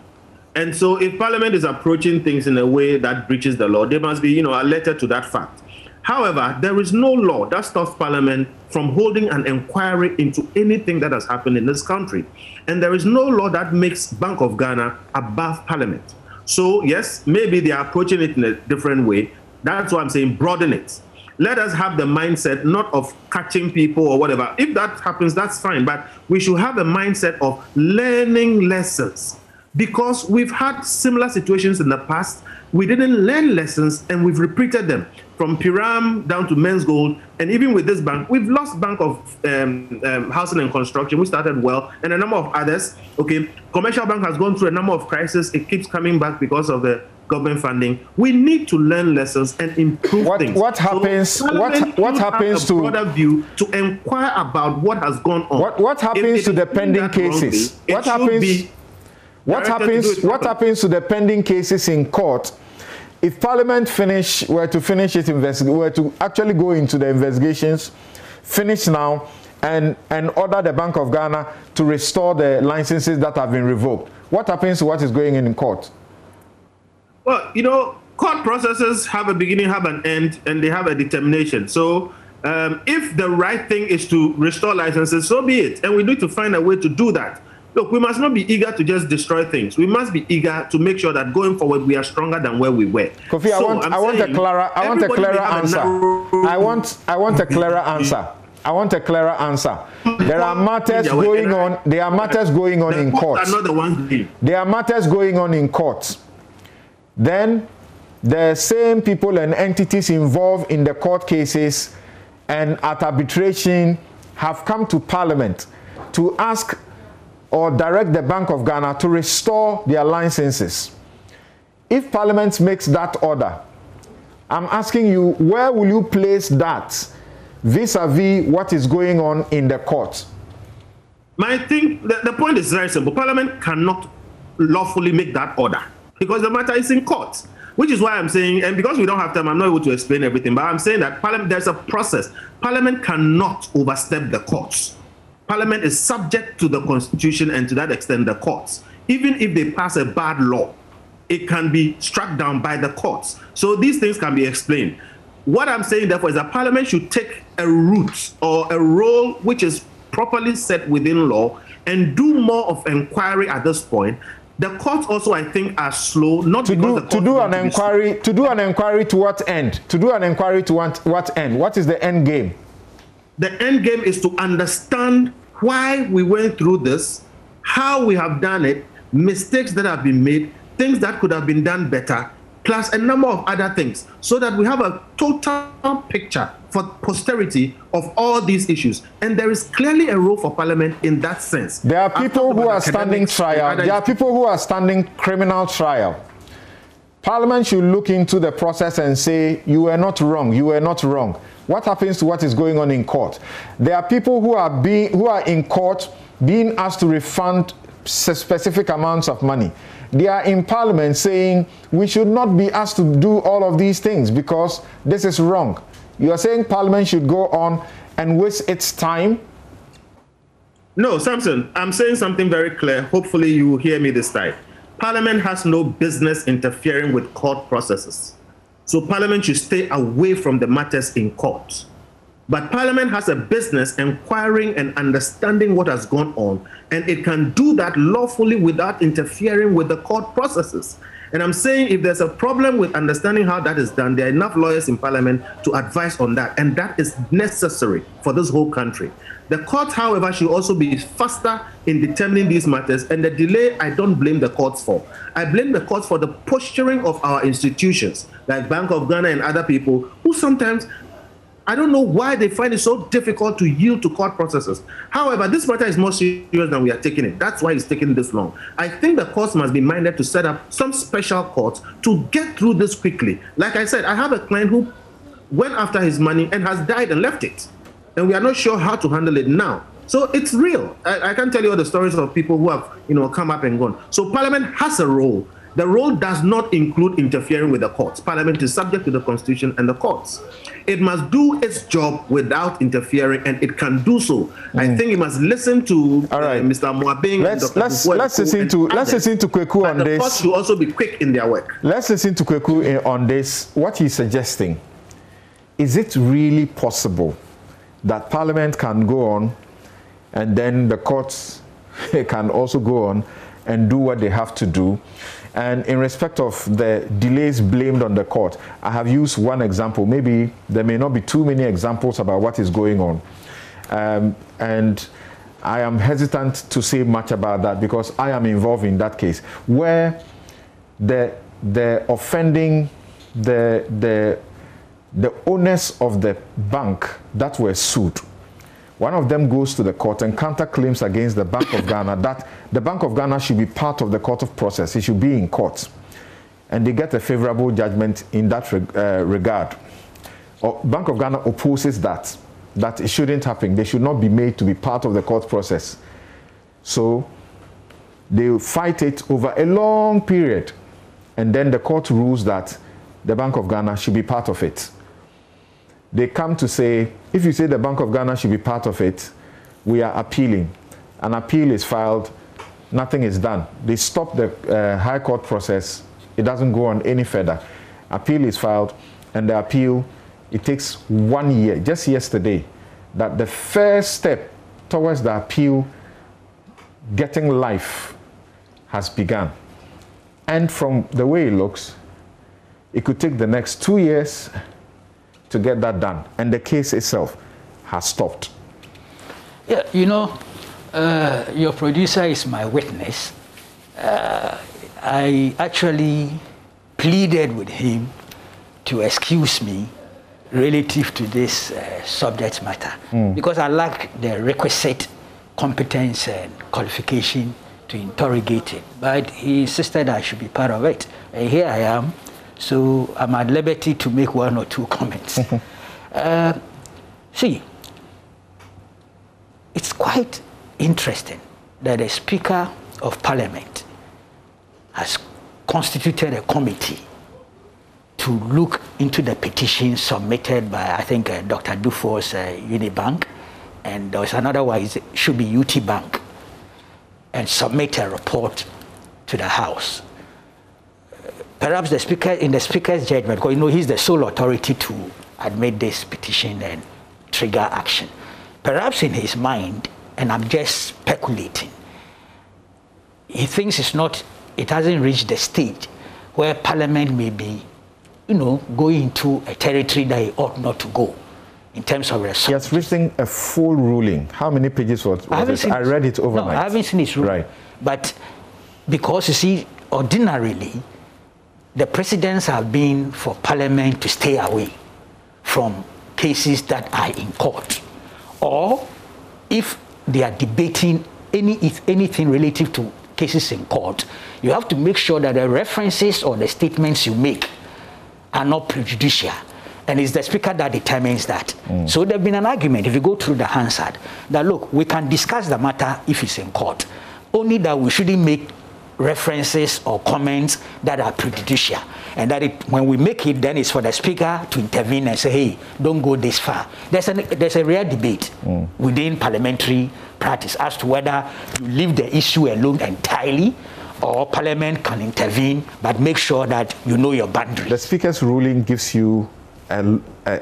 And so if Parliament is approaching things in a way that breaches the law, they must be, alerted to that fact. However, there is no law that stops Parliament from holding an inquiry into anything that has happened in this country. And there is no law that makes Bank of Ghana above Parliament. So yes, maybe they are approaching it in a different way. That's why I'm saying broaden it. Let us have the mindset not of catching people or whatever. If that happens, that's fine. But we should have a mindset of learning lessons, because we've had similar situations in the past. We didn't learn lessons and we've repeated them, from Piram down to Men's Gold. And even with this bank, we've lost Bank of Housing and Construction. We started well, and a number of others. Okay, Commercial Bank has gone through a number of crises. It keeps coming back because of the government funding. We need to learn lessons and improve things. What happens? So what happens to broader view to inquire about what has gone on? What happens to the pending cases? What happens? What happens to the pending cases in court? If Parliament were to actually go into the investigations, finish now, and order the Bank of Ghana to restore the licenses that have been revoked, what happens to what is going in court? Well, court processes have a beginning, have an end, and they have a determination. So if the right thing is to restore licenses, so be it. And we need to find a way to do that. Look, we must not be eager to just destroy things. We must be eager to make sure that going forward we are stronger than where we were. Kofi, I want a clearer answer. I want a clearer answer. I want a clearer answer. There are matters going on. There are matters going on in court. There are matters going on in court. Then the same people and entities involved in the court cases and at arbitration have come to Parliament to ask or direct the Bank of Ghana to restore their licenses. If Parliament makes that order, I'm asking you, where will you place that vis-a-vis what is going on in the court? I think the point is very simple. Parliament cannot lawfully make that order because the matter is in court. which is why I'm saying, and because we don't have time, I'm not able to explain everything, but I'm saying that Parliament, there's a process. Parliament cannot overstep the courts. Parliament is subject to the Constitution and to that extent the courts. Even if they pass a bad law, it can be struck down by the courts. So these things can be explained. What I'm saying, therefore, is that Parliament should take a route or a role which is properly set within law and do more of inquiry at this point. The courts also, I think, are slow. Not to do an inquiry to what end? To do an inquiry to what end? What is the end game? The end game is to understand why we went through this, how we have done it, mistakes that have been made, things that could have been done better, plus a number of other things, so that we have a total picture for posterity of all these issues. And there is clearly a role for Parliament in that sense. There are people who are standing trial. There are people who are standing criminal trial. Parliament should look into the process and say, you were not wrong, you were not wrong. What happens to what is going on in court? There are people who are in court being asked to refund specific amounts of money. They are in Parliament saying we should not be asked to do all of these things because this is wrong. You are saying Parliament should go on and waste its time? No, Samson, I'm saying something very clear. Hopefully you will hear me this time. Parliament has no business interfering with court processes. So Parliament should stay away from the matters in court. But Parliament has a business inquiring and understanding what has gone on, and it can do that lawfully without interfering with the court processes. And I'm saying if there's a problem with understanding how that is done, there are enough lawyers in Parliament to advise on that, and that is necessary for this whole country. The courts, however, should also be faster in determining these matters, and the delay, I don't blame the courts for. I blame the courts for the posturing of our institutions, like Bank of Ghana and other people, who sometimes, I don't know why they find it so difficult to yield to court processes. However, this matter is more serious than we are taking it. That's why it's taking this long. I think the courts must be minded to set up some special courts to get through this quickly. Like I said, I have a client who went after his money and has died and left it. And we are not sure how to handle it now. So it's real. I can tell you all the stories of people who have, come up and gone. So Parliament has a role. The role does not include interfering with the courts. Parliament is subject to the Constitution and the courts. It must do its job without interfering, and it can do so. I think it must listen to Mr. Mwabing. Let's listen to Kweku on this. The courts should also be quick in their work. Let's listen to Kweku on this. What he's suggesting, is it really possible that Parliament can go on and then the courts can also go on and do what they have to do? And in respect of the delays blamed on the court, I have used one example. Maybe there may not be too many examples about what is going on. And I am hesitant to say much about that because I am involved in that case where the offending, the owners of the bank that were sued, one of them goes to the court and counterclaims against the Bank of Ghana that the Bank of Ghana should be part of the court of process. It should be in court. And they get a favorable judgment in that regard. Bank of Ghana opposes that it shouldn't happen. They should not be made to be part of the court process. So they fight it over a long period. And then the court rules that the Bank of Ghana should be part of it. They come to say, if you say the Bank of Ghana should be part of it, we are appealing. An appeal is filed, nothing is done. They stop the High Court process. It doesn't go on any further. Appeal is filed, and the appeal, it takes 1 year, just yesterday, that the first step towards the appeal getting life has begun. And from the way it looks, it could take the next 2 years to get that done, and the case itself has stopped. Yeah, your producer is my witness. I actually pleaded with him to excuse me relative to this subject matter because I lack the requisite competence and qualification to interrogate it. But he insisted I should be part of it. And here I am. So I'm at liberty to make one or two comments. See, it's quite interesting that the Speaker of Parliament has constituted a committee to look into the petition submitted by, I think, Dr. Dufour's Unibank, and there was another one, it should be UT Bank, and submit a report to the House. Perhaps the Speaker, in the Speaker's judgment, because he's the sole authority to admit this petition and trigger action. Perhaps in his mind, and I'm just speculating, he thinks it hasn't reached the stage where Parliament may be, going into a territory that it ought not to go in terms of resources. He has written a full ruling. How many pages was it? I read it overnight. No, I haven't seen his ruling. Right. But because, you see, ordinarily, the precedents have been for Parliament to stay away from cases that are in court. Or if they are debating anything relative to cases in court, you have to make sure that the references or the statements you make are not prejudicial. And it's the Speaker that determines that. So there's been an argument, if you go through the Hansard, that look, we can discuss the matter if it's in court, only that we shouldn't make references or comments that are prejudicial. And that when we make it, then it's for the Speaker to intervene and say, hey, don't go this far. There's a rare debate within parliamentary practice as to whether you leave the issue alone entirely or Parliament can intervene, but make sure that you know your boundaries. The Speaker's ruling gives you a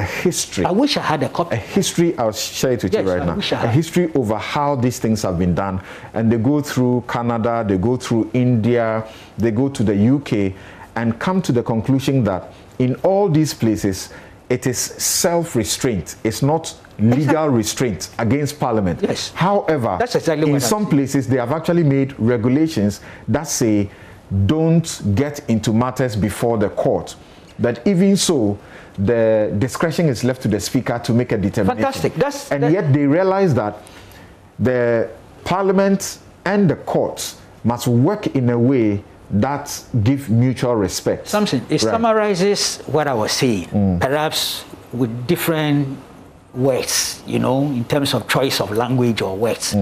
history. I wish I had a copy. A history, I'll share it with you right now. A history over how these things have been done. And they go through Canada, they go through India, they go to the UK, and come to the conclusion that in all these places, it is self-restraint. It's not legal restraint against Parliament. Yes. However, that's exactly in some places, they have actually made regulations that say, don't get into matters before the court. But even so, the discretion is left to the Speaker to make a determination. Fantastic. Yet they realize that the Parliament and the courts must work in a way that give mutual respect. Something. It summarizes what I was saying, perhaps with different words, in terms of choice of language or words.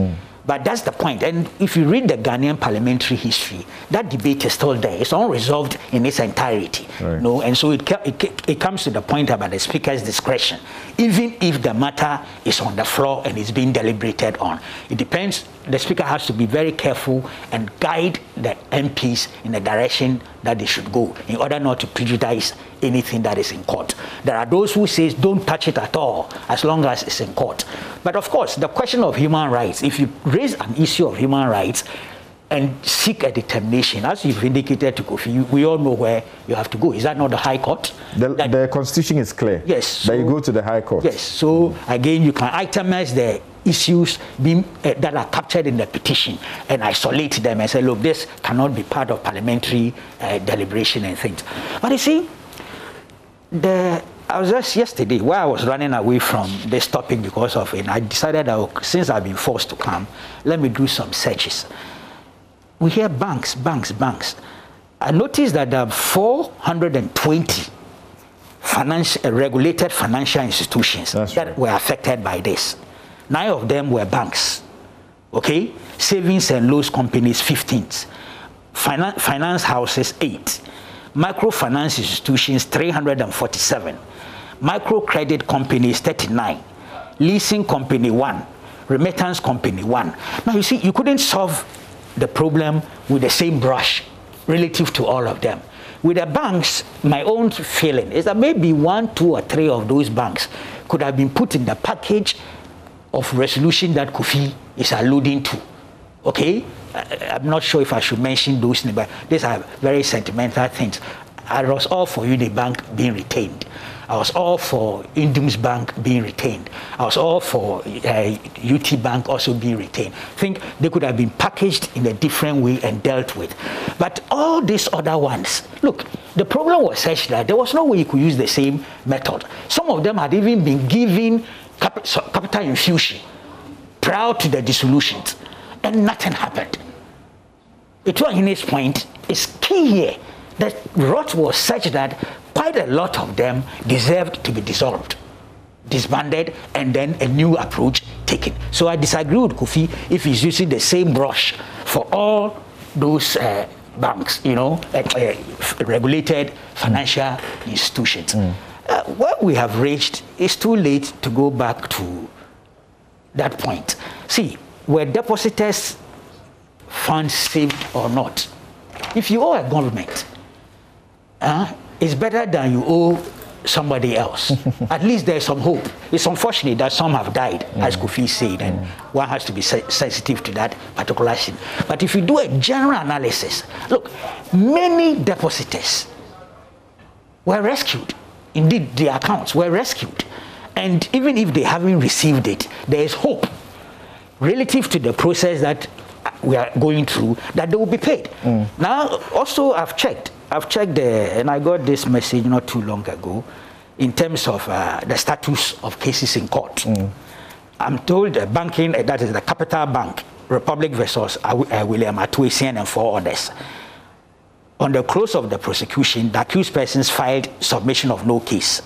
But that's the point. And if you read the Ghanaian parliamentary history, that debate is still there. It's unresolved in its entirety. Right. And so it comes to the point about the Speaker's discretion, even if the matter is on the floor and is being deliberated on. It depends. The Speaker has to be very careful and guide the MPs in the direction that they should go in order not to prejudice anything that is in court. There are those who say don't touch it at all as long as it's in court. But of course, the question of human rights, if you raise an issue of human rights and seek a determination, as you've indicated to Kofi, we all know where you have to go. Is that not the High Court? The Constitution is clear. Yes. That you go to the High Court. Yes. So again, you can itemize the issues that are captured in the petition and isolate them and say, look, this cannot be part of parliamentary deliberation and things. But you see, I was just yesterday, while I was running away from this topic because of it, I decided that since I've been forced to come, let me do some searches. We hear banks. I noticed that there are 420 regulated financial institutions that were affected by this. 9 of them were banks, okay? Savings and loans companies, 15. Finance houses, 8. Microfinance institutions, 347. Microcredit companies, 39. Leasing company, 1. Remittance company, 1. Now, you see, you couldn't solve the problem with the same brush relative to all of them. With the banks, my own feeling is that maybe 1, 2, or 3 of those banks could have been put in the package of resolution that Kofi is alluding to, okay? I'm not sure if I should mention those, but these are very sentimental things. I was all for Unibank being retained. I was all for Indum's Bank being retained. I was all for UT Bank also being retained. I think they could have been packaged in a different way and dealt with. But all these other ones, look, the problem was such that there was no way you could use the same method. Some of them had even been given capital infusion prior to the dissolutions, and nothing happened. Ituahine's point is key here. The rot was such that quite a lot of them deserved to be dissolved, disbanded, and then a new approach taken. So I disagree with Kofi if he's using the same brush for all those banks, regulated financial institutions. What we have reached is too late to go back to that point. See, were depositors' funds saved or not? If you owe a government, it's better than you owe somebody else. At least there's some hope. It's unfortunate that some have died, as Kofi said, and one has to be sensitive to that particular thing. But if you do a general analysis, look, many depositors were rescued. Indeed, their accounts were rescued. And even if they haven't received it, there is hope relative to the process that we are going through that they will be paid. Now, also I've checked and I got this message not too long ago in terms of the status of cases in court. I'm told the banking, that is the Capital Bank, Republic versus William Atuesian and 4 others. On the close of the prosecution, the accused persons filed submission of no case.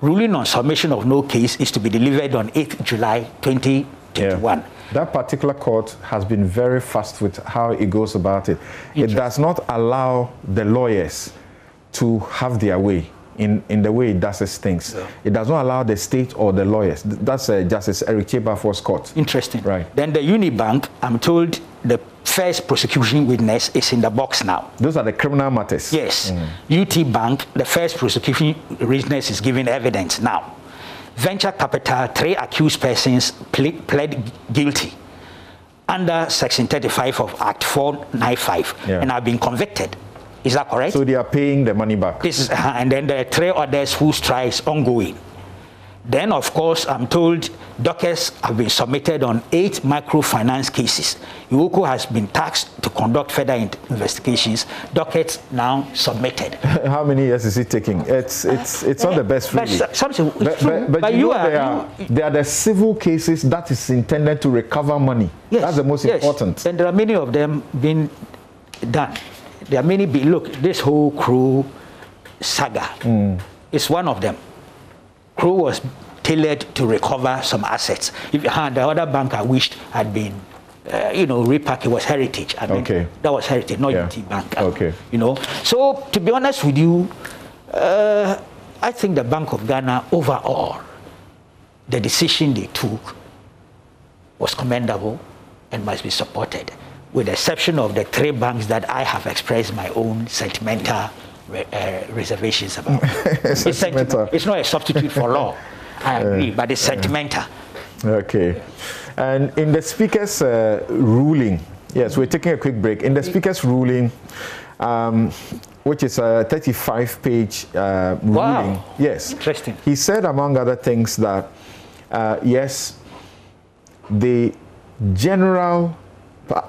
Ruling on submission of no case is to be delivered on 8th July 2021. Yeah. That particular court has been very fast with how it goes about it. It does not allow the lawyers to have their way in the way it does its things. Yeah. It does not allow the state or the lawyers. That's Justice Eric Chebafor's court. Interesting. Right. Then the Unibank, I'm told the first prosecution witness is in the box now. Those are the criminal matters. Yes. UT Bank, the first prosecution witness is giving evidence now. Venture Capital, 3 accused persons pled guilty under Section 35 of Act 495 and have been convicted. Is that correct? So they are paying the money back. This is, and then there are 3 others whose trial is ongoing. Then, of course, I'm told dockets have been submitted on 8 microfinance cases. Iwoko has been tasked to conduct further investigations. Dockets now submitted. How many years is it taking? It's not the best, really. But you know, there are the civil cases that is intended to recover money. Yes, that's the most important. And there are many of them being done. There are many. Look, this whole Crew saga is one of them. Crew was tailored to recover some assets. If the other bank I wished had been, repacked, it was Heritage. I mean, that was Heritage, not UT Bank. So to be honest with you, I think the Bank of Ghana overall, the decision they took was commendable and must be supported, with the exception of the 3 banks that I have expressed my own sentimental reservations about. It's not a substitute for law, I agree, but it's sentimental. Okay. And in the Speaker's ruling, yes, we're taking a quick break. In the Speaker's ruling, which is a 35-page ruling, yes, interesting. He said, among other things, that yes, the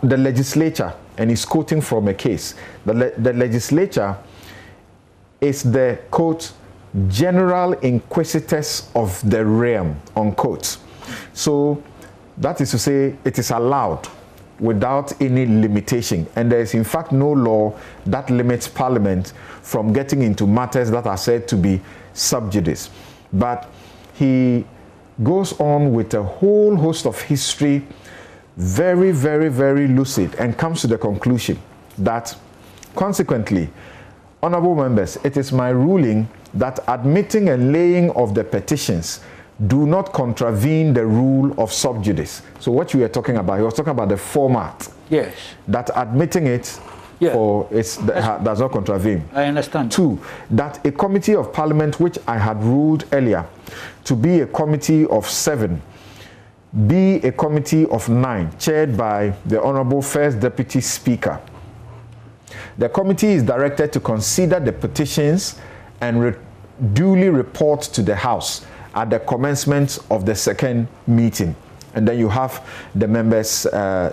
legislature, and he's quoting from a case, the legislature is the, quote, general inquisitors of the realm, unquote. So that is to say, it is allowed without any limitation. And there is in fact no law that limits Parliament from getting into matters that are said to be sub judice. But he goes on with a whole host of history, very, very, very lucid, and comes to the conclusion that consequently, honorable members, it is my ruling that admitting and laying of the petitions do not contravene the rule of sub judice. So what you were talking about, he was talking about the format. Yes. That admitting it does not contravene. I understand. 2, that a committee of Parliament, which I had ruled earlier to be a committee of 7, be a committee of 9, chaired by the Honorable First Deputy Speaker. The committee is directed to consider the petitions and duly report to the House at the commencement of the 2nd meeting. And then you have the members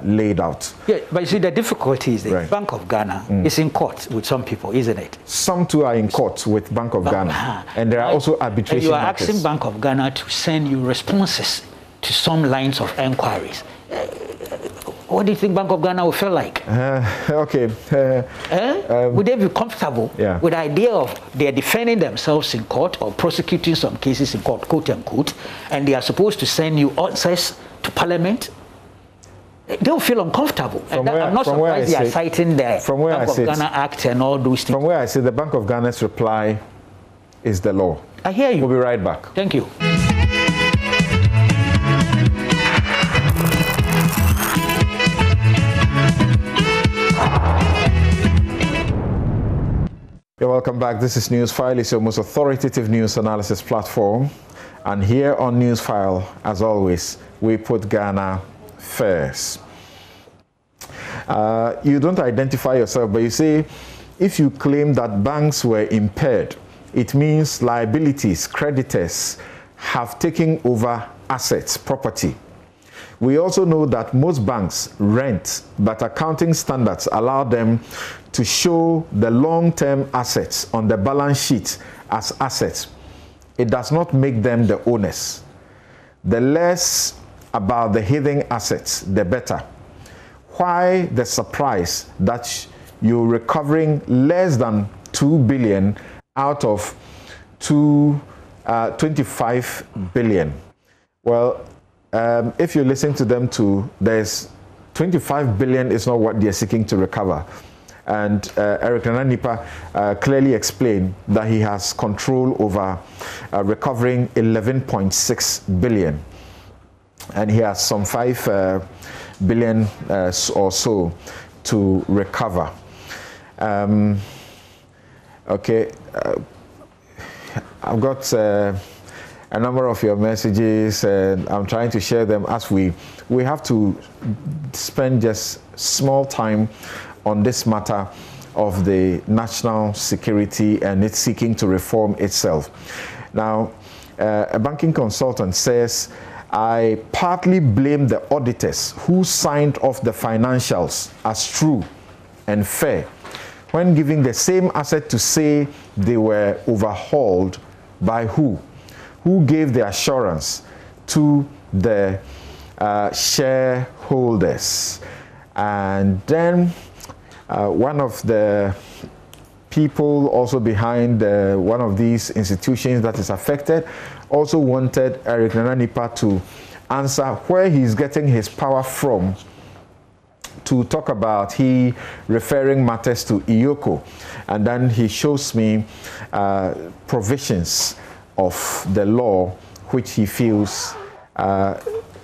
laid out. Yeah, but you see, the difficulty is the Bank of Ghana is in court with some people, isn't it? Some too are in court with Bank of Ghana. And there are also arbitration and you are matters. Asking Bank of Ghana to send you responses to some lines of inquiries. What do you think Bank of Ghana will feel like? Would they be comfortable with the idea of they're defending themselves in court or prosecuting some cases in court, quote unquote, and they are supposed to send you answers to Parliament? they'll feel uncomfortable. And I'm not surprised they are citing the Bank of Ghana Act and all those things. From where I say the Bank of Ghana's reply is the law. I hear you. We'll be right back. Thank you. You're welcome back. This is Newsfile. It's your most authoritative news analysis platform. And here on Newsfile, as always, we put Ghana first. You don't identify yourself, but you say if you claim that banks were impaired, it means liabilities, creditors have taken over assets, property. We also know that most banks rent, but accounting standards allow them to show the long-term assets on the balance sheet as assets. It does not make them the owners. The less about the hidden assets, the better. Why the surprise that you're recovering less than 2 billion out of 25 billion? Well, if you listen to them too, there's 25 billion is not what they're seeking to recover. And Eric Nana Nipa clearly explained that he has control over recovering 11.6 billion. And he has some 5 billion or so to recover. Okay, I've got a number of your messages, and I'm trying to share them as we have to spend just small time on this matter of the national security and its seeking to reform itself. Now, a banking consultant says, I partly blame the auditors who signed off the financials as true and fair when giving the same asset to say they were overhauled by who? Who gave the assurance to the shareholders? And then one of the people also behind one of these institutions that is affected also wanted Eric Nana Nipa to answer where he's getting his power from to talk about he referring matters to IOCO. And then he shows me provisions of the law which he feels,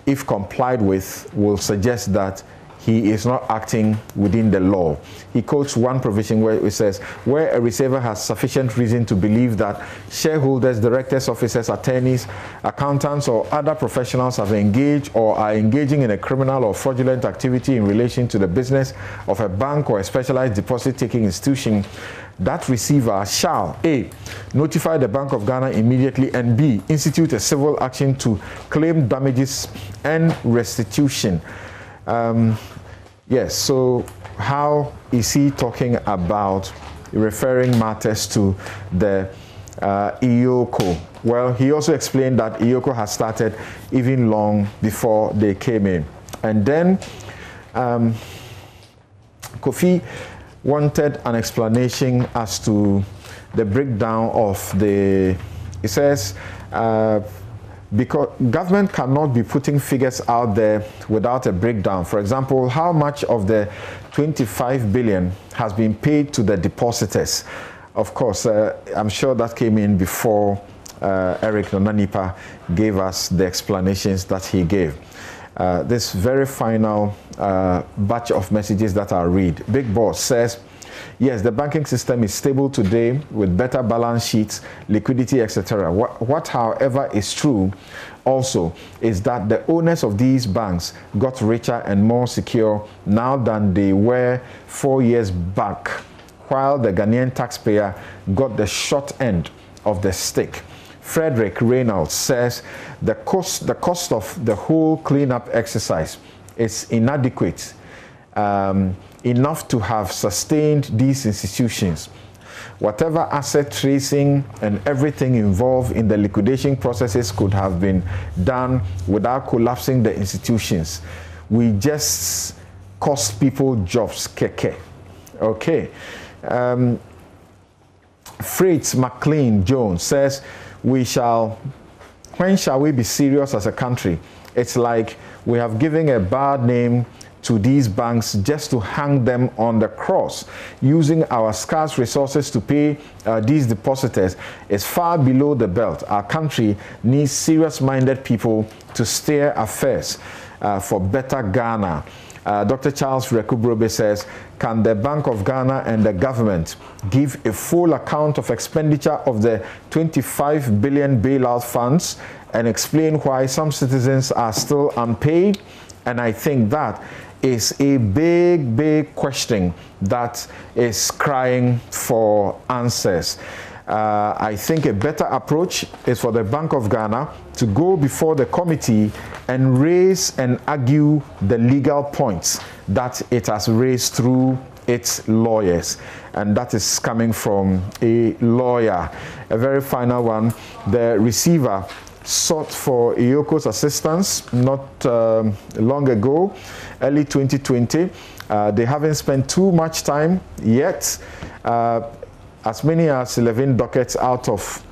if complied with, will suggest that he is not acting within the law. He quotes one provision where it says, where a receiver has sufficient reason to believe that shareholders, directors, officers, attorneys, accountants, or other professionals have engaged or are engaging in a criminal or fraudulent activity in relation to the business of a bank or a specialized deposit-taking institution, that receiver shall A, notify the Bank of Ghana immediately, and B, institute a civil action to claim damages and restitution. Yes, so how is he talking about referring matters to the IOCO? Well, he also explained that IOCO has started even long before they came in. And then Kofi wanted an explanation as to the breakdown of the, it says, because government cannot be putting figures out there without a breakdown. For example, how much of the 25 billion has been paid to the depositors? Of course, I'm sure that came in before Eric Nana Nipa gave us the explanations that he gave. This very final batch of messages that I'll read. Big Boss says, yes, the banking system is stable today with better balance sheets, liquidity, etc. What, however, is true also is that the owners of these banks got richer and more secure now than they were 4 years back, while the Ghanaian taxpayer got the short end of the stick. Frederick Reynolds says the cost of the whole cleanup exercise is inadequate enough to have sustained these institutions. Whatever asset tracing and everything involved in the liquidation processes could have been done without collapsing the institutions. We just cost people jobs, keke. Okay. Fritz McLean Jones says, when shall we be serious as a country? It's like we have given a bad name to these banks just to hang them on the cross. Using our scarce resources to pay these depositors is far below the belt. Our country needs serious-minded people to steer affairs for better Ghana. Dr. Charles Rekubrobe says, can the Bank of Ghana and the government give a full account of expenditure of the 25 billion bailout funds and explain why some citizens are still unpaid? And I think that is a big question that is crying for answers. I think a better approach is for the Bank of Ghana to go before the committee and raise and argue the legal points that it has raised through its lawyers. And that is coming from a lawyer. A very final one, the receiver sought for Iyoko's assistance not long ago, early 2020. They haven't spent too much time yet. As many as 11 dockets out of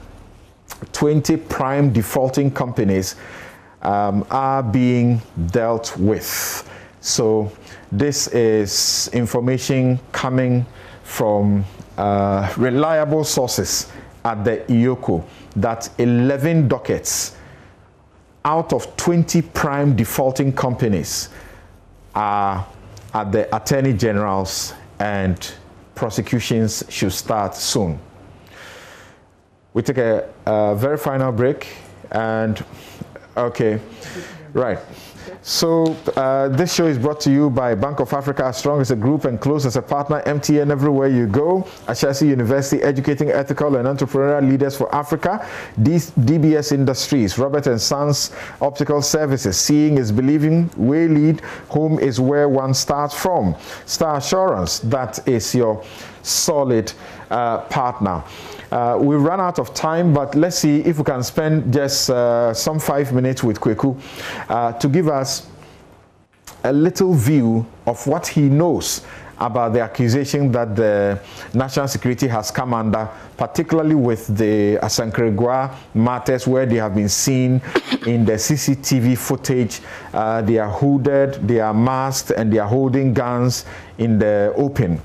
20 prime defaulting companies are being dealt with. So this is information coming from reliable sources at the Iyoko that 11 dockets out of 20 prime defaulting companies are at the Attorney General's, and prosecutions should start soon. We take a very final break, and okay, right. So this show is brought to you by Bank of Africa, as strong as a group and close as a partner. MTN everywhere you go. Ashesi University, educating ethical and entrepreneurial leaders for Africa. DBS Industries, Robert & Sons Optical Services, seeing is believing. We lead. Home is where one starts from. Star Assurance, that is your solid partner. We've run out of time, but let's see if we can spend just some 5 minutes with Kweku to give us a little view of what he knows about the accusation that the national security has come under, particularly with the Asankragwa matters, where they have been seen in the CCTV footage. They are hooded, they are masked, and they are holding guns in the open.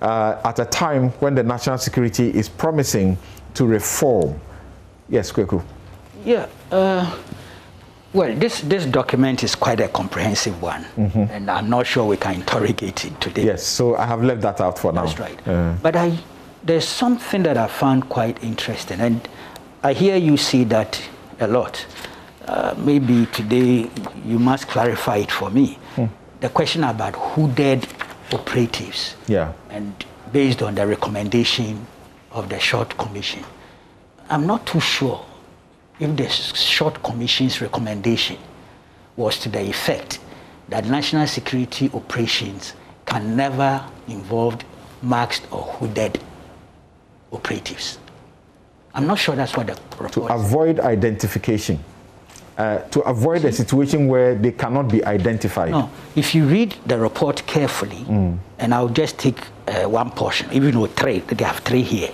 At a time when the national security is promising to reform. Yes, Kweku. Yeah. Well, this document is quite a comprehensive one, and I'm not sure we can interrogate it today. Yes, so I have left that out for now. That's right. But there's something that I found quite interesting, and I hear you say that a lot. Maybe today you must clarify it for me. The question about hooded operatives, and based on the recommendation of the Short Commission. I'm not too sure if the Short Commission's recommendation was to the effect that national security operations can never involve masked or hooded operatives. I'm not sure that's what the report to avoid identification. To avoid a situation where they cannot be identified. No, if you read the report carefully, and I'll just take one portion, even though they have three here,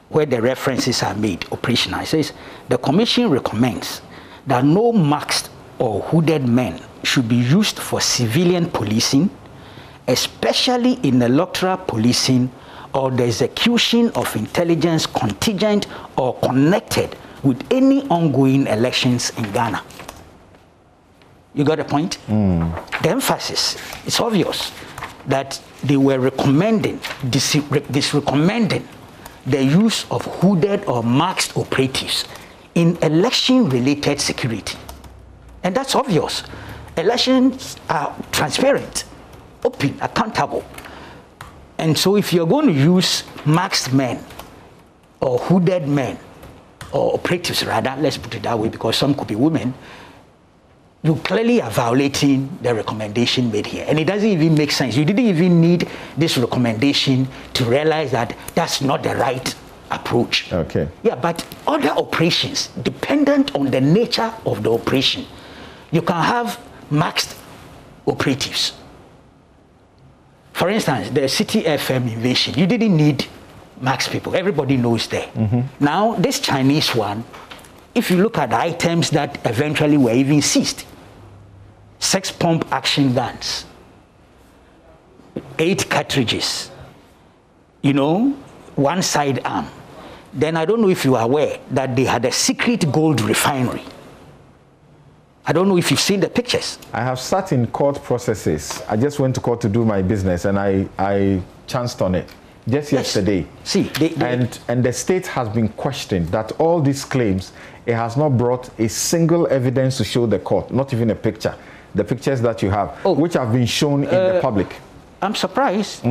where the references are made, operational. It says, the Commission recommends that no masked or hooded men should be used for civilian policing, especially in electoral policing or the execution of intelligence contingent or connected with any ongoing elections in Ghana. You got the point? The emphasis, it's obvious that they were recommending, recommending the use of hooded or masked operatives in election-related security. And that's obvious. Elections are transparent, open, accountable. And so if you're going to use masked men or hooded men, or operatives rather, let's put it that way, because some could be women, you clearly are violating the recommendation made here. And it doesn't even make sense. You didn't even need this recommendation to realize that that's not the right approach. Okay. Yeah, but other operations, dependent on the nature of the operation, you can have masked operatives. For instance, the City FM invasion, you didn't need masked people. Everybody knows there. Now, this Chinese one, if you look at the items that eventually were even seized, sex pump action guns, 8 cartridges, you know, one sidearm. Then I don't know if you are aware that they had a secret gold refinery. I don't know if you've seen the pictures. I have sat in court processes. I just went to court to do my business, and I chanced on it just yesterday. See, and the state has been questioned that all these claims, it has not brought a single evidence to show the court, not even a picture. The pictures that you have, which have been shown in the public. I'm surprised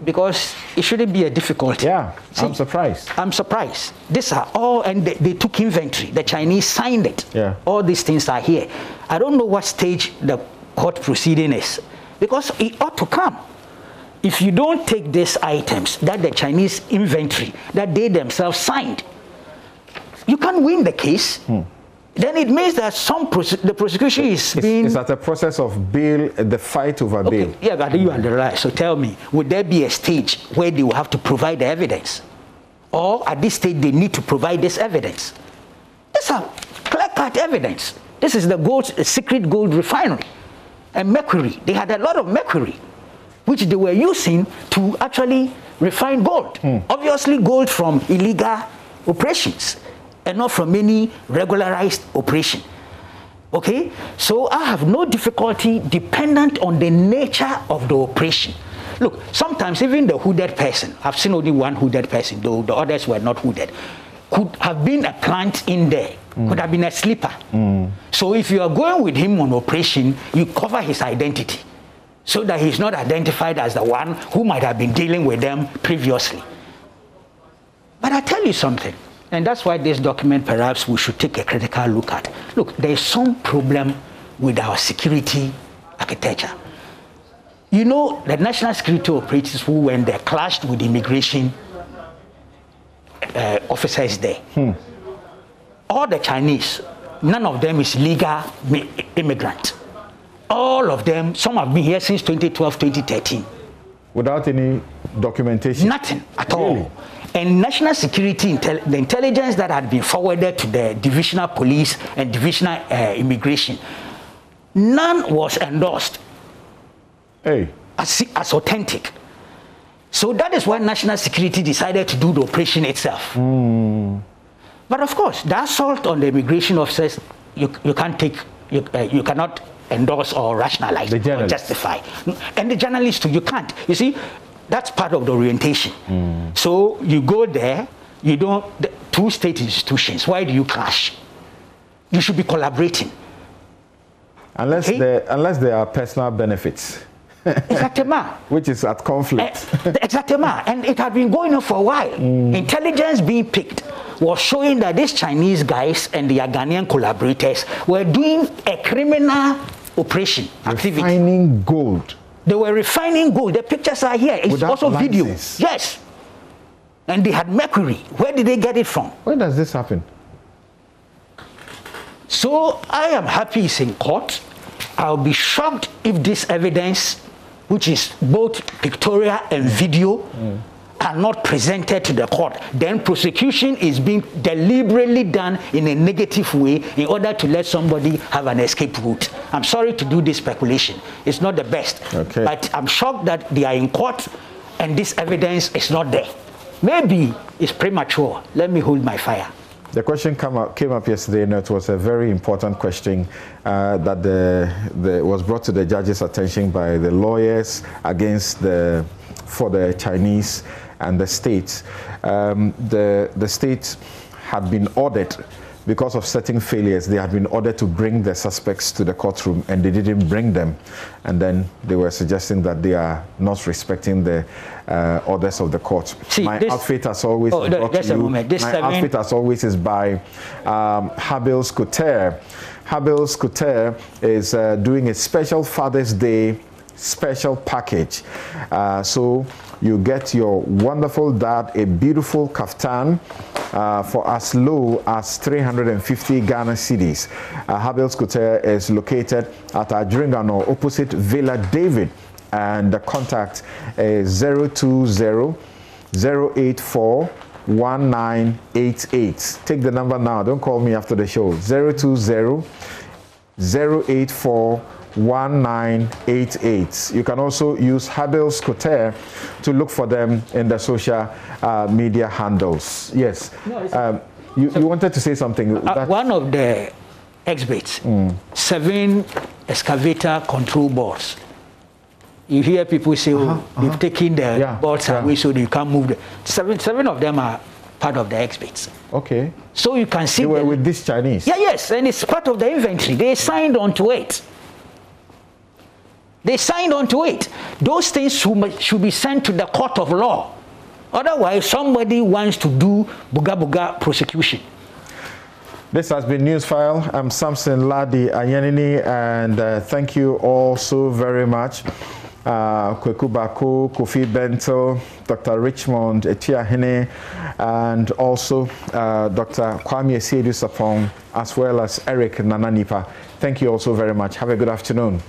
because it shouldn't be a difficulty. Yeah, See, I'm surprised. I'm surprised. These are all, and they took inventory. The Chinese signed it. Yeah. All these things are here. I don't know what stage the court proceeding is because it ought to come. If you don't take these items that the Chinese inventory that they themselves signed, you can't win the case. Then it means that the prosecution is being... It's at a process of bail, the fight over bail. Yeah, but you are the right. So tell me, would there be a stage where they will have to provide the evidence? Or at this stage, they need to provide this evidence? These are clear-cut evidence. This is the secret gold refinery. And mercury. They had a lot of mercury, which they were using to actually refine gold. Obviously, gold from illegal operations, and not from any regularized operation. Okay? So I have no difficulty dependent on the nature of the operation. Look, sometimes even the hooded person, I've seen only one hooded person, though the others were not hooded, could have been a client in there, could have been a sleeper. So if you are going with him on operation, you cover his identity so that he's not identified as the one who might have been dealing with them previously. But I tell you something, and that's why this document perhaps we should take a critical look at. Look, there is some problem with our security architecture. You know, the national security operatives who went there clashed with immigration officers there. All the Chinese, none of them is legal immigrant. All of them, some have been here since 2012, 2013. Without any documentation? Nothing at all. And national security, the intelligence that had been forwarded to the divisional police and divisional immigration, none was endorsed as authentic. So that is why national security decided to do the operation itself. But of course, the assault on the immigration officers, you can't take, you cannot endorse or rationalize or justify. And the journalists too, you can't. You see, that's part of the orientation. So you go there, you don't, two state institutions, why do you clash? You should be collaborating. Unless, unless there are personal benefits. Exactement. Which is at conflict. Exactement. And it had been going on for a while. Intelligence being picked was showing that these Chinese guys and their Ghanaian collaborators were doing a criminal operation activity. Refining gold. They were refining gold. The pictures are here. It's without also video. license. Yes. And they had mercury. Where did they get it from? When does this happen? So I am happy it's in court. I'll be shocked if this evidence, which is both pictorial and video, are not presented to the court. Then prosecution is being deliberately done in a negative way in order to let somebody have an escape route. I'm sorry to do this speculation. It's not the best. Okay. But I'm shocked that they are in court and this evidence is not there. Maybe it's premature. Let me hold my fire. The question came up yesterday, and it was a very important question that was brought to the judge's attention by the lawyers for the Chinese and the state. The state had been ordered, because of certain failures, they had been ordered to bring the suspects to the courtroom, and they didn't bring them. And then they were suggesting that they are not respecting the orders of the court. See, my outfit, as always, outfit, as always, is by Habil Scooter. Habil Scooter is doing a special Father's Day special package. So you get your wonderful dad a beautiful kaftan for as low as 350 Ghana cedis. Habil Scooter is located at Adringano, opposite Villa David, and the contact is 020-084-1988. Take the number now. Don't call me after the show. 020-084 1988. You can also use Habil's Cotter to look for them in the social media handles. Yes. No, you wanted to say something. One of the exhibits, 7 excavator control boards. You hear people say, they've taken the boards away so you can't move them. Seven of them are part of the exhibits. Okay. So you can see they were with this Chinese? Yeah, yes, and it's part of the inventory. They signed onto it. They signed onto it. Those things should be sent to the court of law. Otherwise, somebody wants to do buga prosecution. This has been Newsfile. I'm Samson Ladi Ayenini, and thank you all so very much. Kweku Bako, Kofi Bento, Dr. Richmond Etiahene, and also Dr. Kwame Siedu Sapong, as well as Eric Nananipa. Thank you all so very much. Have a good afternoon.